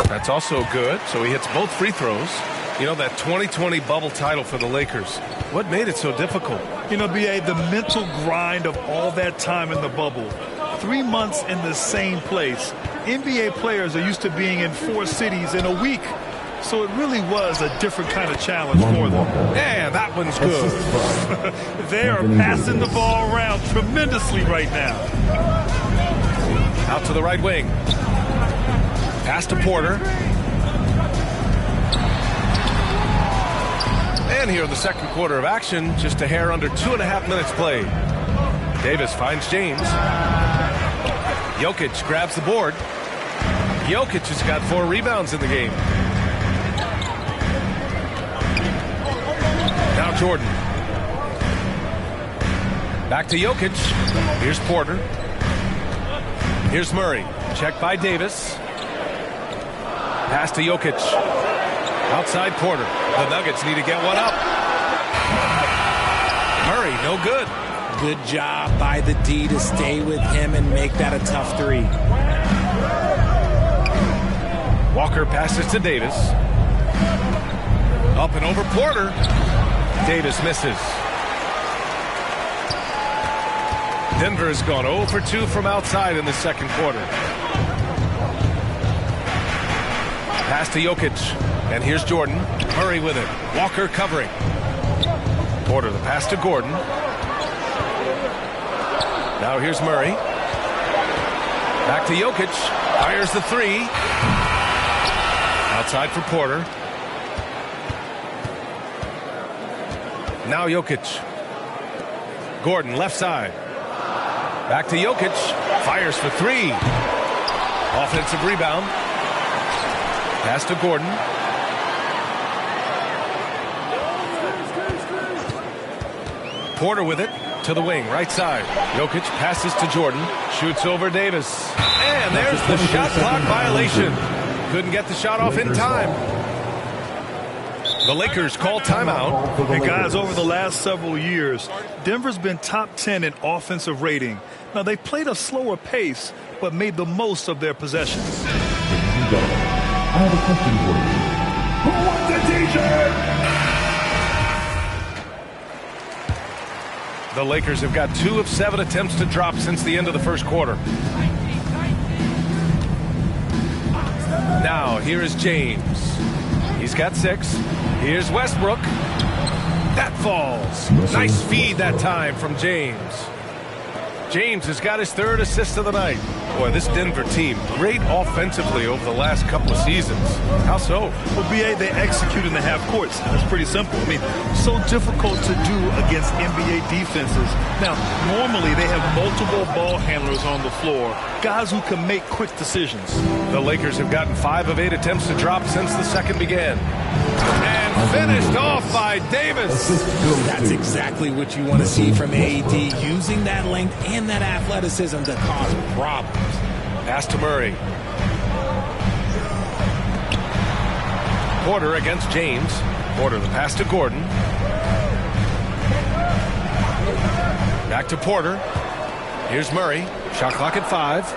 That's also good, so he hits both free throws. You know, that 2020 bubble title for the Lakers, what made it so difficult? You know, B.A., the mental grind of all that time in the bubble. 3 months in the same place. NBA players are used to being in 4 cities in a week. So it really was a different kind of challenge for them. Yeah, that one's good. They are passing the ball around tremendously right now. Out to the right wing. Pass to Porter. And here in the second quarter of action, just a hair under 2.5 minutes played. Davis finds James. Jokic grabs the board. Jokic has got 4 rebounds in the game. Now Jordan. Back to Jokic. Here's Porter. Here's Murray. Checked by Davis. Pass to Jokic. Outside Porter. The Nuggets need to get one up. Murray, no good. Good job by the D to stay with him and make that a tough 3. Walker passes to Davis. Up and over Porter. Davis misses. Denver has gone 0 for 2 from outside in the second quarter. Pass to Jokic. And here's Jordan. Murray with it. Walker covering. Porter the pass to Gordon. Now here's Murray. Back to Jokic. Fires the 3. Outside for Porter. Now Jokic. Gordon left side. Back to Jokic. Fires for 3. Offensive rebound. Pass to Gordon. Porter with it to the wing, right side. Jokic passes to Jordan. Shoots over Davis. And there's the shot clock violation. Couldn't get the shot off in time. The Lakers call timeout. And guys, over the last several years, Denver's been top 10 in offensive rating. Now, they played a slower pace, but made the most of their possessions. I have a question for you. Who wants the t-shirt? The Lakers have got 2 of 7 attempts to drop since the end of the first quarter. Now, here is James. He's got 6. Here's Westbrook. That falls. Nice feed that time from James. James has got his 3rd assist of the night. Boy, this Denver team, great offensively over the last couple of seasons. How so? Well, BA, they execute in the half courts. That's pretty simple. I mean, so difficult to do against NBA defenses. Now, normally they have multiple ball handlers on the floor, guys who can make quick decisions. The Lakers have gotten 5 of 8 attempts to drop since the second began. And finished off by Davis. That's exactly what you want to see from AD, using that length and that athleticism to cause problems. Pass to Murray. Porter against James. Porter the pass to Gordon. Back to Porter. Here's Murray. Shot clock at 5.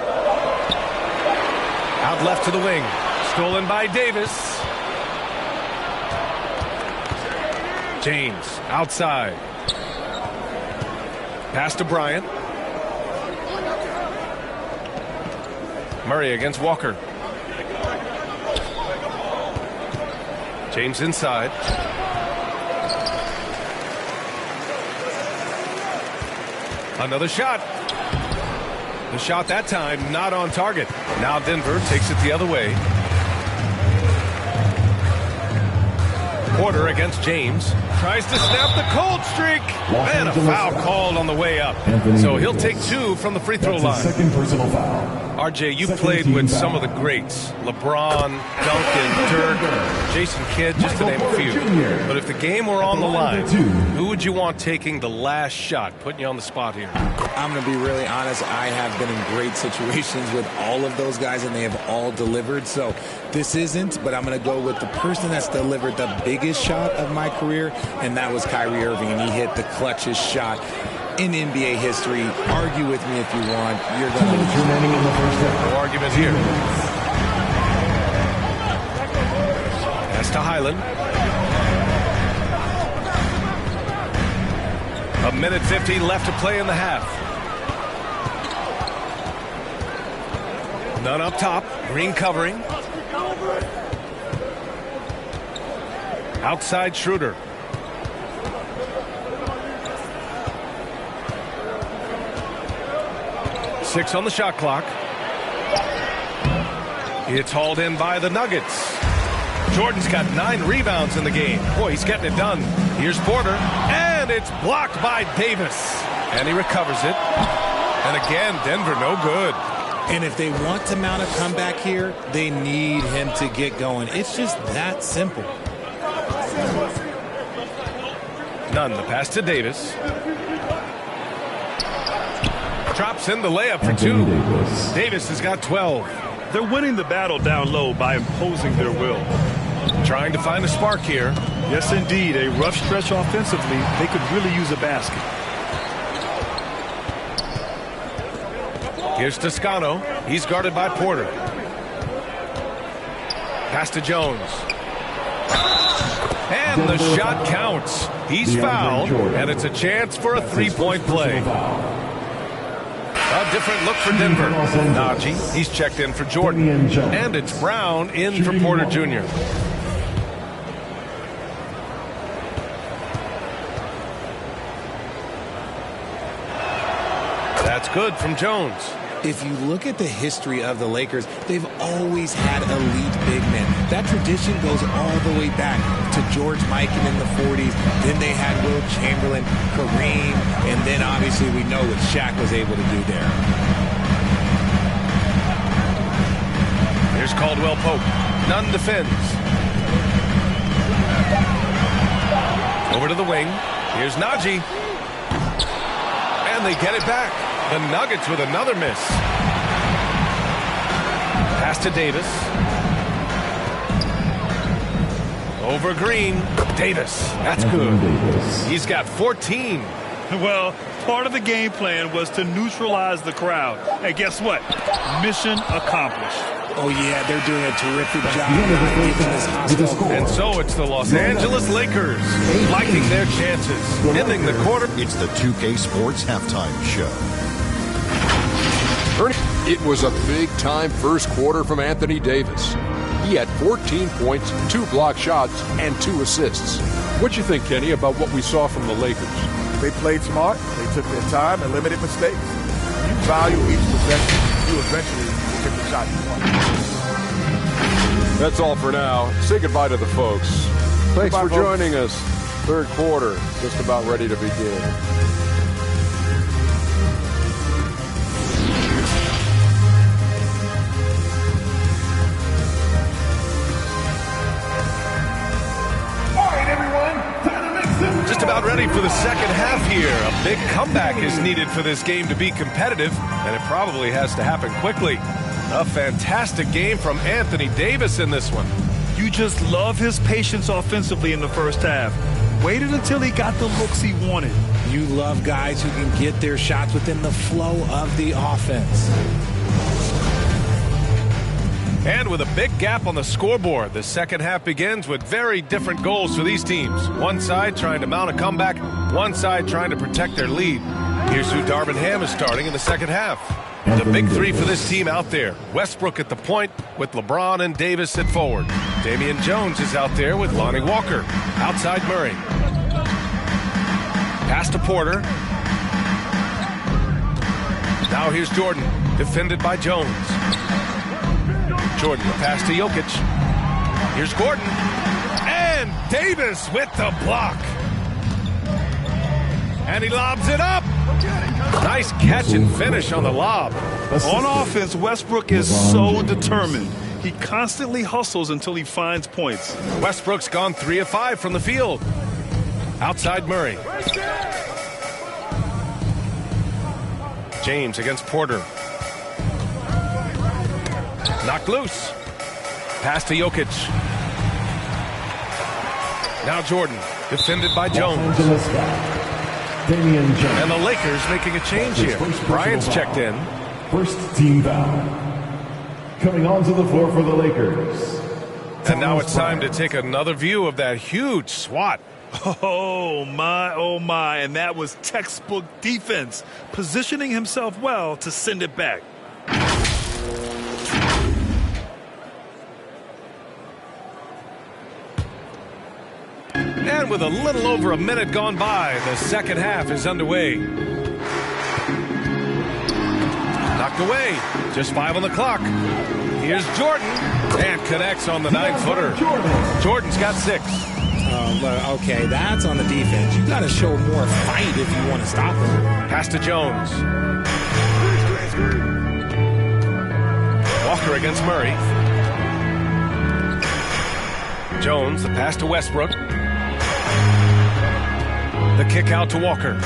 Out left to the wing. Stolen by Davis. James outside. Pass to Bryant. Murray against Walker. James inside. Another shot. The shot that time not on target. Now Denver takes it the other way. Porter against James. Tries to snap the cold streak. And a foul called on the way up. So he'll take 2 from the free throw line. Second personal foul. RJ, you played with some of the greats. LeBron, Duncan, Dirk, Jason Kidd, just to name a few. But if the game were on the line, who would you want taking the last shot? Putting you on the spot here. I'm going to be really honest. I have been in great situations with all of those guys, and they have all delivered. So this isn't, but I'm going to go with the person that's delivered the biggest shot of my career, and that was Kyrie Irving, and he hit the clutchest shot in NBA history. Argue with me if you want. You're going to lose. Remaining in the first half. No argument here. Pass to Highland. 1:50 left to play in the half. None up top. Green covering. Outside Schroeder. Six on the shot clock. It's hauled in by the Nuggets. Jordan's got 9 rebounds in the game. Boy, he's getting it done. Here's Porter, and it's blocked by Davis. And he recovers it. And again, Denver no good. And if they want to mount a comeback here, they need him to get going. It's just that simple. Nunn, the pass to Davis. Drops in the layup for 2. Davis has got 12. They're winning the battle down low by imposing their will. Trying to find a spark here. Yes, indeed. A rough stretch offensively. They could really use a basket. Here's Toscano. He's guarded by Porter. Pass to Jones. And the shot counts. He's fouled, and it's a chance for a three-point play. A different look for Denver. Najee, he's checked in for Jordan. And it's Brown in for Porter Jr. That's good from Jones. If you look at the history of the Lakers, they've always had elite big men. That tradition goes all the way back to George Mikan in the 40s. Then they had Will Chamberlain, Kareem, and then obviously we know what Shaq was able to do there. Here's Caldwell Pope. Nunn defends. Over to the wing. Here's Najee. And they get it back. The Nuggets with another miss. Pass to Davis. Over Green. Davis. That's good. He's got 14. Well, part of the game plan was to neutralize the crowd. And guess what? Mission accomplished. Oh, yeah, they're doing a terrific job giving this hostile. And so it's the Los Angeles Lakers liking their chances. Ending the quarter. It's the 2K Sports Halftime Show. It was a big-time first quarter from Anthony Davis. He had 14 points, 2 block shots, and 2 assists. What'd you think, Kenny, about what we saw from the Lakers? They played smart. They took their time and limited mistakes. You value each possession, you eventually will get the shot you want. That's all for now. Say goodbye to the folks. Thanks for joining us. Third quarter, just about ready to begin. Just about ready for the second half here. A big comeback is needed for this game to be competitive, and it probably has to happen quickly. A fantastic game from Anthony Davis in this one. You just love his patience offensively in the first half. Waited until he got the looks he wanted. You love guys who can get their shots within the flow of the offense. And with a big gap on the scoreboard, the second half begins with very different goals for these teams. One side trying to mount a comeback, one side trying to protect their lead. Here's who Darvin Ham is starting in the second half. The big three for this team out there. Westbrook at the point with LeBron and Davis at forward. Damian Jones is out there with Lonnie Walker. Outside Murray. Pass to Porter. Now here's Jordan, defended by Jones. Jordan, the pass to Jokic. Here's Gordon. And Davis with the block. And he lobs it up. Nice catch and finish on the lob. On offense, Westbrook is so determined. He constantly hustles until he finds points. Westbrook's gone 3 of 5 from the field. Outside Murray. James against Porter. Knocked loose. Pass to Jokic. Now Jordan, defended by Jones. And the Lakers making a change here. Bryant's checked in. First team foul. Coming onto the floor for the Lakers. And now it's time to take another view of that huge swat. Oh, my. And that was textbook defense. Positioning himself well to send it back. And with a little over a minute gone by, the second half is underway. Knocked away. Just 5 on the clock. Here's Jordan. And connects on the 9-footer. Jordan's got 6. Okay, that's on the defense. You got to show more fight if you want to stop him. Pass to Jones. Walker against Murray. Jones, the pass to Westbrook. The kick out to Walker.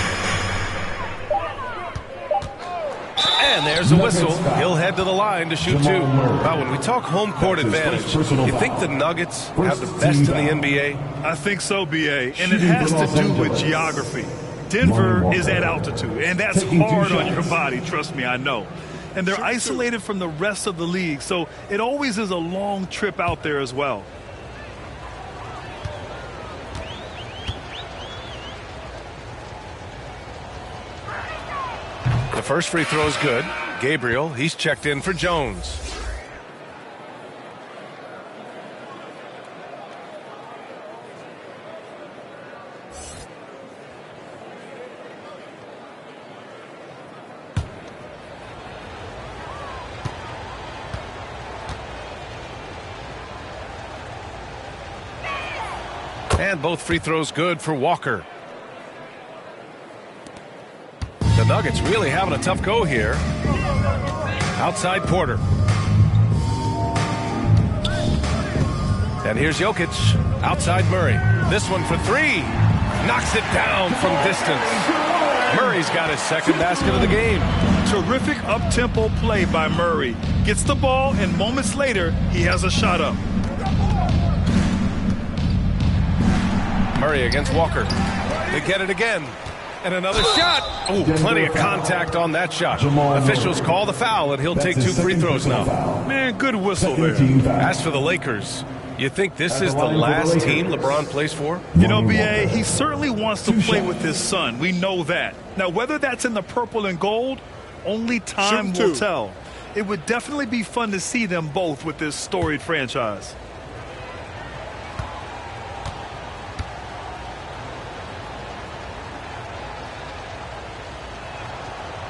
And there's a whistle. He'll head to the line to shoot 2. Now, when we talk home court advantage, you think the Nuggets have the best in the NBA? I think so, B.A., and it has to do with geography. Denver is at altitude, and that's hard on your body, trust me, I know. And they're isolated from the rest of the league, so it always is a long trip out there as well. The first free throw is good. Gabriel, he's checked in for Jones. And both free throws good for Walker. The Nuggets really having a tough go here. Outside Porter. And here's Jokic. Outside Murray. This one for 3. Knocks it down from distance. Murray's got his second basket of the game. Terrific up-tempo play by Murray. Gets the ball, and moments later, he has a shot up. Murray against Walker. They get it again. And another shot. Oh, plenty of contact on that shot. Officials call the foul, and he'll take 2 free throws now. Man, good whistle there. As for the Lakers, you think this is the last team LeBron plays for? You know, B.A., he certainly wants to play with his son. We know that. Now, whether that's in the purple and gold, only time will tell. It would definitely be fun to see them both with this storied franchise.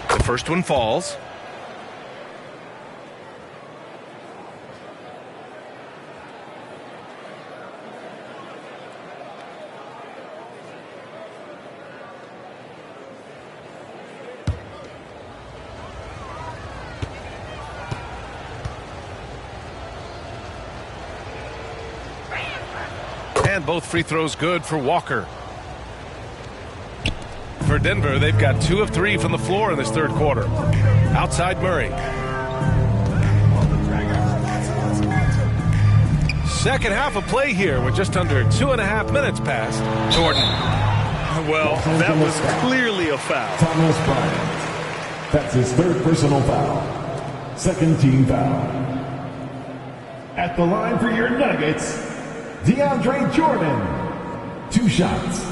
The first one falls. And both free throws good for Walker. For Denver, they've got 2 of 3 from the floor in this third quarter. Outside Murray. Second half of play here with just under 2.5 minutes passed. Jordan. Well, that was clearly a foul. Thomas Bryant. That's his 3rd personal foul. Second team foul. At the line for your Nuggets, DeAndre Jordan. 2 shots.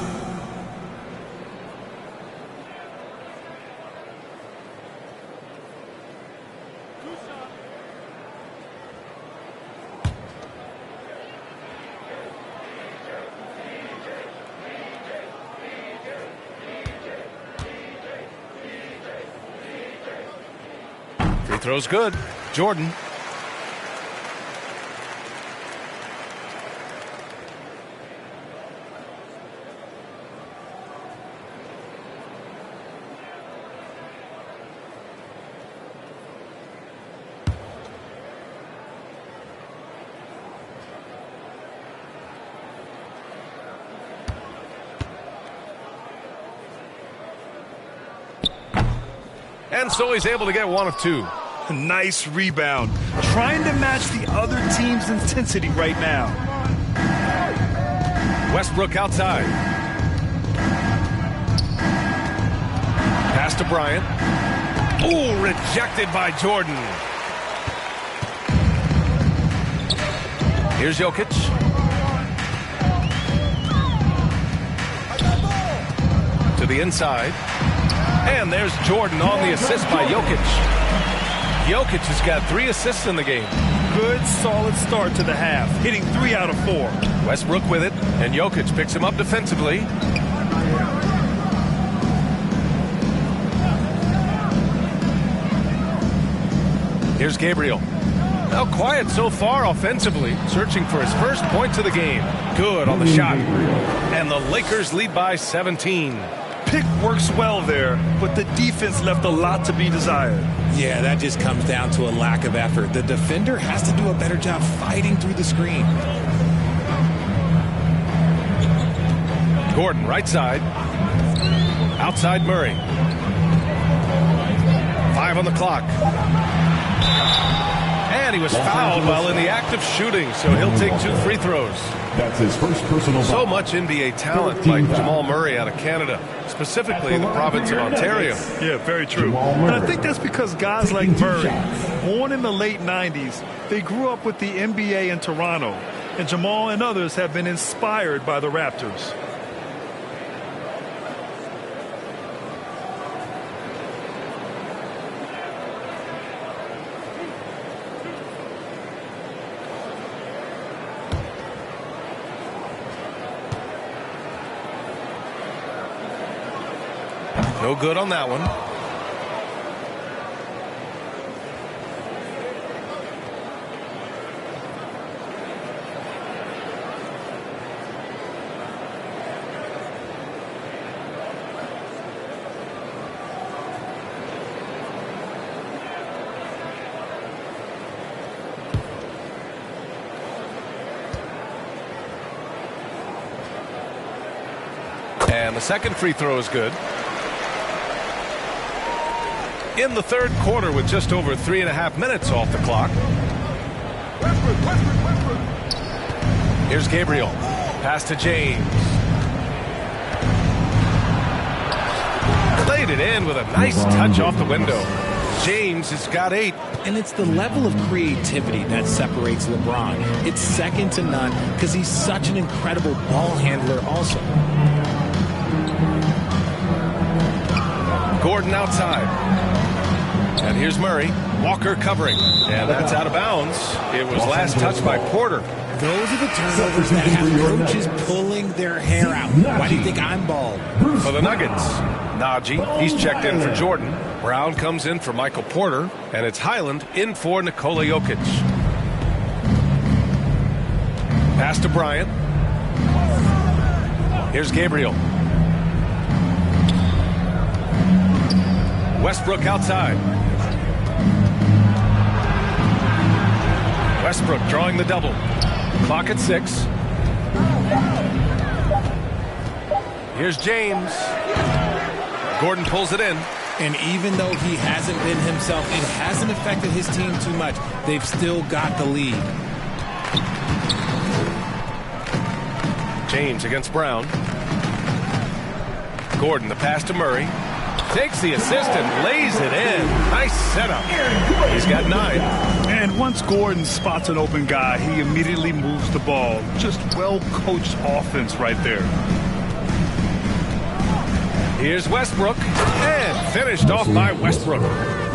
Free throw's good. Jordan. And so he's able to get 1 of 2. Nice rebound. Trying to match the other team's intensity right now. Westbrook outside. Pass to Bryant. Ooh, rejected by Jordan. Here's Jokic. To the inside. And there's Jordan on the assist by Jokic. Jokic has got 3 assists in the game. good, solid start to the half, hitting 3 out of 4. Westbrook with it, and Jokic picks him up defensively. Here's Gabriel. Now quiet so far offensively, searching for his first points of the game. Good on the shot. And the Lakers lead by 17. Pick works well there, but the defense left a lot to be desired. Yeah, that just comes down to a lack of effort. The defender has to do a better job fighting through the screen. Gordon, right side. Outside Murray. 5 on the clock. And he was fouled while in the act of shooting, so he'll take 2 free throws. That's his first personal foul. So much NBA talent like Jamal Murray out of Canada, specifically the province of Ontario. Yeah, very true. And I think that's because guys like Murray, born in the late 90s, they grew up with the NBA in Toronto. And Jamal and others have been inspired by the Raptors. No good on that one. And the second free throw is good. In the third quarter with just over 3.5 minutes off the clock. Here's Gabriel. Pass to James. Laid it in with a nice touch off the window. James has got 8. And it's the level of creativity that separates LeBron. It's second to none because he's such an incredible ball handler also. Gordon outside. And here's Murray. Walker covering. And that's out of bounds. It was last touched by Porter. Those are the turnovers that have coaches pulling their hair out. Why do you think I'm bald? For the Nuggets, Najee, he's checked in for Jordan. Brown comes in for Michael Porter. And it's Highland in for Nikola Jokic. Pass to Bryant. Here's Gabriel. Westbrook outside. Westbrook drawing the double. Clock at 6. Here's James. Gordon pulls it in. And even though he hasn't been himself, it hasn't affected his team too much. They've still got the lead. James against Brown. Gordon, the pass to Murray. Takes the assist and lays it in. Nice setup. He's got 9. And once Gordon spots an open guy, he immediately moves the ball. Just well-coached offense right there. Here's Westbrook. And finished off by Westbrook.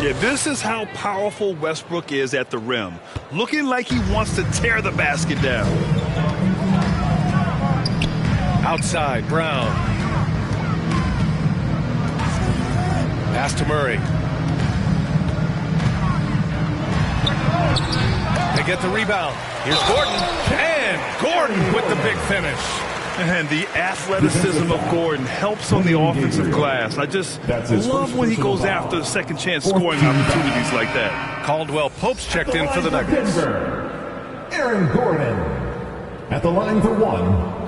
Yeah, this is how powerful Westbrook is at the rim. Looking like he wants to tear the basket down. Outside, Brown. Pass to Murray. They get the rebound. Here's Gordon. And Gordon with the big finish. And the athleticism of Gordon helps on the offensive glass. I just love when he goes after second chance scoring opportunities like that. Caldwell Pope's checked in for the Nuggets. Aaron Gordon at the line for 1.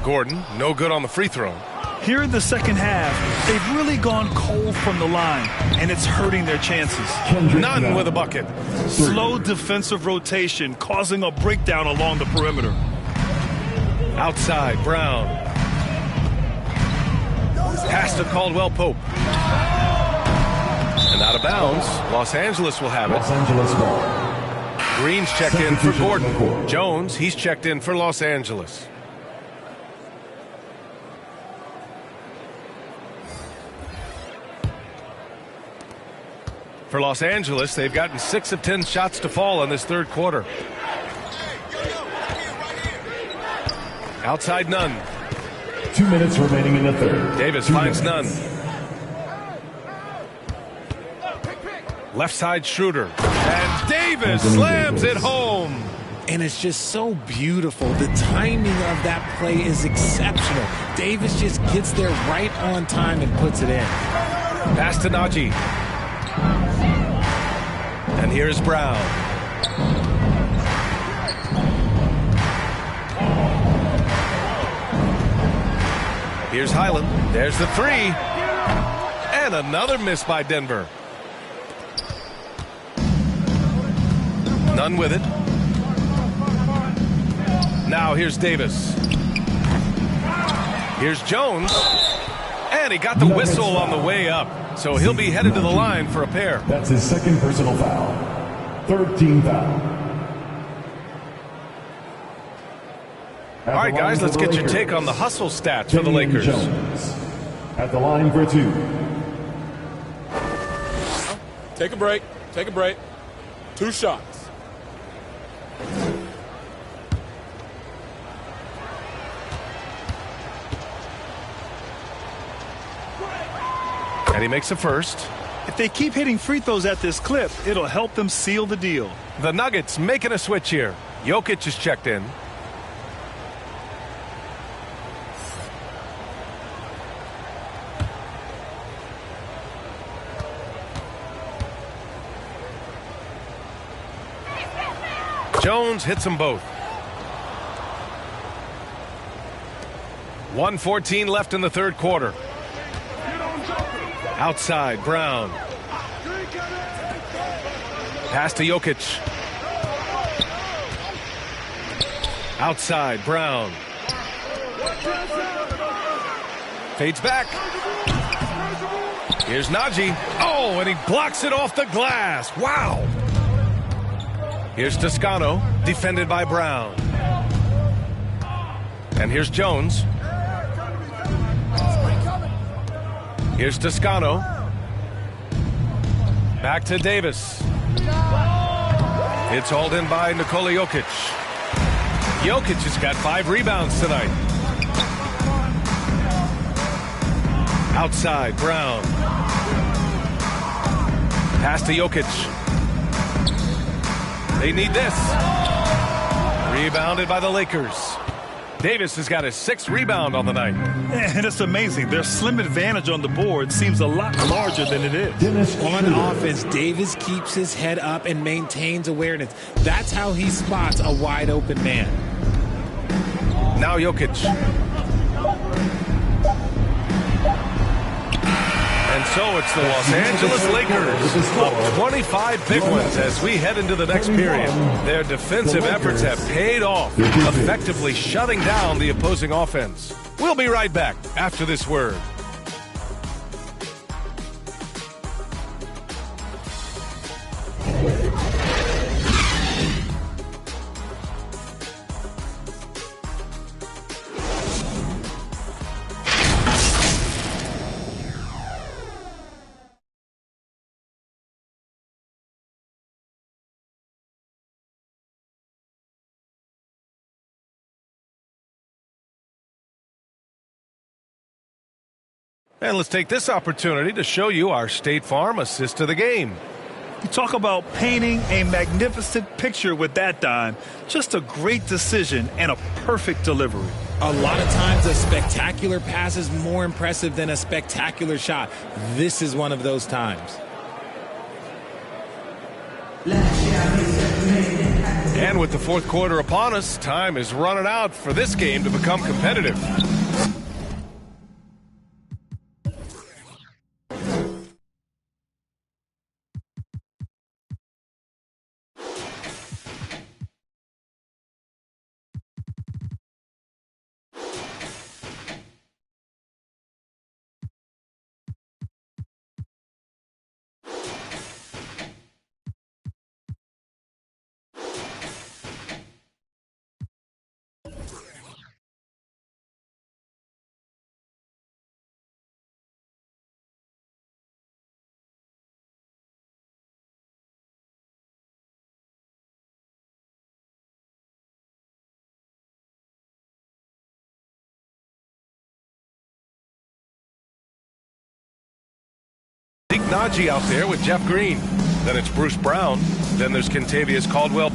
Gordon, no good on the free throw. Here in the second half, they've really gone cold from the line, and it's hurting their chances. None with a bucket. Slow defensive rotation, causing a breakdown along the perimeter. Outside, Brown. Pass to Caldwell Pope. And out of bounds. Los Angeles will have it. Los Angeles ball. Green's checked in for Gordon. Jones, he's checked in for Los Angeles. For Los Angeles, they've gotten 6 of 10 shots to fall in this third quarter. Outside Nunn. 2 minutes remaining in the third. Davis finds Nunn. Left side Schroeder. And Davis slams it home. And it's just so beautiful. The timing of that play is exceptional. Davis just gets there right on time and puts it in. Pass to Najee. And here's Brown. Here's Highland. There's the three. And another miss by Denver. None with it. Now here's Davis. Here's Jones. And he got the whistle on the way up. So he'll be headed to the line for a pair. That's his second personal foul. Third team foul. All right, guys, let's get your take on the hustle stats for the Lakers. At the line for 2. Take a break. Take a break. 2 shots. And he makes a first. If they keep hitting free throws at this clip, it'll help them seal the deal. The Nuggets making a switch here. Jokic is checked in. Jones hits them both. 1:14 left in the third quarter. Outside, Brown. Pass to Jokic. Outside, Brown. Fades back. Here's Najee. Oh, and he blocks it off the glass. Wow. Here's Toscano, defended by Brown. And here's Jones. Here's Toscano. Back to Davis. It's hauled in by Nikola Jokic. Jokic has got 5 rebounds tonight. Outside, Brown. Pass to Jokic. They need this. Rebounded by the Lakers. Davis has got his 6th rebound on the night. And it's amazing. Their slim advantage on the board seems a lot larger than it is. On offense, Davis keeps his head up and maintains awareness. That's how he spots a wide open man. Now Jokic. And so it's the Los Angeles Lakers up 25 big ones as we head into the next period. Their defensive efforts have paid off, effectively shutting down the opposing offense. We'll be right back after this word. And let's take this opportunity to show you our State Farm assist to the game. You talk about painting a magnificent picture with that dime. Just a great decision and a perfect delivery. A lot of times a spectacular pass is more impressive than a spectacular shot. This is one of those times. And with the fourth quarter upon us, time is running out for this game to become competitive. Najee out there with Jeff Green. Then it's Bruce Brown. Then there's Kentavious Caldwell.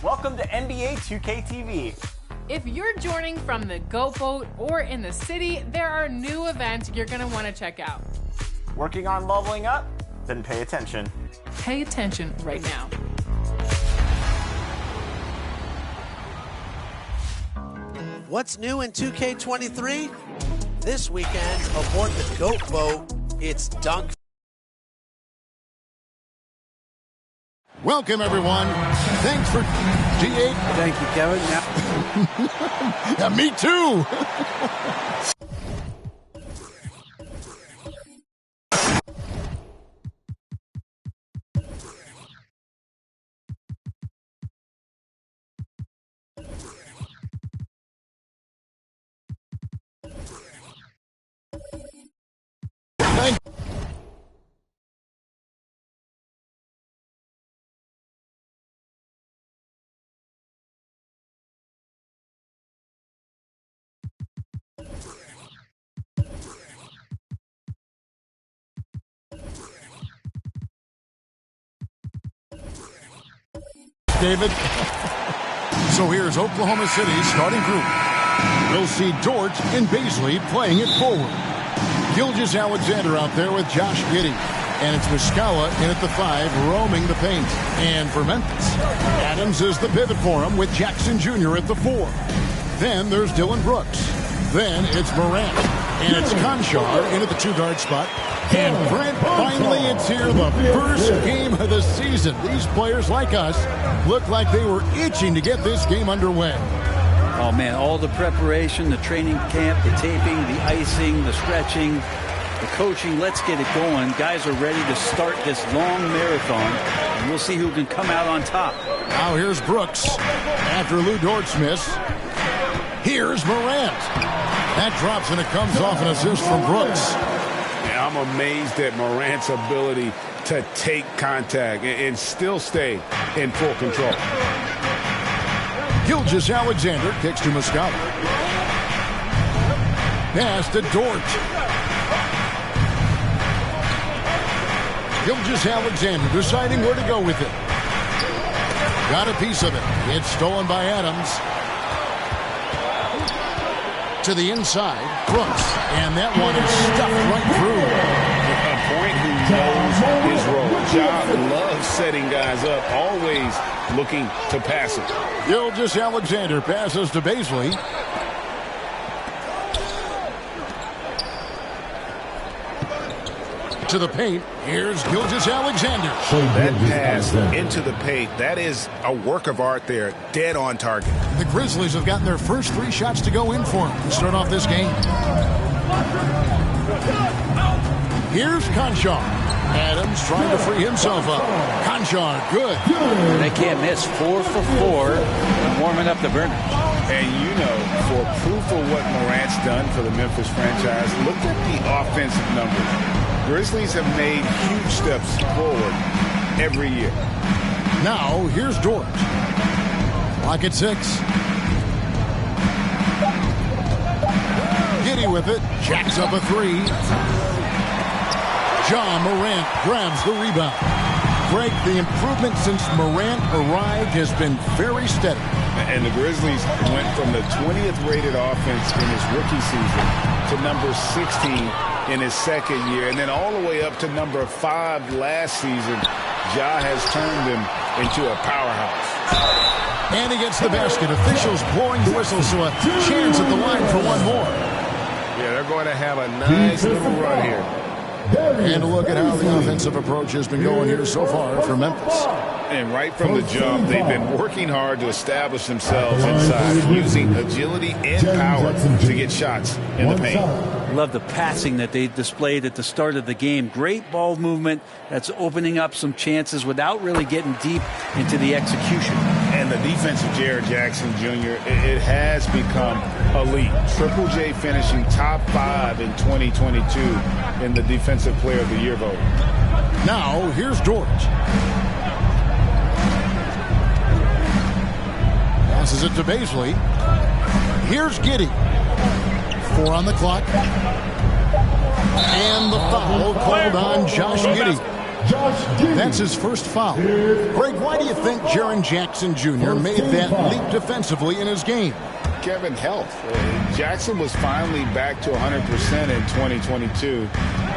Welcome to NBA 2K TV. If you're joining from the Goat Boat or in the city, there are new events you're going to want to check out. Working on leveling up? Then pay attention. Pay attention right now. What's new in 2K23? This weekend, aboard the Goat Boat, it's Dunk. Welcome, everyone. Thanks for G8. Thank you, Kevin. Yeah, me too. Thank you. David. So here's Oklahoma City's starting group. We'll see Dort and Bazley playing it forward. Gilgeous-Alexander out there with Josh Giddey. And it's Muscala in at the 5, roaming the paint. And for Memphis, Adams is the pivot for him with Jackson Jr. at the 4. Then there's Dylan Brooks. Then it's Morant. And it's Conchar in at the 2-guard spot. And Brent, finally it's here, the first game of the season. These players like us look like they were itching to get this game underway. Oh man, all the preparation, the training camp, the taping, the icing, the stretching, the coaching, let's get it going. Guys are ready to start this long marathon, and we'll see who can come out on top. Now here's Brooks after Lou Dort's miss. Here's Morant. That drops and it comes off an assist from Brooks. I'm amazed at Morant's ability to take contact and still stay in full control. Gilgeous-Alexander kicks to Muscala. Pass to Dort. Gilgeous-Alexander deciding where to go with it. Got a piece of it. It's stolen by Adams. To the inside, Brooks, and that one is stuffed right through. A point who knows his role. Ja loves setting guys up, always looking to pass it. Gilgeous-Alexander passes to Bazley. To the paint, here's Gilgeous-Alexander. That pass into the paint, that is a work of art there, dead on target. The Grizzlies have gotten their first 3 shots to go in for them to start off this game. Here's Conchar. Adams trying to free himself up. Conchar, good. They can't miss. 4 for 4, warming up the burners. And you know, for proof of what Morant's done for the Memphis franchise, look at the offensive numbers. Grizzlies have made huge steps forward every year. Now, here's Dort. Clock at 6. Giddey with it. Jacks up a 3. Ja Morant grabs the rebound. Greg, the improvement since Morant arrived has been very steady. And the Grizzlies went from the 20th rated offense in his rookie season to number 16 in his second year, and then all the way up to number 5 last season. Ja has turned him into a powerhouse. And he gets the basket. Officials blowing the whistle, so a chance at the line for one more. Yeah, they're going to have a nice little run here. And a look at how the offensive approach has been going here so far for Memphis. And right from the jump, they've been working hard to establish themselves inside, using agility and power to get shots in the paint. Love the passing that they displayed at the start of the game. Great ball movement that's opening up some chances without really getting deep into the execution. And the defense of Jared Jackson Jr., it has become elite. Triple J finishing top 5 in 2022 in the Defensive Player of the Year vote. Now, here's Dort. Passes it to Bazley. Here's Giddey. 4 on the clock. And the foul called on Josh Giddey. That's his first foul. Greg, why do you think Jaren Jackson Jr. made that leap defensively in his game? Kevin, health. Jackson was finally back to 100% in 2022.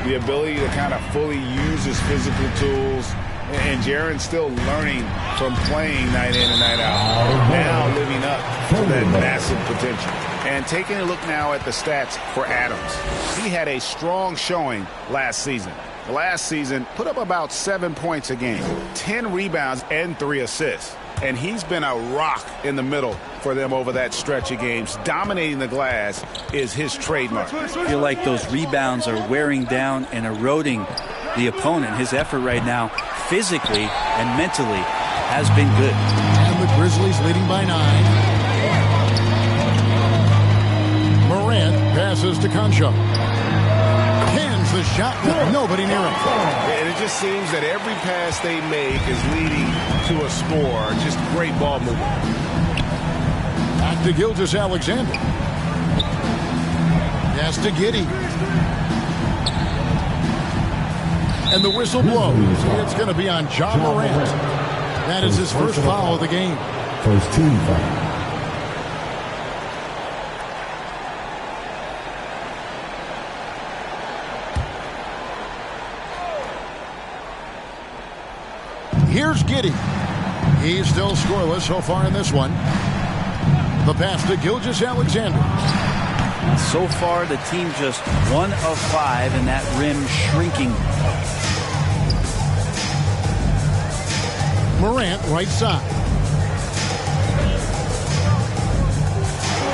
The ability to kind of fully use his physical tools. And Jaren's still learning from playing night in and night out. Now living up to that massive potential. And taking a look now at the stats for Adams. He had a strong showing last season. Last season, put up about 7 points a game, 10 rebounds, and 3 assists. And he's been a rock in the middle for them over that stretch of games. Dominating the glass is his trademark. I feel like those rebounds are wearing down and eroding the opponent. His effort right now, physically and mentally, has been good. And the Grizzlies leading by 9. Morant passes to Concho. Cans the shot with nobody near him. And it just seems that every pass they make is leading to a score. Just great ball movement. Back to Gilgeous-Alexander. Pass to Giddey. And the whistle blows. It's going to be on Ja Morant. That is his first foul of the game. First team foul. Here's Giddey. He's still scoreless so far in this one. The pass to Gilgeous-Alexander. So far, the team just 1 of 5, and that rim shrinking. Morant, right side.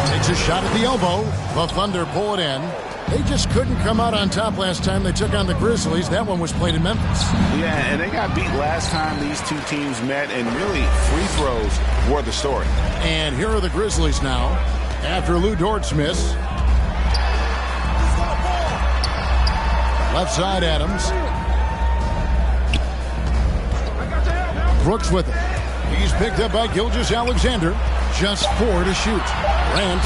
Takes a shot at the elbow. The Thunder pull it in. They just couldn't come out on top last time they took on the Grizzlies. That one was played in Memphis. Yeah, and they got beat last time these two teams met, and really free throws were the story. And here are the Grizzlies now after Lou Dort's miss. Left side Adams. Brooks with it. He's picked up by Gilgeous-Alexander. Just 4 to shoot. Grant,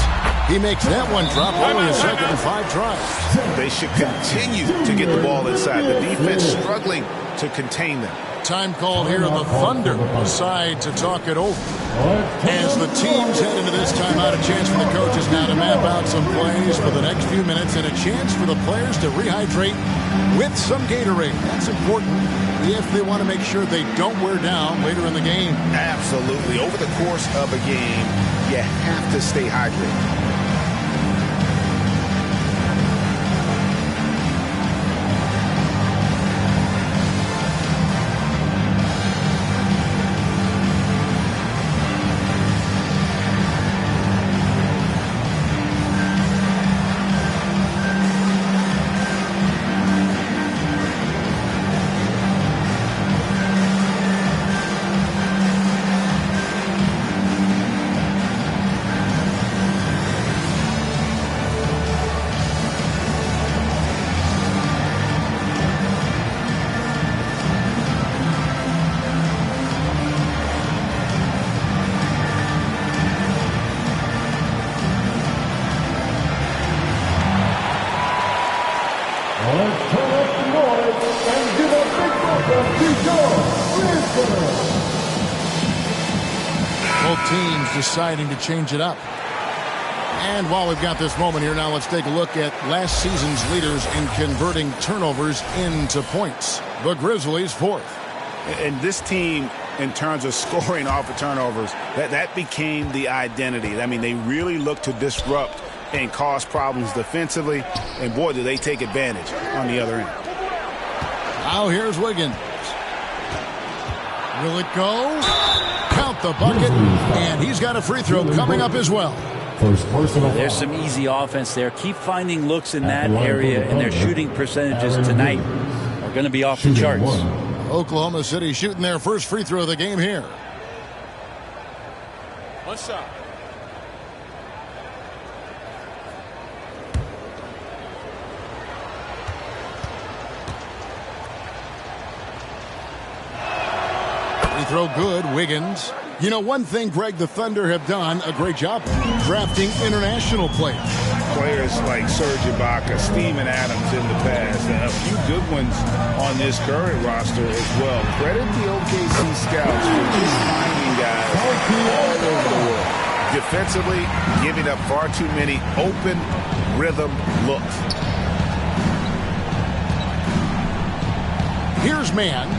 he makes that one drop. Only a second and 5 tries. They should continue to get the ball inside. The defense struggling to contain them. Time called here. The Thunder decide to talk it over. As the teams head into this timeout, a chance for the coaches now to map out some plays for the next few minutes and a chance for the players to rehydrate with some Gatorade. That's important if they want to make sure they don't wear down later in the game. Absolutely. Over the course of a game, you have to stay hydrated. Deciding to change it up. And while we've got this moment here now, let's take a look at last season's leaders in converting turnovers into points. The Grizzlies 4th. And this team, in terms of scoring off of turnovers, that became the identity. I mean, they really look to disrupt and cause problems defensively. And boy, do they take advantage on the other end. Now here's Wiggins. Will it go? Count the bucket, and he's got a free throw coming up as well. There's some easy offense there. Keep finding looks in that area, and their shooting percentages tonight are going to be off the charts. Oklahoma City shooting their first free throw of the game here. What's up? Free throw good. Wiggins You know, one thing, Greg, the Thunder have done a great job drafting international players. Players like Serge Ibaka, Steven Adams in the past, and a few good ones on this current roster as well. Credit the OKC scouts for just finding guys all over the world. Defensively, giving up far too many open rhythm looks. Here's man.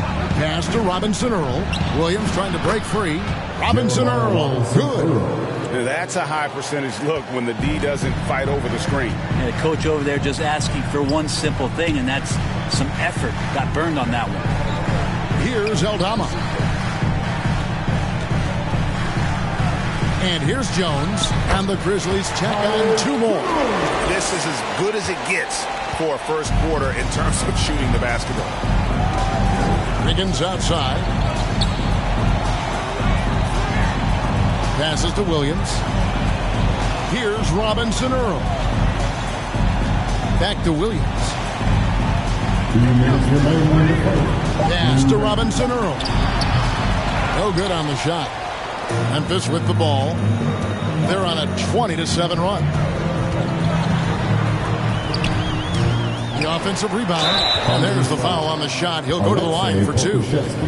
Pass to Robinson Earl. Williams trying to break free. Robinson Earl. Good. That's a high percentage look when the D doesn't fight over the screen. And the coach over there just asking for one simple thing, and that's some effort. Got burned on that one. Here's Aldama. And here's Jones. And the Grizzlies check on 2 more. This is as good as it gets for a first quarter in terms of shooting the basketball. Wiggins outside. Passes to Williams. Here's Robinson Earl. Back to Williams. Pass to Robinson Earl. No good on the shot. Memphis with the ball. They're on a 20-7 run. The offensive rebound, and there's the foul on the shot. He'll go to the line for 2.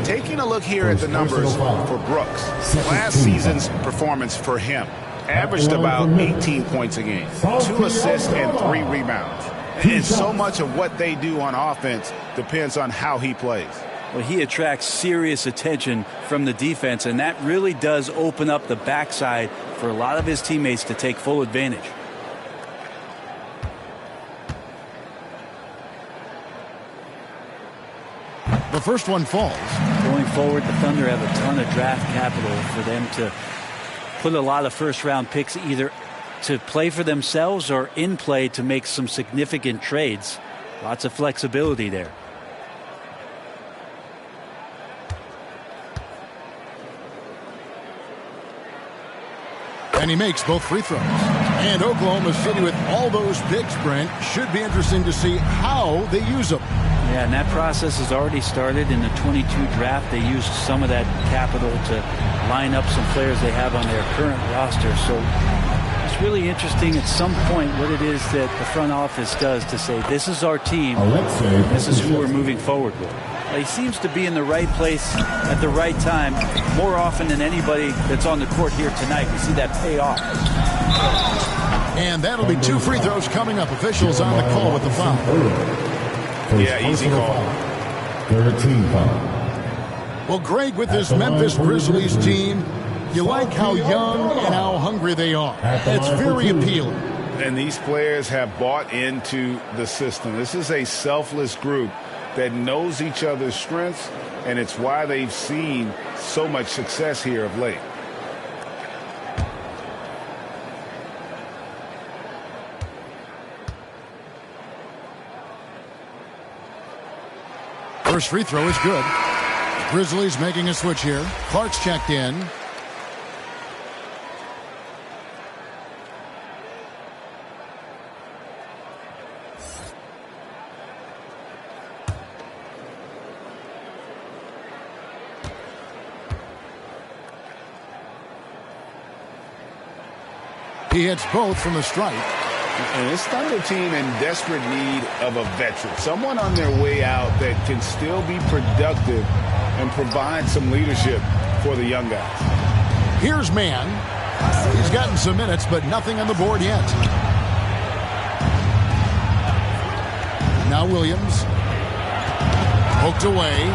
Taking a look here at the numbers for Brooks. Last season's performance for him averaged about 18 points a game, 2 assists and 3 rebounds. And so much of what they do on offense depends on how he plays. Well, he attracts serious attention from the defense, and that really does open up the backside for a lot of his teammates to take full advantage. The first one falls. Going forward, the Thunder have a ton of draft capital for them to put a lot of first-round picks either to play for themselves or in play to make some significant trades. Lots of flexibility there. And he makes both free throws. And Oklahoma City, with all those picks, Brent, should be interesting to see how they use them. Yeah, and that process has already started in the 22 draft. They used some of that capital to line up some players they have on their current roster. So it's really interesting at some point what it is that the front office does to say, this is our team, this is who we're moving forward with. He seems to be in the right place at the right time more often than anybody that's on the court here tonight. We see that pay off. And that'll be 2 free throws coming up. Officials on the call with the foul. Yeah, easy call. 13 foul. Well, Greg, with this Memphis Grizzlies team, you like how young and how hungry they are. It's very appealing. And these players have bought into the system. This is a selfless group that knows each other's strengths, and it's why they've seen so much success here of late. First free throw is good. Grizzlies making a switch here. Clark's checked in. He hits both from the stripe. And this Thunder team in desperate need of a veteran, someone on their way out that can still be productive and provide some leadership for the young guys. Here's Mann. He's gotten some minutes, but nothing on the board yet. Now Williams. Poked away.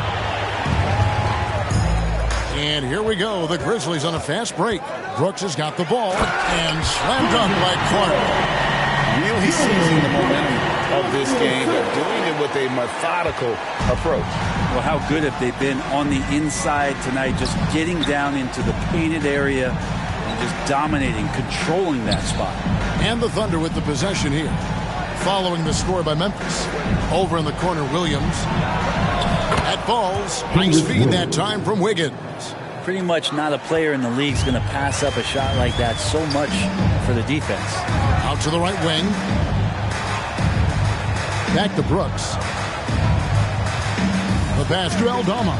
And here we go. The Grizzlies on a fast break. Brooks has got the ball and slammed dunk by Clark. Really seizing the momentum of this game, but doing it with a methodical approach. Well, how good have they been on the inside tonight, just getting down into the painted area and just dominating, controlling that spot. And the Thunder with the possession here. Following the score by Memphis. Over in the corner, Williams. At balls. Nice feed that time from Wiggins. Pretty much not a player in the league is going to pass up a shot like that so much for the defense. Out to the right wing. Back to Brooks. The pass to Aldama.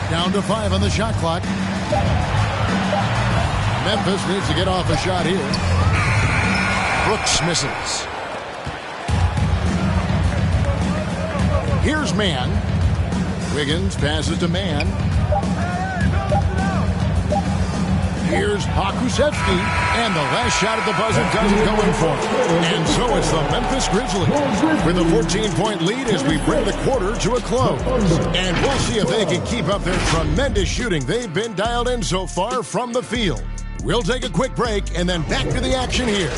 Down to 5 on the shot clock. Memphis needs to get off a shot here. Brooks misses. Here's Mann. Wiggins passes to Mann. Here's Pokusevski, and the last shot at the buzzer doesn't go in for it. And so it's the Memphis Grizzlies with a 14-point lead as we bring the quarter to a close. And we'll see if they can keep up their tremendous shooting they've been dialed in so far from the field. We'll take a quick break and then back to the action here.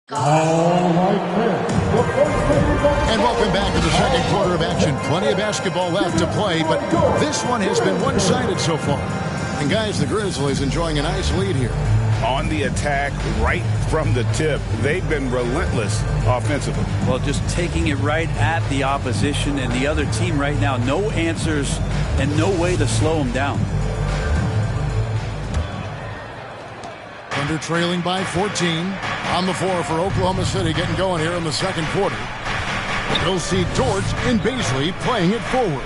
And welcome back to the second quarter of action. Plenty of basketball left to play, but this one has been one-sided so far. And guys, the Grizzlies enjoying a nice lead here. On the attack, right from the tip, they've been relentless offensively. Well, just taking it right at the opposition and the other team right now. No answers and no way to slow them down. Thunder trailing by 14. On the floor for Oklahoma City, getting going here in the second quarter. We'll see Dort and Bazley playing it forward.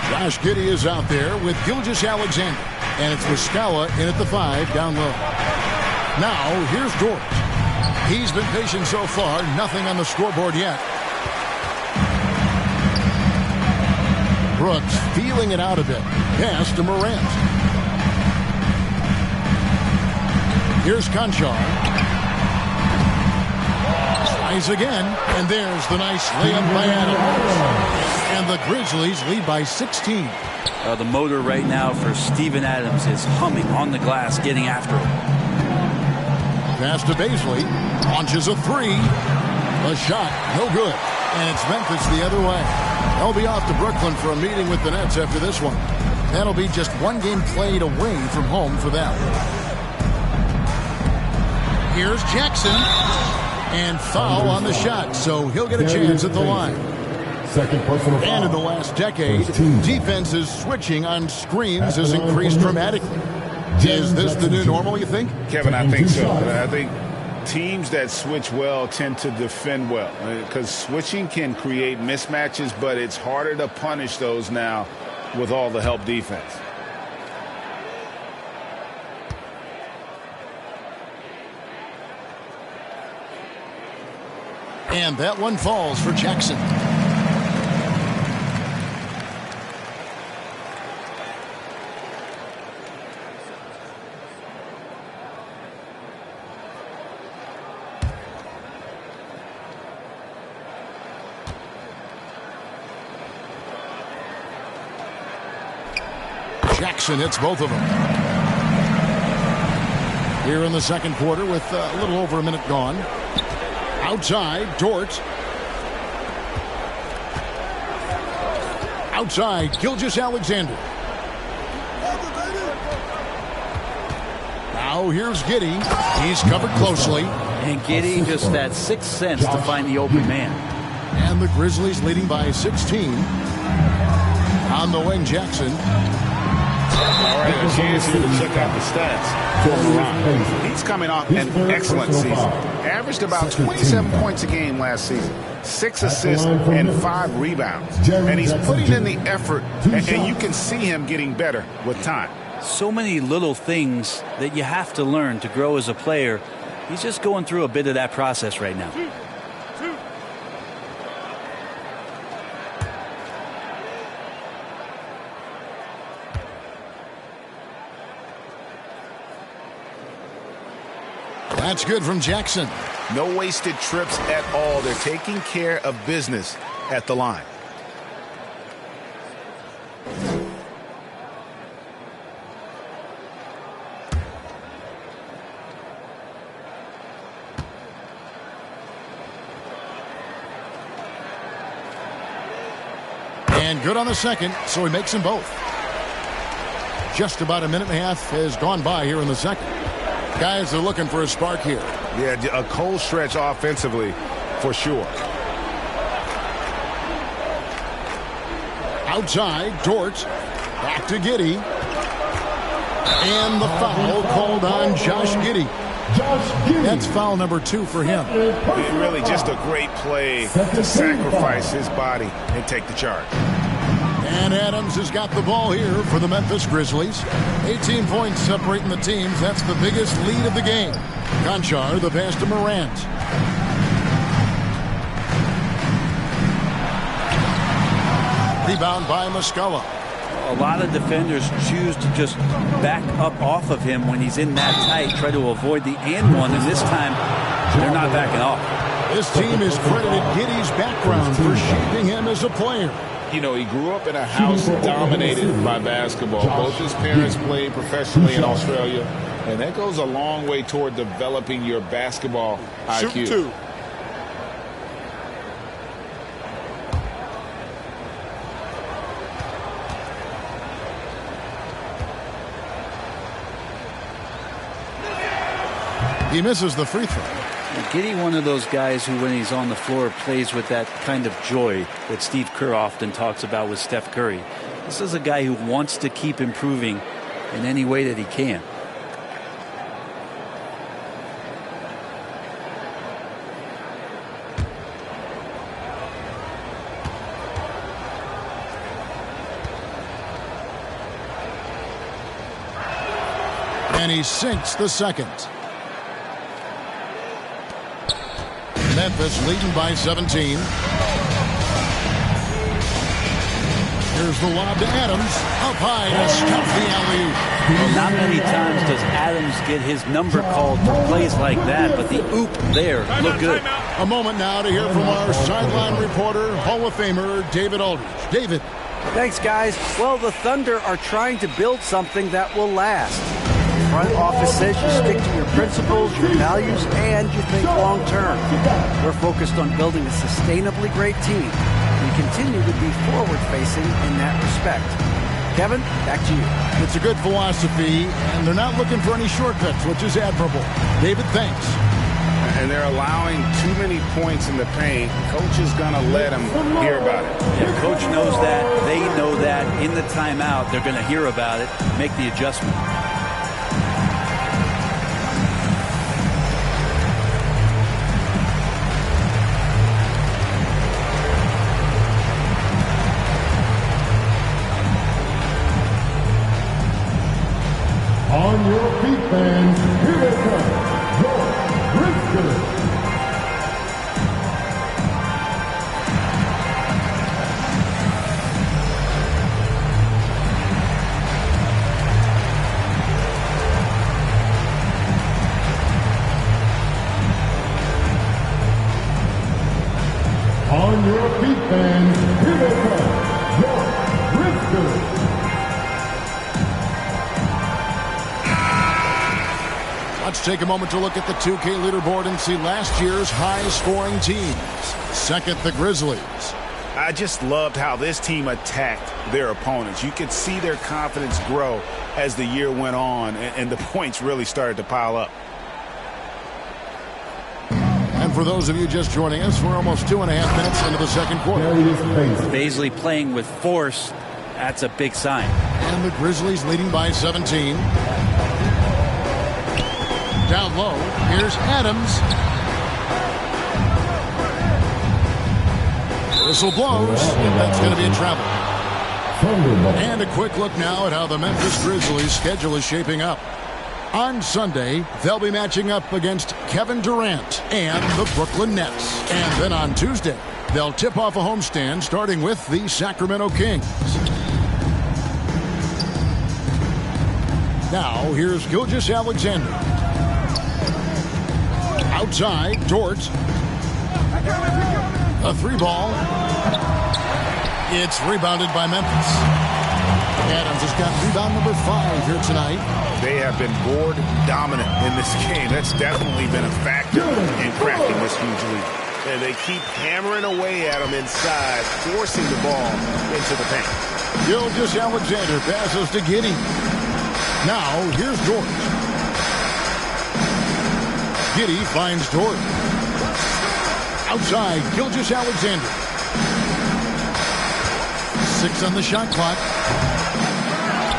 Josh Giddey is out there with Gilgeous-Alexander. And it's Muscala in at the 5 down low. Now, here's Dort. He's been patient so far. Nothing on the scoreboard yet. Brooks feeling it out a bit. Pass to Morant. Here's Conchar. Tries again, and there's the nice layup by Adams. And the Grizzlies lead by 16. The motor right now for Steven Adams is humming on the glass, getting after it. Pass to Bazley. Launches a 3. A shot, no good. And it's Memphis the other way. They'll be off to Brooklyn for a meeting with the Nets after this one. That'll be just one game played away from home for them. Here's Jackson. And foul on the shot, so he'll get a chance at the line. Second personal foul. And in the last decade, defenses switching on screens has increased dramatically. Is this the new normal, you think? Kevin, I think so. I think teams that switch well tend to defend well because switching can create mismatches, but it's harder to punish those now with all the help defense. And that one falls for Jackson. Jackson hits both of them. Here in the second quarter with a little over a minute gone. Outside, Dort. Outside, Gilgeous-Alexander. Now here's Giddey. He's covered closely. And Giddey just that sixth sense to find the open man. And the Grizzlies leading by 16. On the wing, Jackson. All right, a chance here to check out the stats for Morant. He's coming off an excellent season. Averaged about 27 points a game last season, 6 assists and 5 rebounds. And he's putting in the effort, and you can see him getting better with time. So many little things that you have to learn to grow as a player. He's just going through a bit of that process right now. That's good from Jackson. No wasted trips at all. They're taking care of business at the line. And good on the second, so he makes them both. Just about a minute and a half has gone by here in the second. Guys are looking for a spark here. Yeah, a cold stretch offensively for sure. Outside, Dort. Back to Giddey. And the foul called on Josh Giddey. That's foul number 2 for him. Really just a great play to sacrifice his body and take the charge. And Adams has got the ball here for the Memphis Grizzlies. 18 points separating the teams. That's the biggest lead of the game. Conchar, the pass to Morant. Rebound by Muscala. A lot of defenders choose to just back up off of him when he's in that tight, try to avoid the and one, and this time they're not backing off. This team has credited Giddey's background for shaping him as a player. You know, he grew up in a house dominated by basketball. Both his parents played professionally in Australia, and that goes a long way toward developing your basketball IQ. Shoot 2. He misses the free throw. Giddey, one of those guys who, when he's on the floor, plays with that kind of joy that Steve Kerr often talks about with Steph Curry. This is a guy who wants to keep improving in any way that he can. And he sinks the second. Memphis leading by 17. Here's the lob to Adams. Up high to stop the alley-oop. Well, not many times does Adams get his number called for plays like that, but the oop there looked good. A moment now to hear from our sideline reporter, Hall of Famer David Aldridge. David. Thanks, guys. Well, the Thunder are trying to build something that will last. The front office says you stick to your principles, your values, and you think long term. We're focused on building a sustainably great team. We continue to be forward-facing in that respect. Kevin, back to you. It's a good philosophy, and they're not looking for any shortcuts, which is admirable. David, thanks. And they're allowing too many points in the paint. Coach is going to let them hear about it. Yeah, coach knows that. They know that. In the timeout, they're going to hear about it, make the adjustment. On your feet, fans, here they come, your Grizzlies. On your feet, fans, here they come, your Grizzlies. Let's take a moment to look at the 2K leaderboard and see last year's high-scoring teams. Second, the Grizzlies. I just loved how this team attacked their opponents. You could see their confidence grow as the year went on, and the points really started to pile up. And for those of you just joining us, we're almost 2.5 minutes into the second quarter. Baisley playing with force. That's a big sign. And the Grizzlies leading by 17. Down low, here's Adams. Whistle blows, and that's going to be a travel. And a quick look now at how the Memphis Grizzlies' schedule is shaping up. On Sunday, they'll be matching up against Kevin Durant and the Brooklyn Nets. And then on Tuesday, they'll tip off a homestand starting with the Sacramento Kings. Now, here's Gilgeous-Alexander. Outside, Dort. A 3-ball. It's rebounded by Memphis. Adams has got rebound number 5 here tonight. They have been board dominant in this game. That's definitely been a factor in cracking this huge lead. And they keep hammering away at them inside, forcing the ball into the paint. Gilgeous-Alexander passes to Giddey. Now, here's Dort. Giddey finds Dort. Outside, Gilgeous-Alexander. 6 on the shot clock.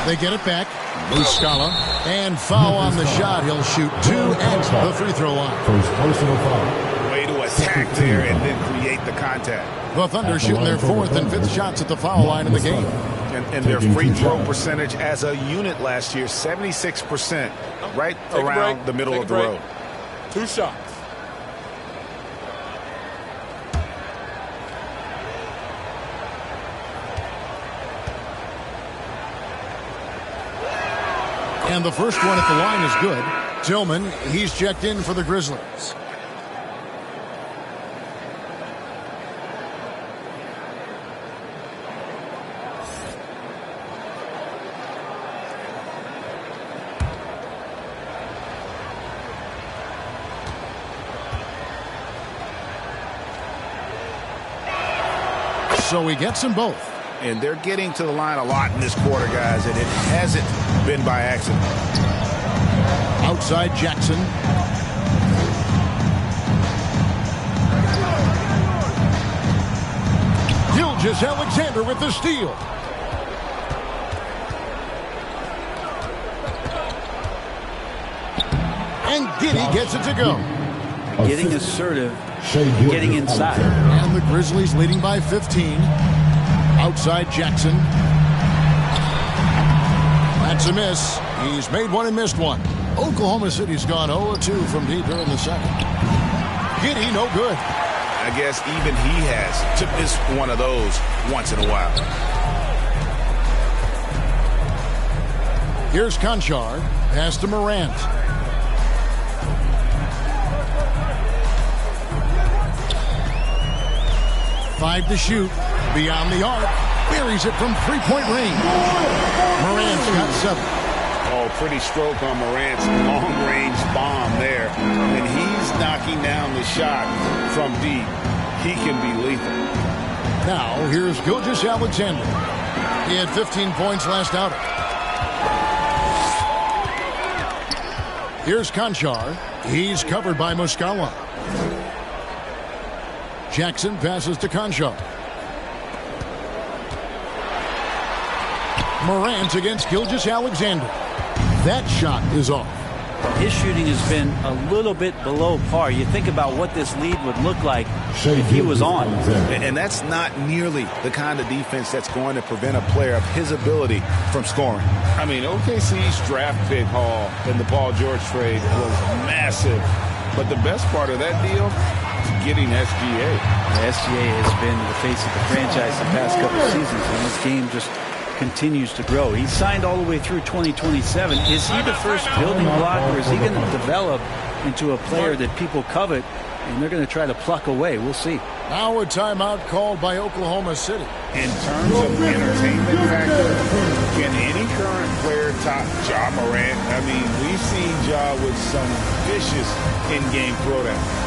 They get it back. Muscala. And foul on the shot. He'll shoot 2 at the free throw line. First personal foul. Way to attack there and then create the contact. The Thunder shooting their 4th and 5th shots at the foul line in the game. And their free throw percentage as a unit last year, 76%, right around the middle of the road. 2 shots. And the first one at the line is good. Tillman, he's checked in for the Grizzlies. So he gets them both. And they're getting to the line a lot in this quarter, guys, and it hasn't been by accident. Outside Jackson. Gilgeous-Alexander with the steal. And Giddey gets it to go. Getting assertive, getting inside. And the Grizzlies leading by 15. Outside Jackson. That's a miss. He's made one and missed one. Oklahoma City's gone 0-2 from deep here in the second. Giddey, no good. I guess even he has to miss one of those once in a while. Here's Conchar. Pass to Morant. Five to shoot. Beyond the arc. Buries it from three-point range. Morant's got 7. Oh, pretty stroke on Morant's long-range bomb there. When he's knocking down the shot from deep, he can be lethal. Now, here's Gilgeous-Alexander. He had 15 points last outing. Here's Conchar. He's covered by Muscala. Jackson passes to Conchar. Morant against Gilgeous-Alexander. That shot is off. His shooting has been a little bit below par. You think about what this lead would look like if he was on. And that's not nearly the kind of defense that's going to prevent a player of his ability from scoring. I mean, OKC's draft pick haul in the Paul George trade was massive. But the best part of that deal is getting SGA. The SGA has been the face of the franchise the past couple of seasons, and this game just continues to grow. He's signed all the way through 2027. Is he the first building block, or is he going to develop into a player that people covet and they're going to try to pluck away? We'll see. Now a timeout called by Oklahoma City. In terms of entertainment factor, can any current player top Ja Morant? I mean, we've seen Ja with some vicious in-game throwdown.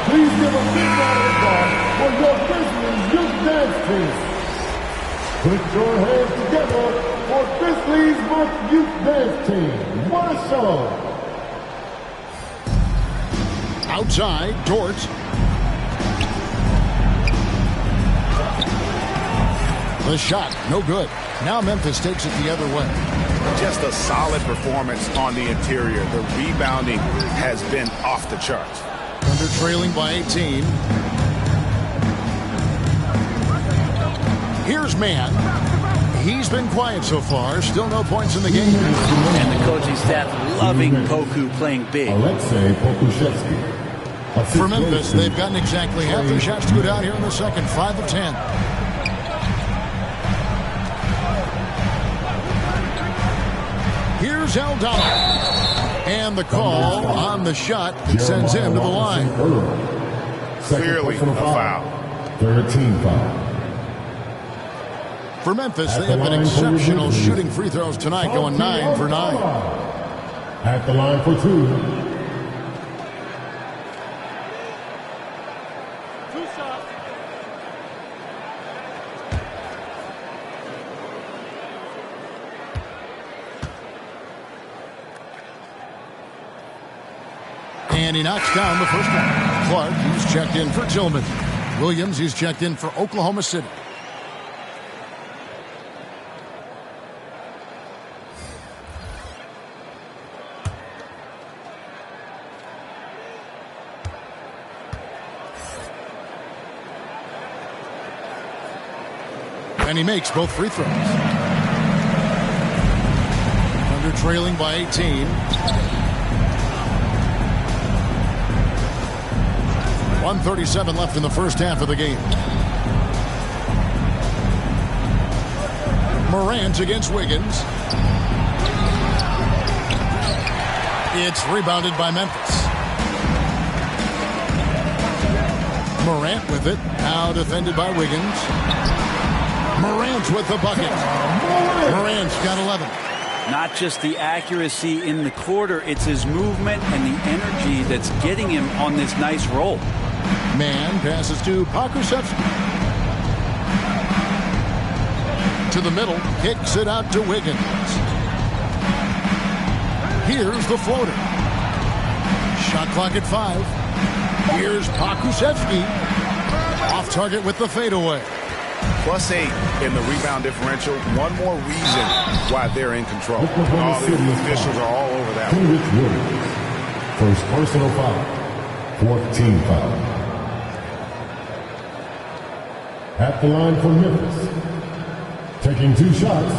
Please give a big round of applause for your Grizzlies youth dance team. Put your hands together for Grizzlies youth dance team. What a show! Outside, Dort. The shot, no good. Now Memphis takes it the other way. Just a solid performance on the interior. The rebounding has been off the charts. Thunder trailing by 18. Here's Mann. He's been quiet so far. Still no points in the game. And the coaching staff loving Poku playing big. Alexei Pokusevsky. For Memphis, they've gotten exactly half their shots to go down here in the second. 5 of 10. Here's Aldama. And the call on the shot that sends him to the line. Clearly a foul. 13 foul. For Memphis, they have been exceptional shooting free throws tonight, going 9 for 9. At the line for 2. And he knocks down the first one. Clark, he's checked in for Tillman. Williams, he's checked in for Oklahoma City. And he makes both free throws. Under trailing by 18. 1:37 left in the first half of the game. Morant against Wiggins. It's rebounded by Memphis. Morant with it. Now defended by Wiggins. Morant with the bucket. Morant's got 11. Not just the accuracy in the quarter, it's his movement and the energy that's getting him on this nice roll. Mann passes to Pokusevsky. To the middle, kicks it out to Wiggins. Here's the floater. Shot clock at 5. Here's Pokusevsky. Off target with the fadeaway. +8 in the rebound differential. One more reason why they're in control. All the officials are all over that one. First personal foul. 4th team foul. At the line for Memphis. Taking 2 shots.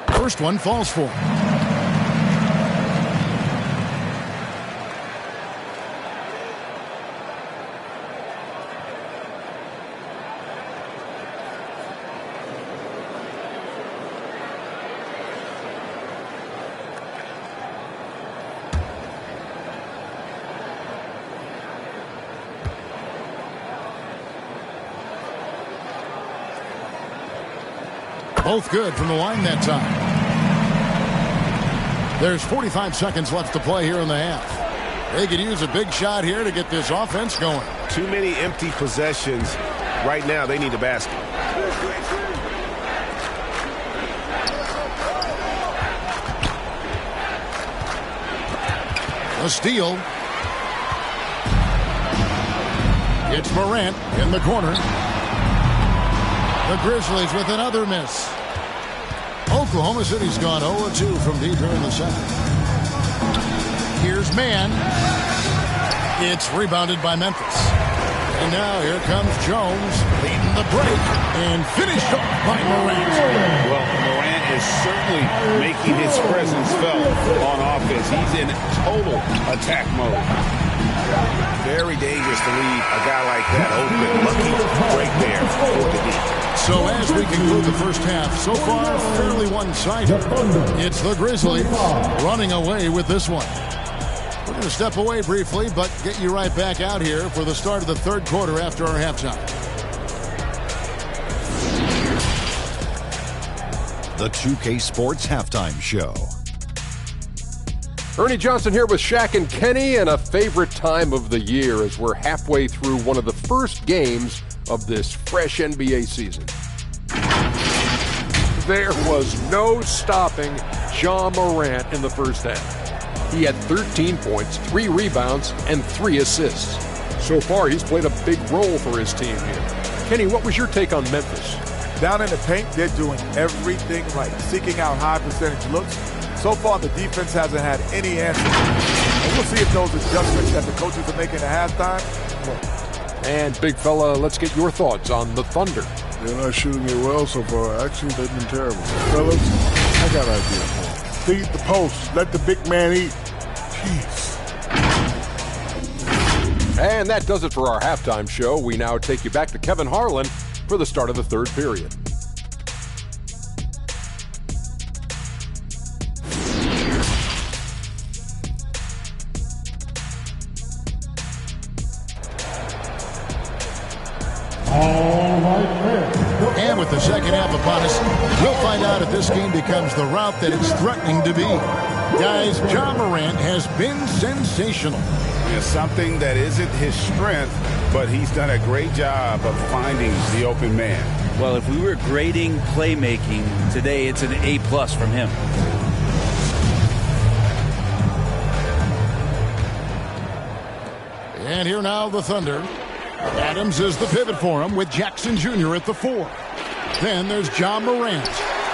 First one falls for him. Both good from the line that time. There's 45 seconds left to play here in the half. They could use a big shot here to get this offense going. Too many empty possessions. Right now, they need a basket. A steal. It's Morant in the corner. The Grizzlies with another miss. Oklahoma City's gone 0-2 from deep here in the second. Here's Mann. It's rebounded by Memphis. And now here comes Jones leading the break and finished off by Morant. Well, Morant is certainly making his presence felt on offense. He's in total attack mode. Very dangerous to leave a guy like that open. Lucky break there for the D. So as we conclude the first half, so far fairly one-sided. It's the Grizzlies running away with this one. We're going to step away briefly, but get you right back out here for the start of the third quarter after our halftime. The 2K Sports Halftime Show. Ernie Johnson here with Shaq and Kenny, and a favorite time of the year as we're halfway through one of the first games of this fresh NBA season. There was no stopping Ja Morant in the first half. He had 13 points, 3 rebounds, and 3 assists. So far, he's played a big role for his team here. Kenny, what was your take on Memphis? Down in the paint, they're doing everything right, seeking out high percentage looks. So far, the defense hasn't had any answers. And we'll see if those adjustments that the coaches are making at halftime work. And, big fella, let's get your thoughts on the Thunder. They're not shooting it well so far. Actually, they've been terrible. Fellas, I got an idea for them. Feed the post. Let the big man eat. Jeez. And that does it for our halftime show. We now take you back to Kevin Harlan for the start of the third period. And with the second half upon us, we'll find out if this game becomes the route that it's threatening to be. Guys, Ja Morant has been sensational. It's something that isn't his strength, but he's done a great job of finding the open man. Well, if we were grading playmaking today, it's an A+ from him. And here now the Thunder. Adams is the pivot for him with Jackson Jr. at the 4. Then there's Ja Morant.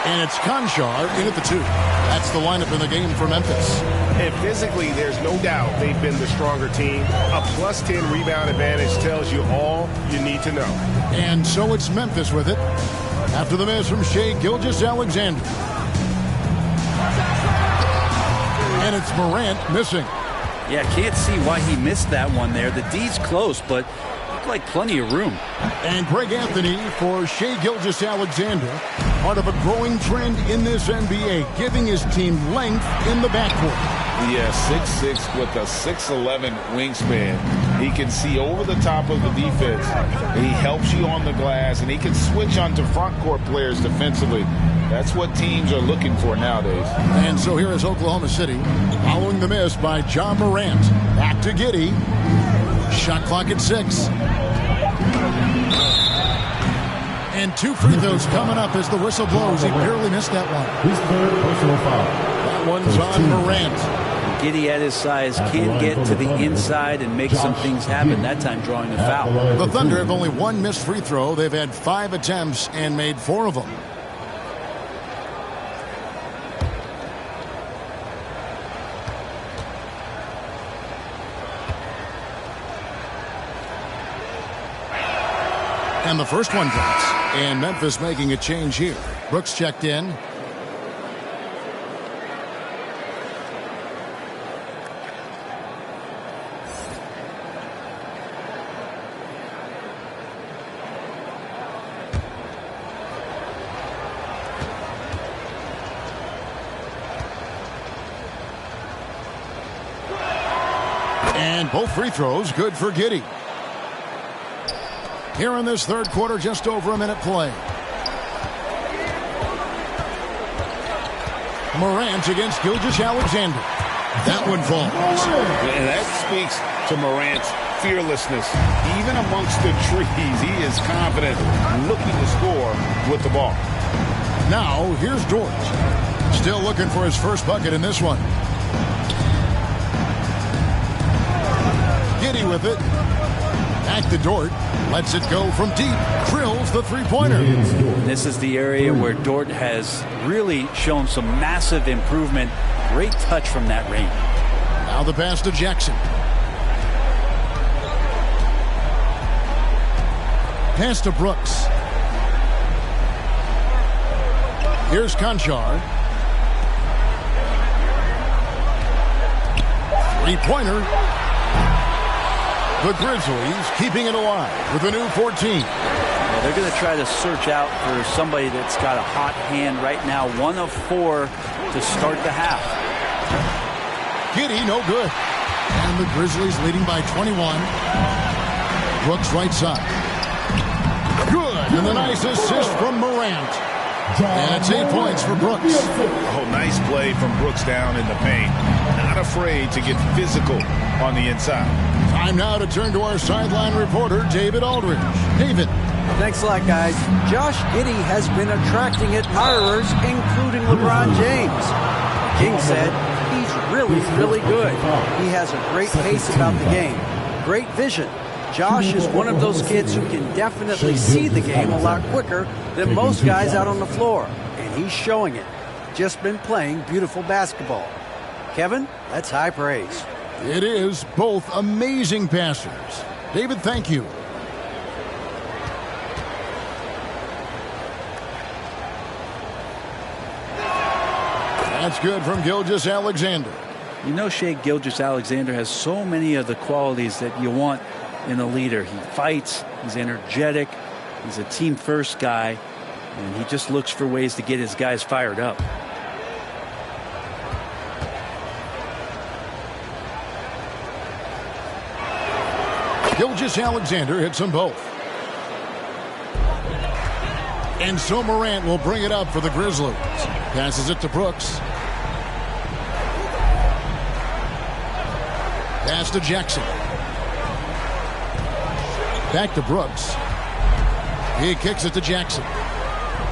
And it's Conchar in at the 2. That's the lineup in the game for Memphis. And physically, there's no doubt they've been the stronger team. A plus 10 rebound advantage tells you all you need to know. And so it's Memphis with it. After the miss from Shai Gilgeous-Alexander. And it's Morant missing. Yeah, can't see why he missed that one there. The D's close, but looked like plenty of room. And Greg Anthony for Shai Gilgeous-Alexander. Part of a growing trend in this NBA, giving his team length in the backcourt. Yeah, 6'6" with a 6'11" wingspan. He can see over the top of the defense. He helps you on the glass, and he can switch onto front court players defensively. That's what teams are looking for nowadays. And so here is Oklahoma City, following the miss by Ja Morant. Back to Giddey. Shot clock at 6. And 2 free throws coming up as the whistle blows. He barely missed that one. His third personal foul. That one's on Morant. Giddey at his size can get to the inside and make some things happen, that time drawing a foul. The Thunder have only 1 missed free throw. They've had 5 attempts and made 4 of them. And the first one drops. And Memphis making a change here. Brooks checked in. And both free throws good for Giddey. Here in this third quarter, just over a minute play. Morant against Gilgeous-Alexander. That one falls. And that speaks to Morant's fearlessness. Even amongst the trees, he is confident, looking to score with the ball. Now, here's Dort. Still looking for his first bucket in this one. Giddey with it. Back to Dort. Lets it go from deep. Drills the three-pointer. This is the area where Dort has really shown some massive improvement. Great touch from that range. Now the pass to Jackson. Pass to Brooks. Here's Conchar. Three-pointer. The Grizzlies keeping it alive with a new 14. Well, they're going to try to search out for somebody that's got a hot hand right now. 1 of 4 to start the half. Giddey, no good. And the Grizzlies leading by 21. Brooks right side. Good. And the nice assist from Morant. And it's 8 points for Brooks. Oh, nice play from Brooks down in the paint. Not afraid to get physical on the inside. Time now to turn to our sideline reporter, David Aldridge. David. Thanks a lot, guys. Josh Giddey has been attracting admirers, including LeBron James. King said he's really, really good. He has a great pace about the game, great vision. Josh is one of those kids who can definitely see the game a lot quicker than most guys out on the floor, and he's showing it. Just been playing beautiful basketball. Kevin, that's high praise. It is. Both amazing passers. David, thank you. That's good from Gilgeous-Alexander. You know, Shai Gilgeous-Alexander has so many of the qualities that you want in a leader. He fights, he's energetic, he's a team-first guy, and he just looks for ways to get his guys fired up. Gilgeous-Alexander hits them both. And so Morant will bring it up for the Grizzlies. Passes it to Brooks. Pass to Jackson. Back to Brooks. He kicks it to Jackson.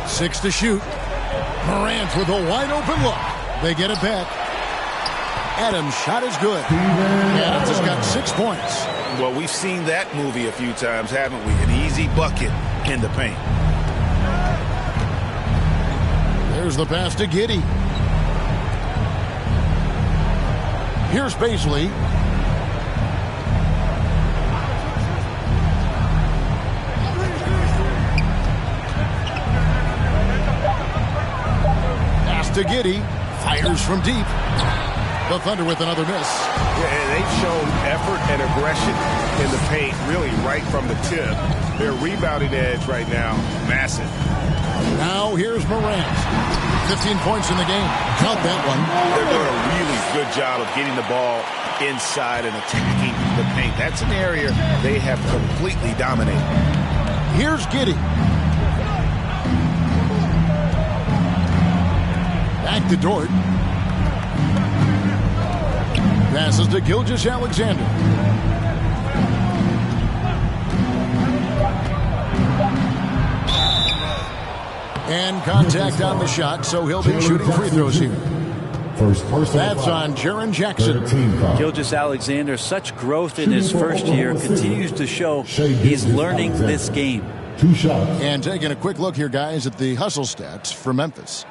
6 to shoot. Morant with a wide open look. They get it back. Adams' shot is good. Adams has got 6 points. Well, we've seen that movie a few times, haven't we? An easy bucket in the paint. There's the pass to Giddey. Here's Bazley. Pass to Giddey. Fires from deep. The Thunder with another miss. Yeah, and they've shown effort and aggression in the paint, really right from the tip. Their rebounding edge right now, massive. Now here's Morant. 15 points in the game. Count that one. They're doing a really good job of getting the ball inside and attacking the paint. That's an area they have completely dominated. Here's Giddey. Back to Dort. Passes to Gilgeous-Alexander. And contact on the shot, so he'll be shooting free throws here. That's on Jaren Jackson. Gilgeous-Alexander, such growth in his first year, continues to show he's learning this game. And taking a quick look here, guys, at the hustle stats for Memphis.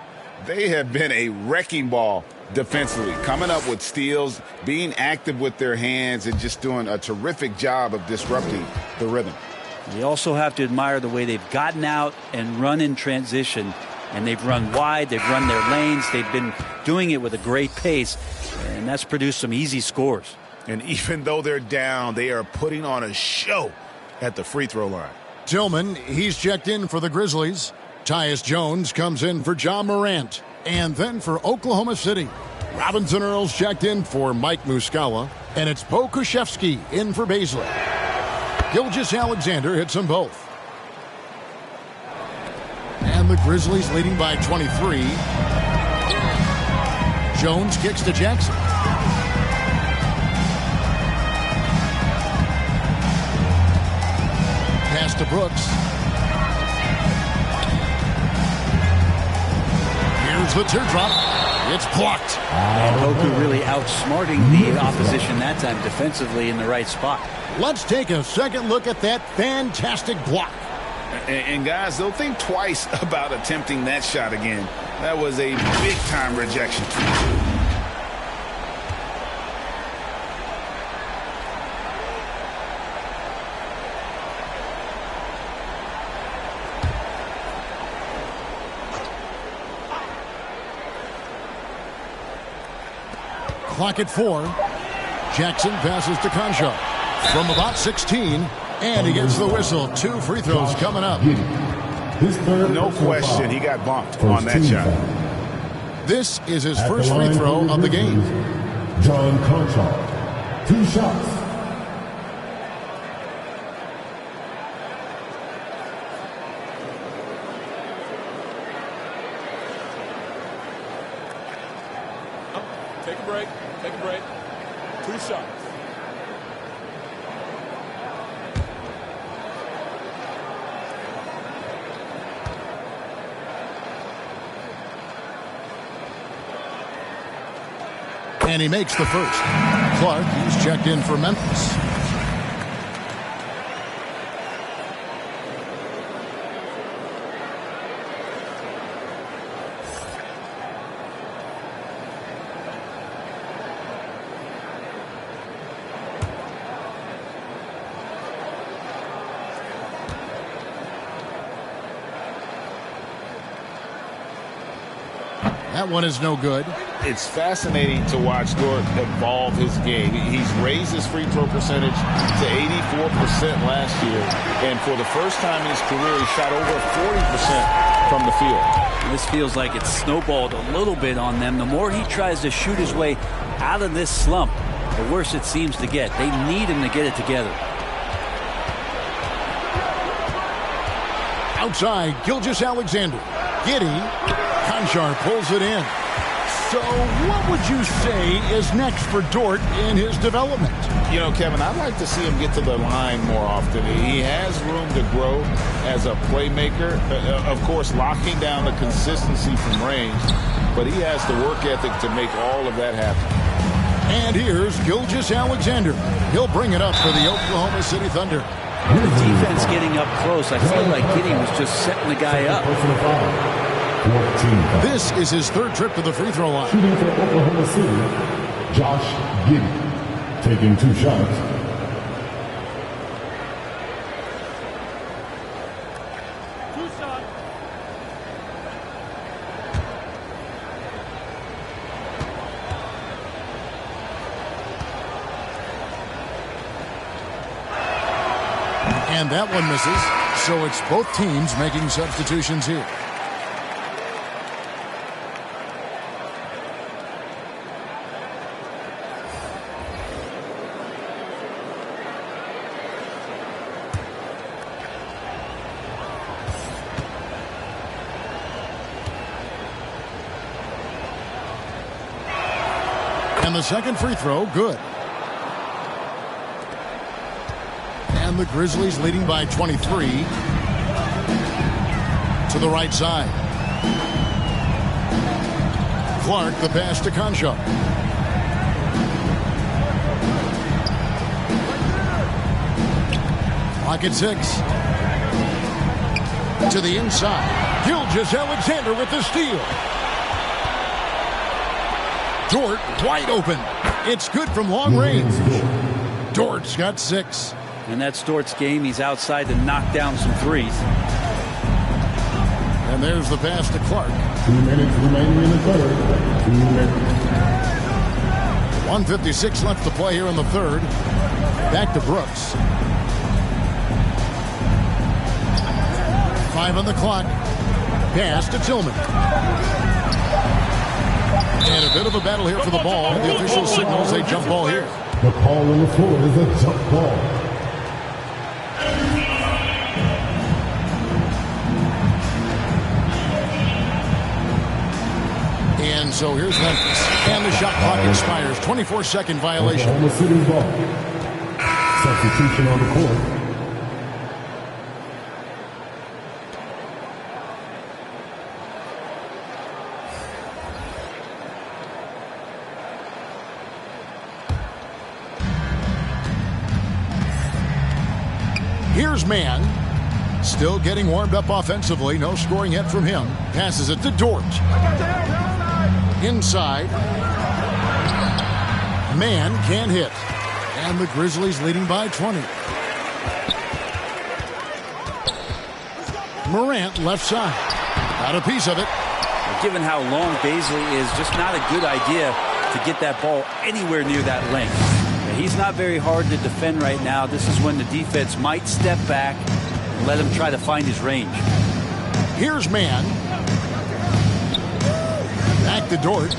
They have been a wrecking ball defensively, coming up with steals, being active with their hands, and just doing a terrific job of disrupting the rhythm. You also have to admire the way they've gotten out and run in transition. And they've run wide, they've run their lanes, they've been doing it with a great pace, and that's produced some easy scores. And even though they're down, they are putting on a show at the free throw line. Tillman, he's checked in for the Grizzlies. Tyus Jones comes in for Ja Morant. And then for Oklahoma City, Robinson Earls checked in for Mike Muscala. And it's Bo Krzyzewski in for Bazley. Gilgeous-Alexander hits them both. And the Grizzlies leading by 23. Jones kicks to Jackson. Pass to Brooks. Here's the teardrop. It's blocked. And Poku really outsmarting the opposition that time defensively in the right spot. Let's take a second look at that fantastic block. And guys, they'll think twice about attempting that shot again. That was a big-time rejection. Clock at 4. Jackson passes to Concho from about 16. And he gets the whistle. 2 free throws coming up. No question, he got bumped on that shot. This is his first free throw of the game. John Concho, 2 shots. Take a break. Take a break. 2 shots. And And he makes the first. Clark, he's checked in for Memphis. That one is no good. It's fascinating to watch Dort evolve his game. He's raised his free throw percentage to 84% last year. And for the first time in his career, he shot over 40% from the field. This feels like it's snowballed a little bit on them. The more he tries to shoot his way out of this slump, the worse it seems to get. They need him to get it together. Outside, Gilgeous-Alexander. Giddey. Konchar pulls it in. So what would you say is next for Dort in his development? You know, Kevin, I'd like to see him get to the line more often. He has room to grow as a playmaker. Of course, locking down the consistency from range, but he has the work ethic to make all of that happen. And here's Gilgeous-Alexander. He'll bring it up for the Oklahoma City Thunder. The defense getting up close. I feel like Giddey was just setting the guy up. This is his third trip to the free throw line. Shooting for Oklahoma City, Josh Giddey, taking 2 shots. And that one misses, so it's both teams making substitutions here. And the second free throw, good. And the Grizzlies leading by 23. To the right side. Clark, the pass to Konchar. Clock at 6. To the inside. Gilgeous-Alexander with the steal. Dort wide open. It's good from long range. Dort's got 6. And that's Dort's game. He's outside to knock down some threes. And there's the pass to Clark. 2 minutes remaining in the third. 2 minutes. 1:56 left to play here in the third. Back to Brooks. 5 on the clock. Pass to Tillman. And a bit of a battle here for the ball. The official signals a jump ball here. The call on the floor is a jump ball. And so here's Memphis. And the shot clock expires. 24-second violation. Oklahoma City ball. Substitution on the court. Here's Mann. Still getting warmed up offensively. No scoring yet from him. Passes it to Dort. Inside. Mann can't hit. And the Grizzlies leading by 20. Morant left side. Got a piece of it. Given how long Bazley is, just not a good idea to get that ball anywhere near that length. He's not very hard to defend right now. This is when the defense might step back and let him try to find his range. Here's Mann. Back to Dort.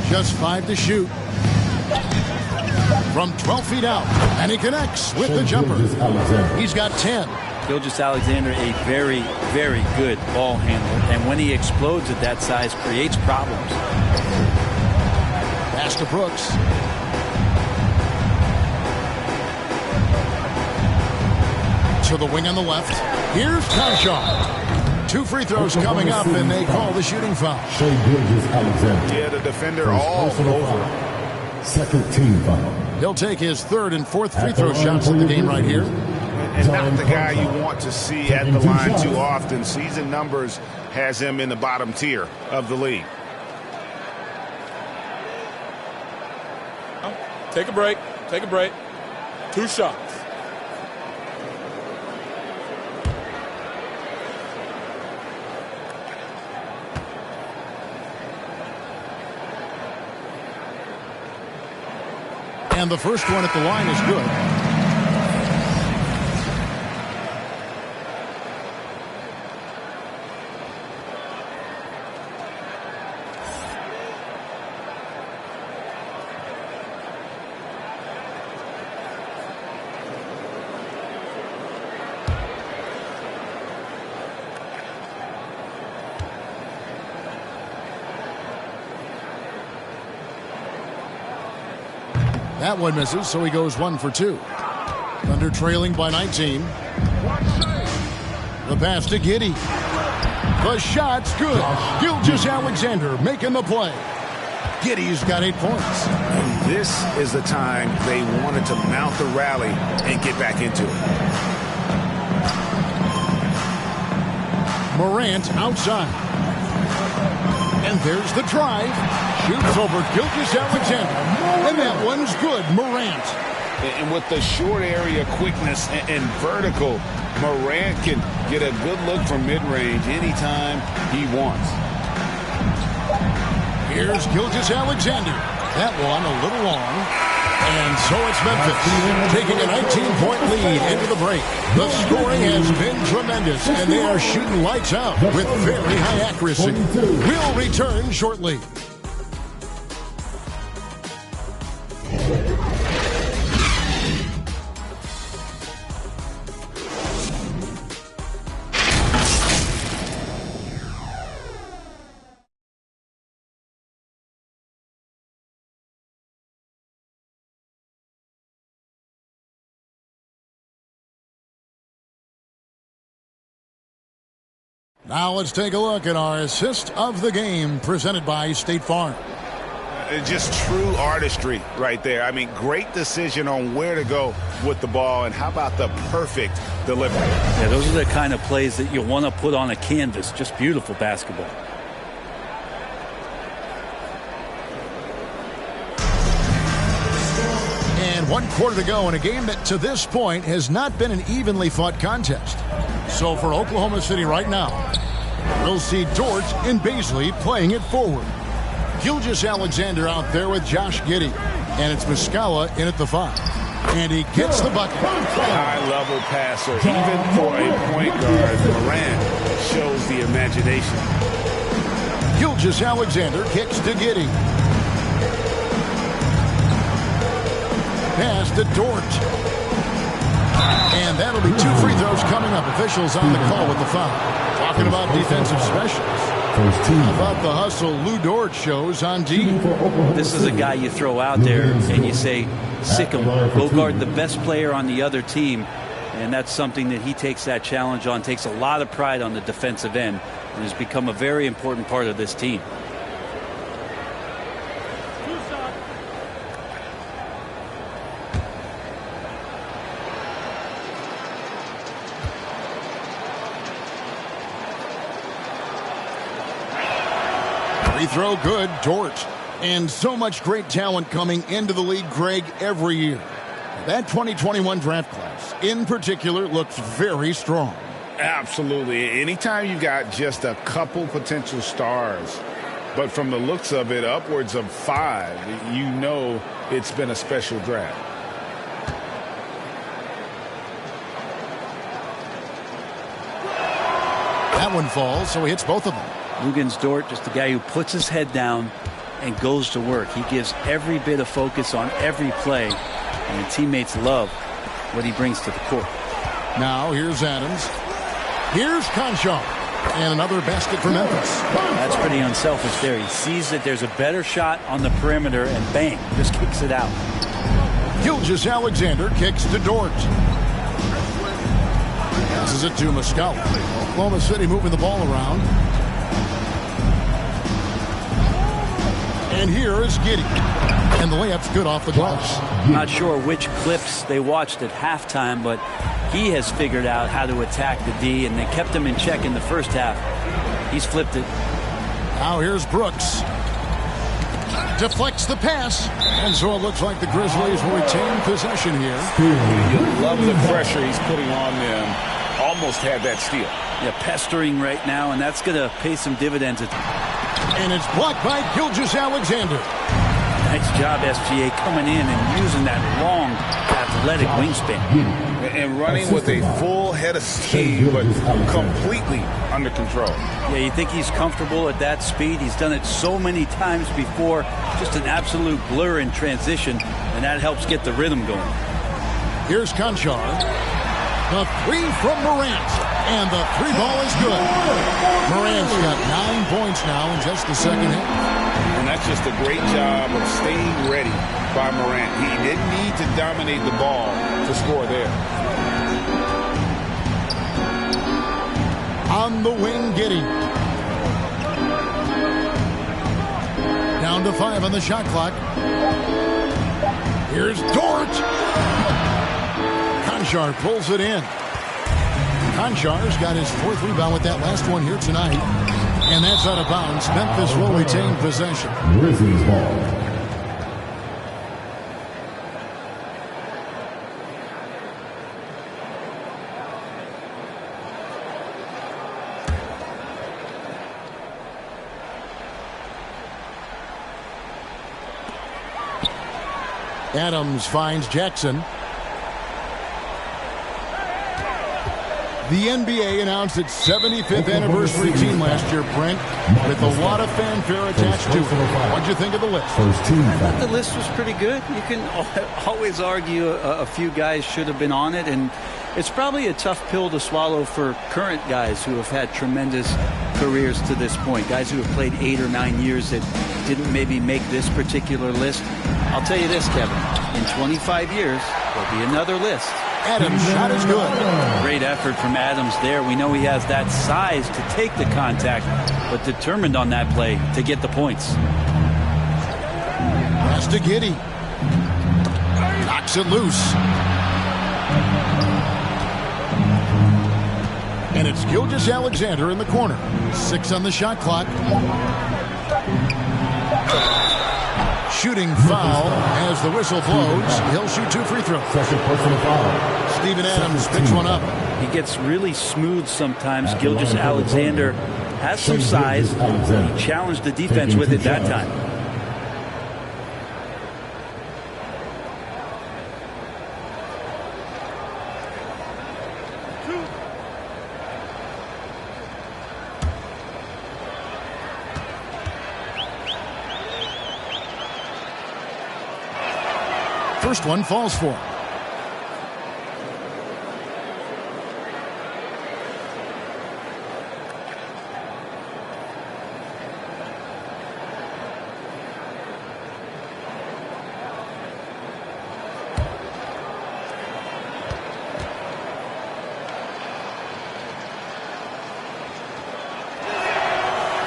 Just 5 to shoot. From 12 feet out. And he connects with the jumper. He's got 10. Gilgeous-Alexander, a very, very good ball handler. And when he explodes at that size, creates problems. Pass to Brooks. To the wing on the left. Here's Konchar. 2 free throws coming up, and they call the shooting foul. Yeah, the defender all over. Second team foul. He'll take his 3rd and 4th free throw shots of the game right here. And not the guy you want to see at the line too often. Season numbers has him in the bottom tier of the league. Take a break. Take a break. 2 shots. And the first one at the line is good. That one misses, so he goes 1 for 2. Thunder trailing by 19. The pass to Giddey. The shot's good. Gilgeous-Alexander making the play. Giddey's got 8 points. And this is the time they wanted to mount the rally and get back into it. Morant outside. And there's the drive. Shoots over Gilgeous-Alexander. And that one's good. Morant. And with the short area quickness and vertical, Morant can get a good look from mid-range anytime he wants. Here's Gilgeous-Alexander. That one a little long. And so it's Memphis taking a 19-point lead into the break. The scoring has been tremendous, and they are shooting lights out with very high accuracy. We'll return shortly. Now let's take a look at our assist of the game presented by State Farm. Just true artistry right there. I mean, great decision on where to go with the ball, and how about the perfect delivery? Yeah, those are the kind of plays that you want to put on a canvas. Just beautiful basketball. And 1 quarter to go in a game that to this point has not been an evenly fought contest. So for Oklahoma City right now, we'll see Dort and Baisley playing it forward. Gilgeous-Alexander out there with Josh Giddey. And it's Muscala in at the 5. And he gets the bucket. High-level passer. Even for a point guard, Morant shows the imagination. Gilgeous-Alexander kicks to Giddey. Pass to Dort. And that'll be 2 free throws coming up. Officials on the call with the foul. Talking about defensive specials. How about the hustle Lou Dort shows on D? This is a guy you throw out there and you say, sick him. Go guard the best player on the other team. And that's something that he takes that challenge on. Takes a lot of pride on the defensive end. And has become a very important part of this team. Free throw good, Dort. And so much great talent coming into the league, Greg, every year. That 2021 draft class, in particular, looks very strong. Absolutely. Anytime you've got just a couple potential stars, but from the looks of it, upwards of 5, you know it's been a special draft. That one falls, so he hits both of them. Luguentz Dort, just a guy who puts his head down and goes to work. He gives every bit of focus on every play, and the teammates love what he brings to the court. Now here's Adams. Here's Conchar. And another basket for Memphis. That's pretty unselfish there. He sees that there's a better shot on the perimeter, and bang, just kicks it out. Gilgeous-Alexander kicks to Dort. Passes it to Muscala. Oklahoma City moving the ball around. And here is Giddey. And the layup's good off the glass. Not sure which clips they watched at halftime, but he has figured out how to attack the D, and they kept him in check in the first half. He's flipped it. Now here's Brooks. Deflects the pass. And so it looks like the Grizzlies will retain possession here. You love the pressure he's putting on them. Almost had that steal. Yeah, pestering right now, and that's going to pay some dividends. And it's blocked by Gilgeous-Alexander. Nice job, SGA, coming in and using that long, athletic wingspan. And running with a full head of steam, but completely under control. Yeah, you think he's comfortable at that speed? He's done it so many times before. Just an absolute blur in transition, and that helps get the rhythm going. Here's Konchar. The three from Morant. And the three ball is good. Morant's got 9 points now in just the second half. And that's just a great job of staying ready by Morant. He didn't need to dominate the ball to score there. On the wing, Giddey. Down to 5 on the shot clock. Here's Dort. Konchar pulls it in. Konchar's got his 4th rebound with that last one here tonight. And that's out of bounds. Memphis will retain possession. Grizzlies ball. Adams finds Jackson. The NBA announced its 75th anniversary team last year, Brent, with a lot of fanfare attached to it. What'd you think of the list? I thought the list was pretty good. You can always argue a few guys should have been on it, and it's probably a tough pill to swallow for current guys who have had tremendous careers to this point, guys who have played 8 or 9 years that didn't maybe make this particular list. I'll tell you this, Kevin, in 25 years, there'll be another list. Adams' shot is good. Great effort from Adams there. We know he has that size to take the contact, but determined on that play to get the points. Pass to Giddey. Knocks it loose. And it's Gilgeous-Alexander in the corner. 6 on the shot clock. Shooting foul as the whistle blows. He'll shoot 2 free throws. Second personal foul. Steven Adams picks one up. He gets really smooth sometimes. Gilgeous-Alexander has some size. He challenged the defense with it that time. First one falls for him.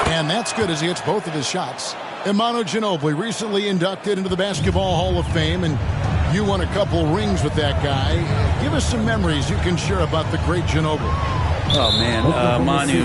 And that's good as he hits both of his shots. Imanu Ginobili recently inducted into the Basketball Hall of Fame, and you won a couple rings with that guy. Give us some memories you can share about the great Ginobili. Oh, man. Manu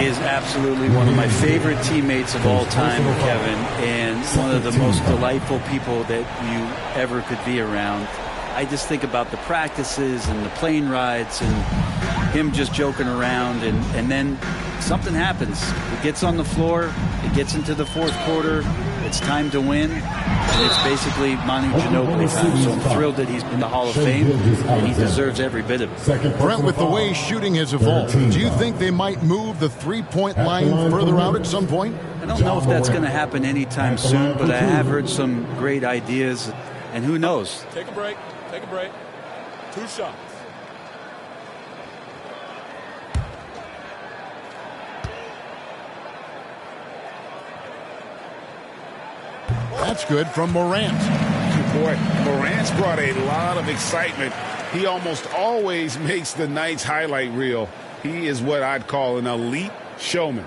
is absolutely one of my favorite teammates of all time, Kevin, and one of the most delightful people that you ever could be around. I just think about the practices and the plane rides and him just joking around, and then something happens. It gets on the floor. It gets into the fourth quarter. It's time to win. And it's basically Manu Ginobili time. So I'm thrilled that he's in the Hall of Fame, and he deserves every bit of it. Brent, with the way shooting has evolved, do you think they might move the three-point line further out at some point? I don't know if that's going to happen anytime soon, but I have heard some great ideas, and who knows? Take a break. Take a break. 2 shots. That's good from Morant. Boy, Morant's brought a lot of excitement he almost always makes the night's highlight reel. He is what I'd call an elite showman.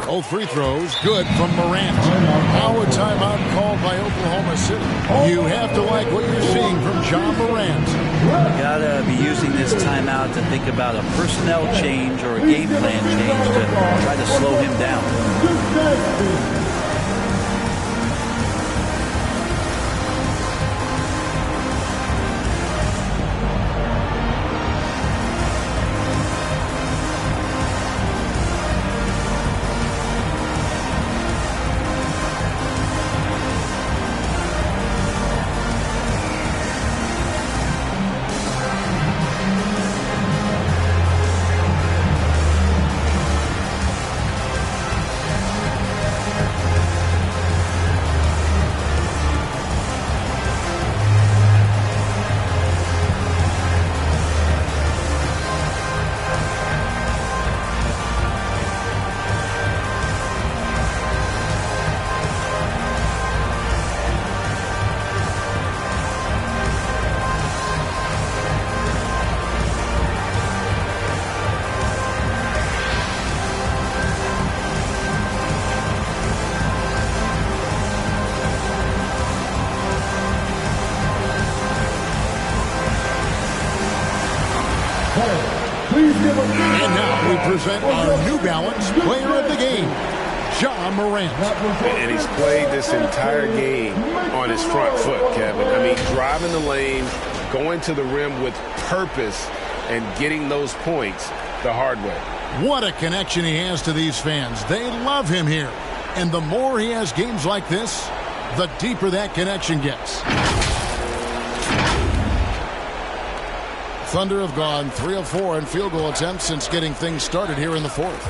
Both free throws good from Morant. Now a timeout called by Oklahoma City. You have to like what you're seeing from Ja Morant. You gotta be using this timeout to think about a personnel change or a game plan change to try to slow him down. And now we present our New Balance player of the game, Ja Morant. And he's played this entire game on his front foot, Kevin. I mean, driving the lane, going to the rim with purpose, and getting those points the hard way. What a connection he has to these fans. They love him here. And the more he has games like this, the deeper that connection gets. Thunder have gone 3 of 4 in field goal attempts since getting things started here in the fourth.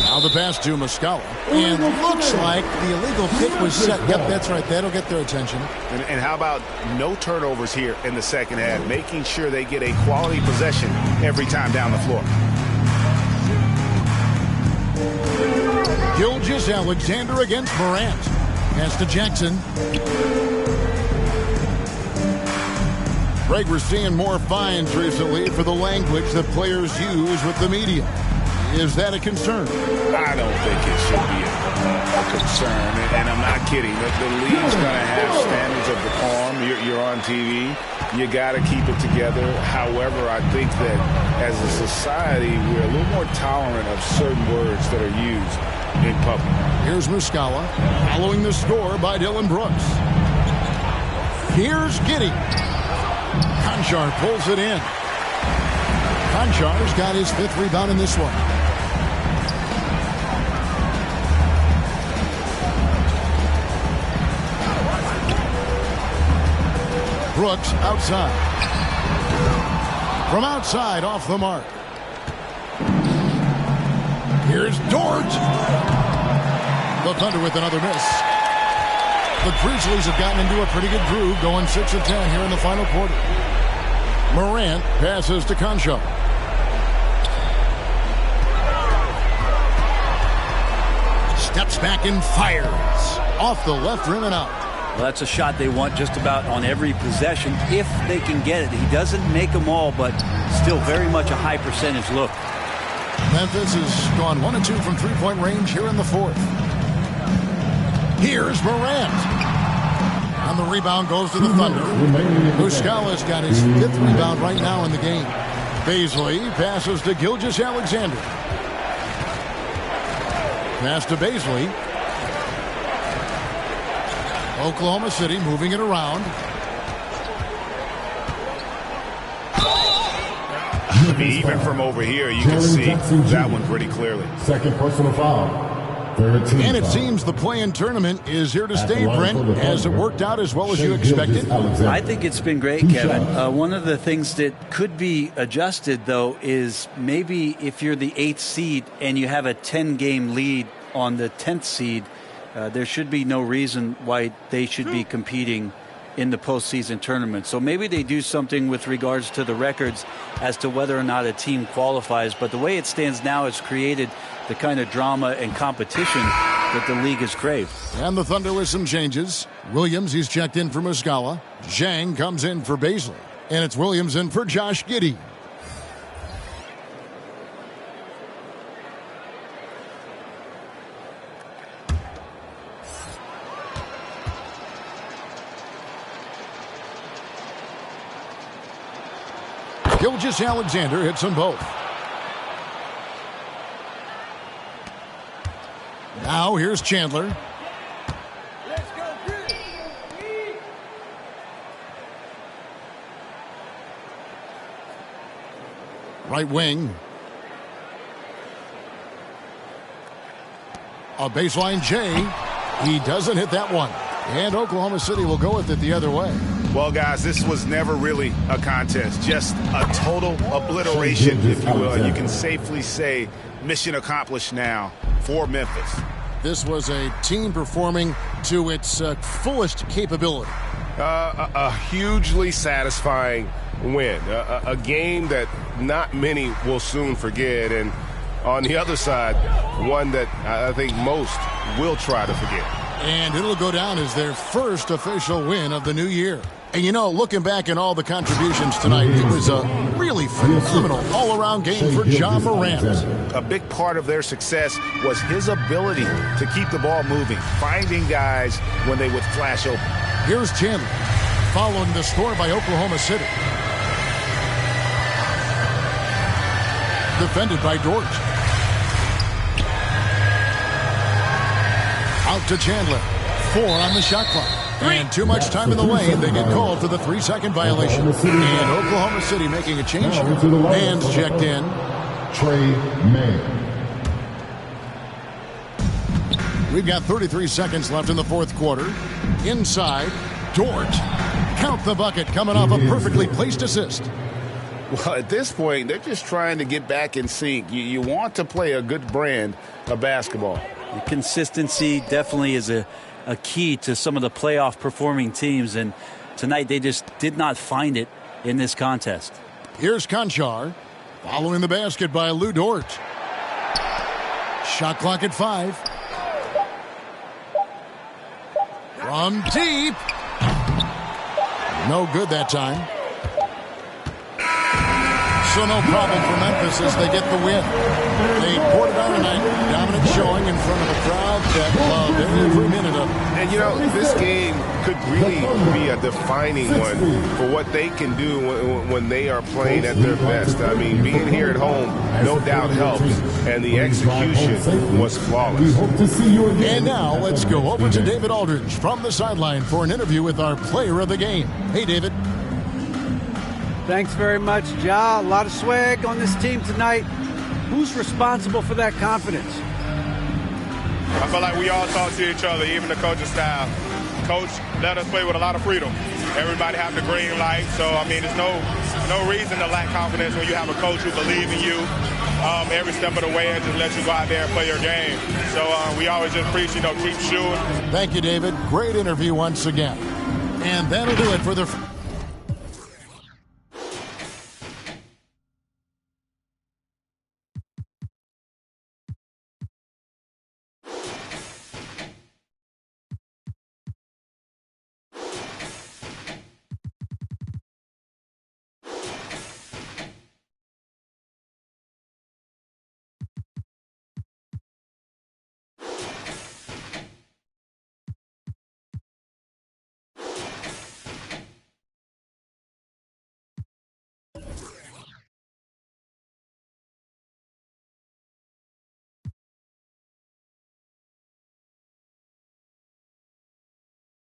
Now the pass to Muscala. And looks like the illegal kick was set. Yep, that's right. That'll get their attention. And how about no turnovers here in the second half, making sure they get a quality possession every time down the floor. Gilgeous-Alexander against Morant. Pass to Jackson. Greg, we're seeing more fines recently for the language that players use with the media. Is that a concern? I don't think it should be a concern, and I'm not kidding. The league's going to have standards of decorum. You're on TV. You got to keep it together. However, I think that as a society, we're a little more tolerant of certain words that are used in public. Here's Muscala, following the score by Dylan Brooks. Here's Giddey. Konchar pulls it in. Konchar's got his 5th rebound in this one. Brooks outside. From outside off the mark. Here's Dort. The Thunder with another miss. The Grizzlies have gotten into a pretty good groove, going 6 of 10 here in the final quarter. Morant passes to Konchar. Steps back and fires. Off the left rim and out. Well, that's a shot they want just about on every possession if they can get it. He doesn't make them all, but still very much a high percentage look. Memphis has gone 1 of 2 from three-point range here in the fourth. Here's Morant. And the rebound goes to the Thunder. Muscala's got his 5th rebound right now in the game. Bazley passes to Gilgeous-Alexander. Pass to Bazley. Oklahoma City moving it around. I mean, even from over here, you can see that one pretty clearly. Second personal foul. And it seems the play-in tournament is here to stay, Brent. Has it worked out as well as you expected? I think it's been great, Kevin. One of the things that could be adjusted, though, is maybe if you're the 8th seed and you have a 10-game lead on the 10th seed, there should be no reason why they should be competing in the postseason tournament. So maybe they do something with regards to the records as to whether or not a team qualifies. But the way it stands now has created the kind of drama and competition that the league has craved. And the Thunder with some changes. Williams, he's checked in for Muscala. Zhang comes in for Baszler. And it's Williams in for Josh Giddey. Gilgeous-Alexander hits them both. Now here's Chandler. Right wing. A baseline J. He doesn't hit that one. And Oklahoma City will go with it the other way. Well, guys, this was never really a contest. Just a total obliteration, if you will. You can safely say mission accomplished now for Memphis. This was a team performing to its fullest capability. A hugely satisfying win. A game that not many will soon forget. And on the other side, one that I think most will try to forget. And it'll go down as their first official win of the new year. And, you know, looking back at all the contributions tonight, it was a really phenomenal all-around game for Ja Morant. A big part of their success was his ability to keep the ball moving, finding guys when they would flash open. Here's Chandler, following the score by Oklahoma City. Defended by Dort. Out to Chandler. 4 on the shot clock. And too much time in the lane. They get called for the 3-second violation. And Oklahoma City making a change. Man's checked in. Trey Mann. We've got 33 seconds left in the fourth quarter. Inside, Dort. Count the bucket coming off a perfectly placed assist. Well, at this point, they're just trying to get back in sync. You want to play a good brand of basketball. The consistency definitely is a key to some of the playoff performing teams, and tonight they just did not find it in this contest. Here's Konchar, following the basket by Lou Dort. Shot clock at 5. From deep. No good that time. So no problem for Memphis as they get the win. They poured it on tonight. Dominant showing in front of a crowd that loved every minute of it. And, you know, this game could really be a defining one for what they can do when they are playing at their best. I mean, being here at home no doubt helps, and the execution was flawless. And now let's go over to David Aldridge from the sideline for an interview with our player of the game. Hey, David. Thanks very much, Ja. A lot of swag on this team tonight. Who's responsible for that confidence? I feel like we all talk to each other, even the coaching staff. Coach let us play with a lot of freedom. Everybody have the green light, so, I mean, there's no reason to lack confidence when you have a coach who believes in you every step of the way and just let you go out there and play your game. So we always just preach, keep shooting. Thank you, David. Great interview once again. And that'll do it for the...